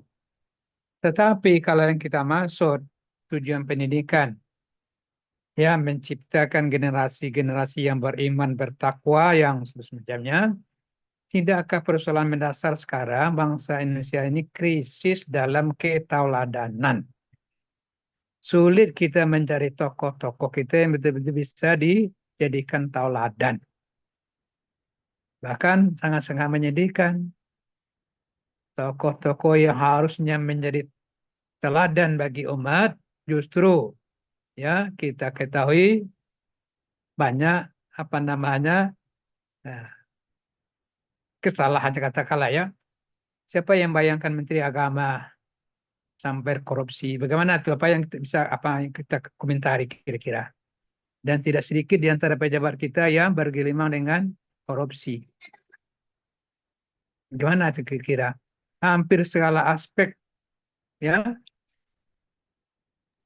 Tetapi kalau yang kita maksud tujuan pendidikan, ya menciptakan generasi-generasi yang beriman, bertakwa, yang semacamnya, tidakkah persoalan mendasar sekarang bangsa Indonesia ini krisis dalam ketauladanan? Sulit kita mencari tokoh-tokoh kita yang betul-betul bisa dijadikan tauladan. Bahkan sangat-sangat menyedihkan. Tokoh-tokoh yang harusnya menjadi teladan bagi umat, justru ya kita ketahui banyak kesalahan katakanlah ya. Siapa yang bayangkan Menteri Agama sampai korupsi? Bagaimana itu? Apa yang kita komentari kira-kira? Dan tidak sedikit di antara pejabat kita yang bergelimang dengan korupsi. Bagaimana itu kira-kira? Hampir segala aspek ya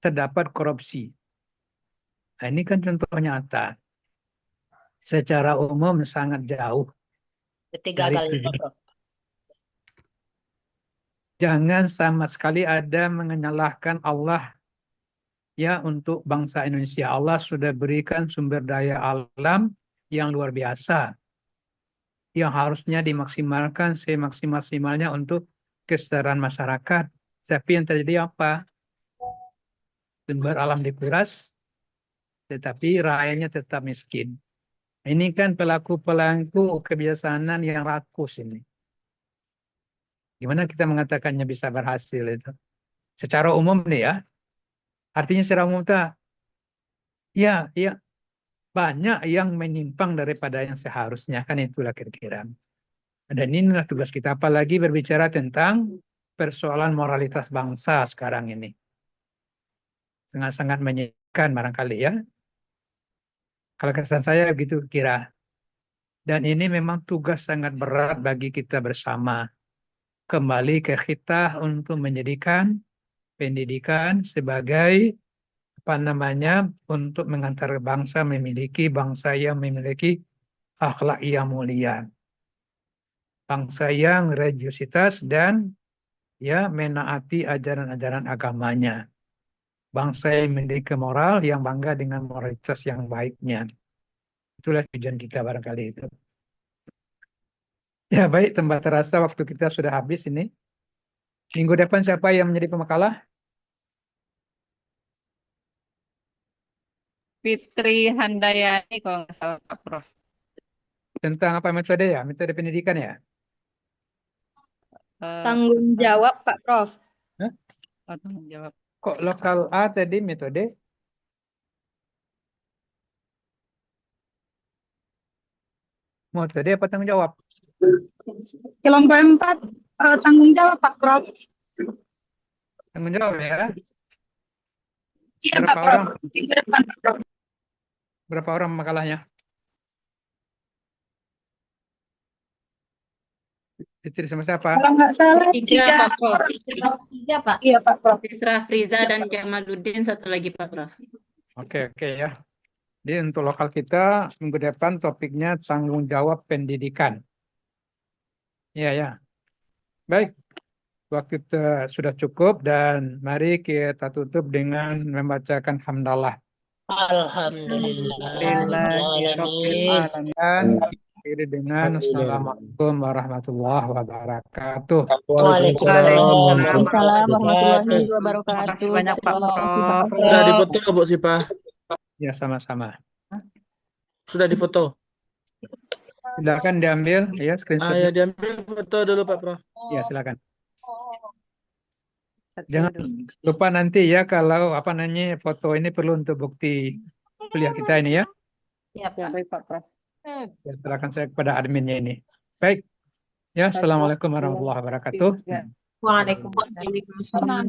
terdapat korupsi. Nah, ini kan contoh nyata. Secara umum sangat jauh dari tujuan. Jangan sama sekali ada menyalahkan Allah ya untuk bangsa Indonesia. Allah sudah berikan sumber daya alam yang luar biasa yang harusnya dimaksimalkan semaksimal-maksimalnya untuk kesejahteraan masyarakat. Tapi yang terjadi apa? Sumber alam dikuras, tetapi rakyatnya tetap miskin. Ini kan pelaku-pelaku kebiasaan yang rakus ini. Gimana kita mengatakannya bisa berhasil itu? Secara umum nih ya. Artinya secara umum ya banyak yang menyimpang daripada yang seharusnya, kan itulah kira-kira. Dan inilah tugas kita, apalagi berbicara tentang persoalan moralitas bangsa sekarang ini. Sangat-sangat menyedihkan barangkali ya. Kalau kesan saya begitu kira. Dan ini memang tugas sangat berat bagi kita bersama. Kembali ke kita untuk menjadikan pendidikan sebagai untuk mengantar bangsa yang memiliki akhlak yang mulia. Bangsa yang religiusitas dan ya menaati ajaran-ajaran agamanya. Bangsa yang memiliki moral yang bangga dengan moralitas yang baiknya. Itulah tujuan kita barangkali itu. Ya baik, tanpa terasa waktu kita sudah habis ini. Minggu depan siapa yang menjadi pemakalah? Fitri Handayani kalau nggak salah Pak Prof. Tentang apa metode ya? Metode pendidikan ya? Tanggung jawab Pak Prof. Hah? Oh, tanggung jawab. Kok lokal A tadi metode? Metode apa tanggung jawab? Kelompok 4 tanggung jawab Pak Prof. Tanggung jawab ya? Iya Pak Prof. Berapa orang makalahnya? Fitri sama siapa? Kalau nggak salah 3 Pak Prof. 3 Pak. Iya Pak Prof. Fitra Friza dan Jamaluddin satu lagi Pak Prof. Oke ya. Jadi untuk lokal kita minggu depan topiknya tanggung jawab pendidikan. Ya. Baik. Waktu kita sudah cukup dan mari kita tutup dengan membacakan hamdalah. Alhamdulillah. Dan akhiri dengan Assalamualaikum warahmatullahi wabarakatuh. Waalaikumsalam warahmatullahi wabarakatuh. Terima kasih banyak Pak Prof. Sudah difoto Bu Sipah? Ya sama-sama. Sudah difoto? Silakan diambil ya screenshot. Ya diambil foto dulu Pak Prof. Ya silakan. Jangan lupa nanti ya kalau foto ini perlu untuk bukti kuliah kita ini ya. Ya, baik Pak Prof. Ya, silakan saya kepada adminnya ini. Baik. Ya, assalamualaikum warahmatullahi wabarakatuh. Waalaikumsalam.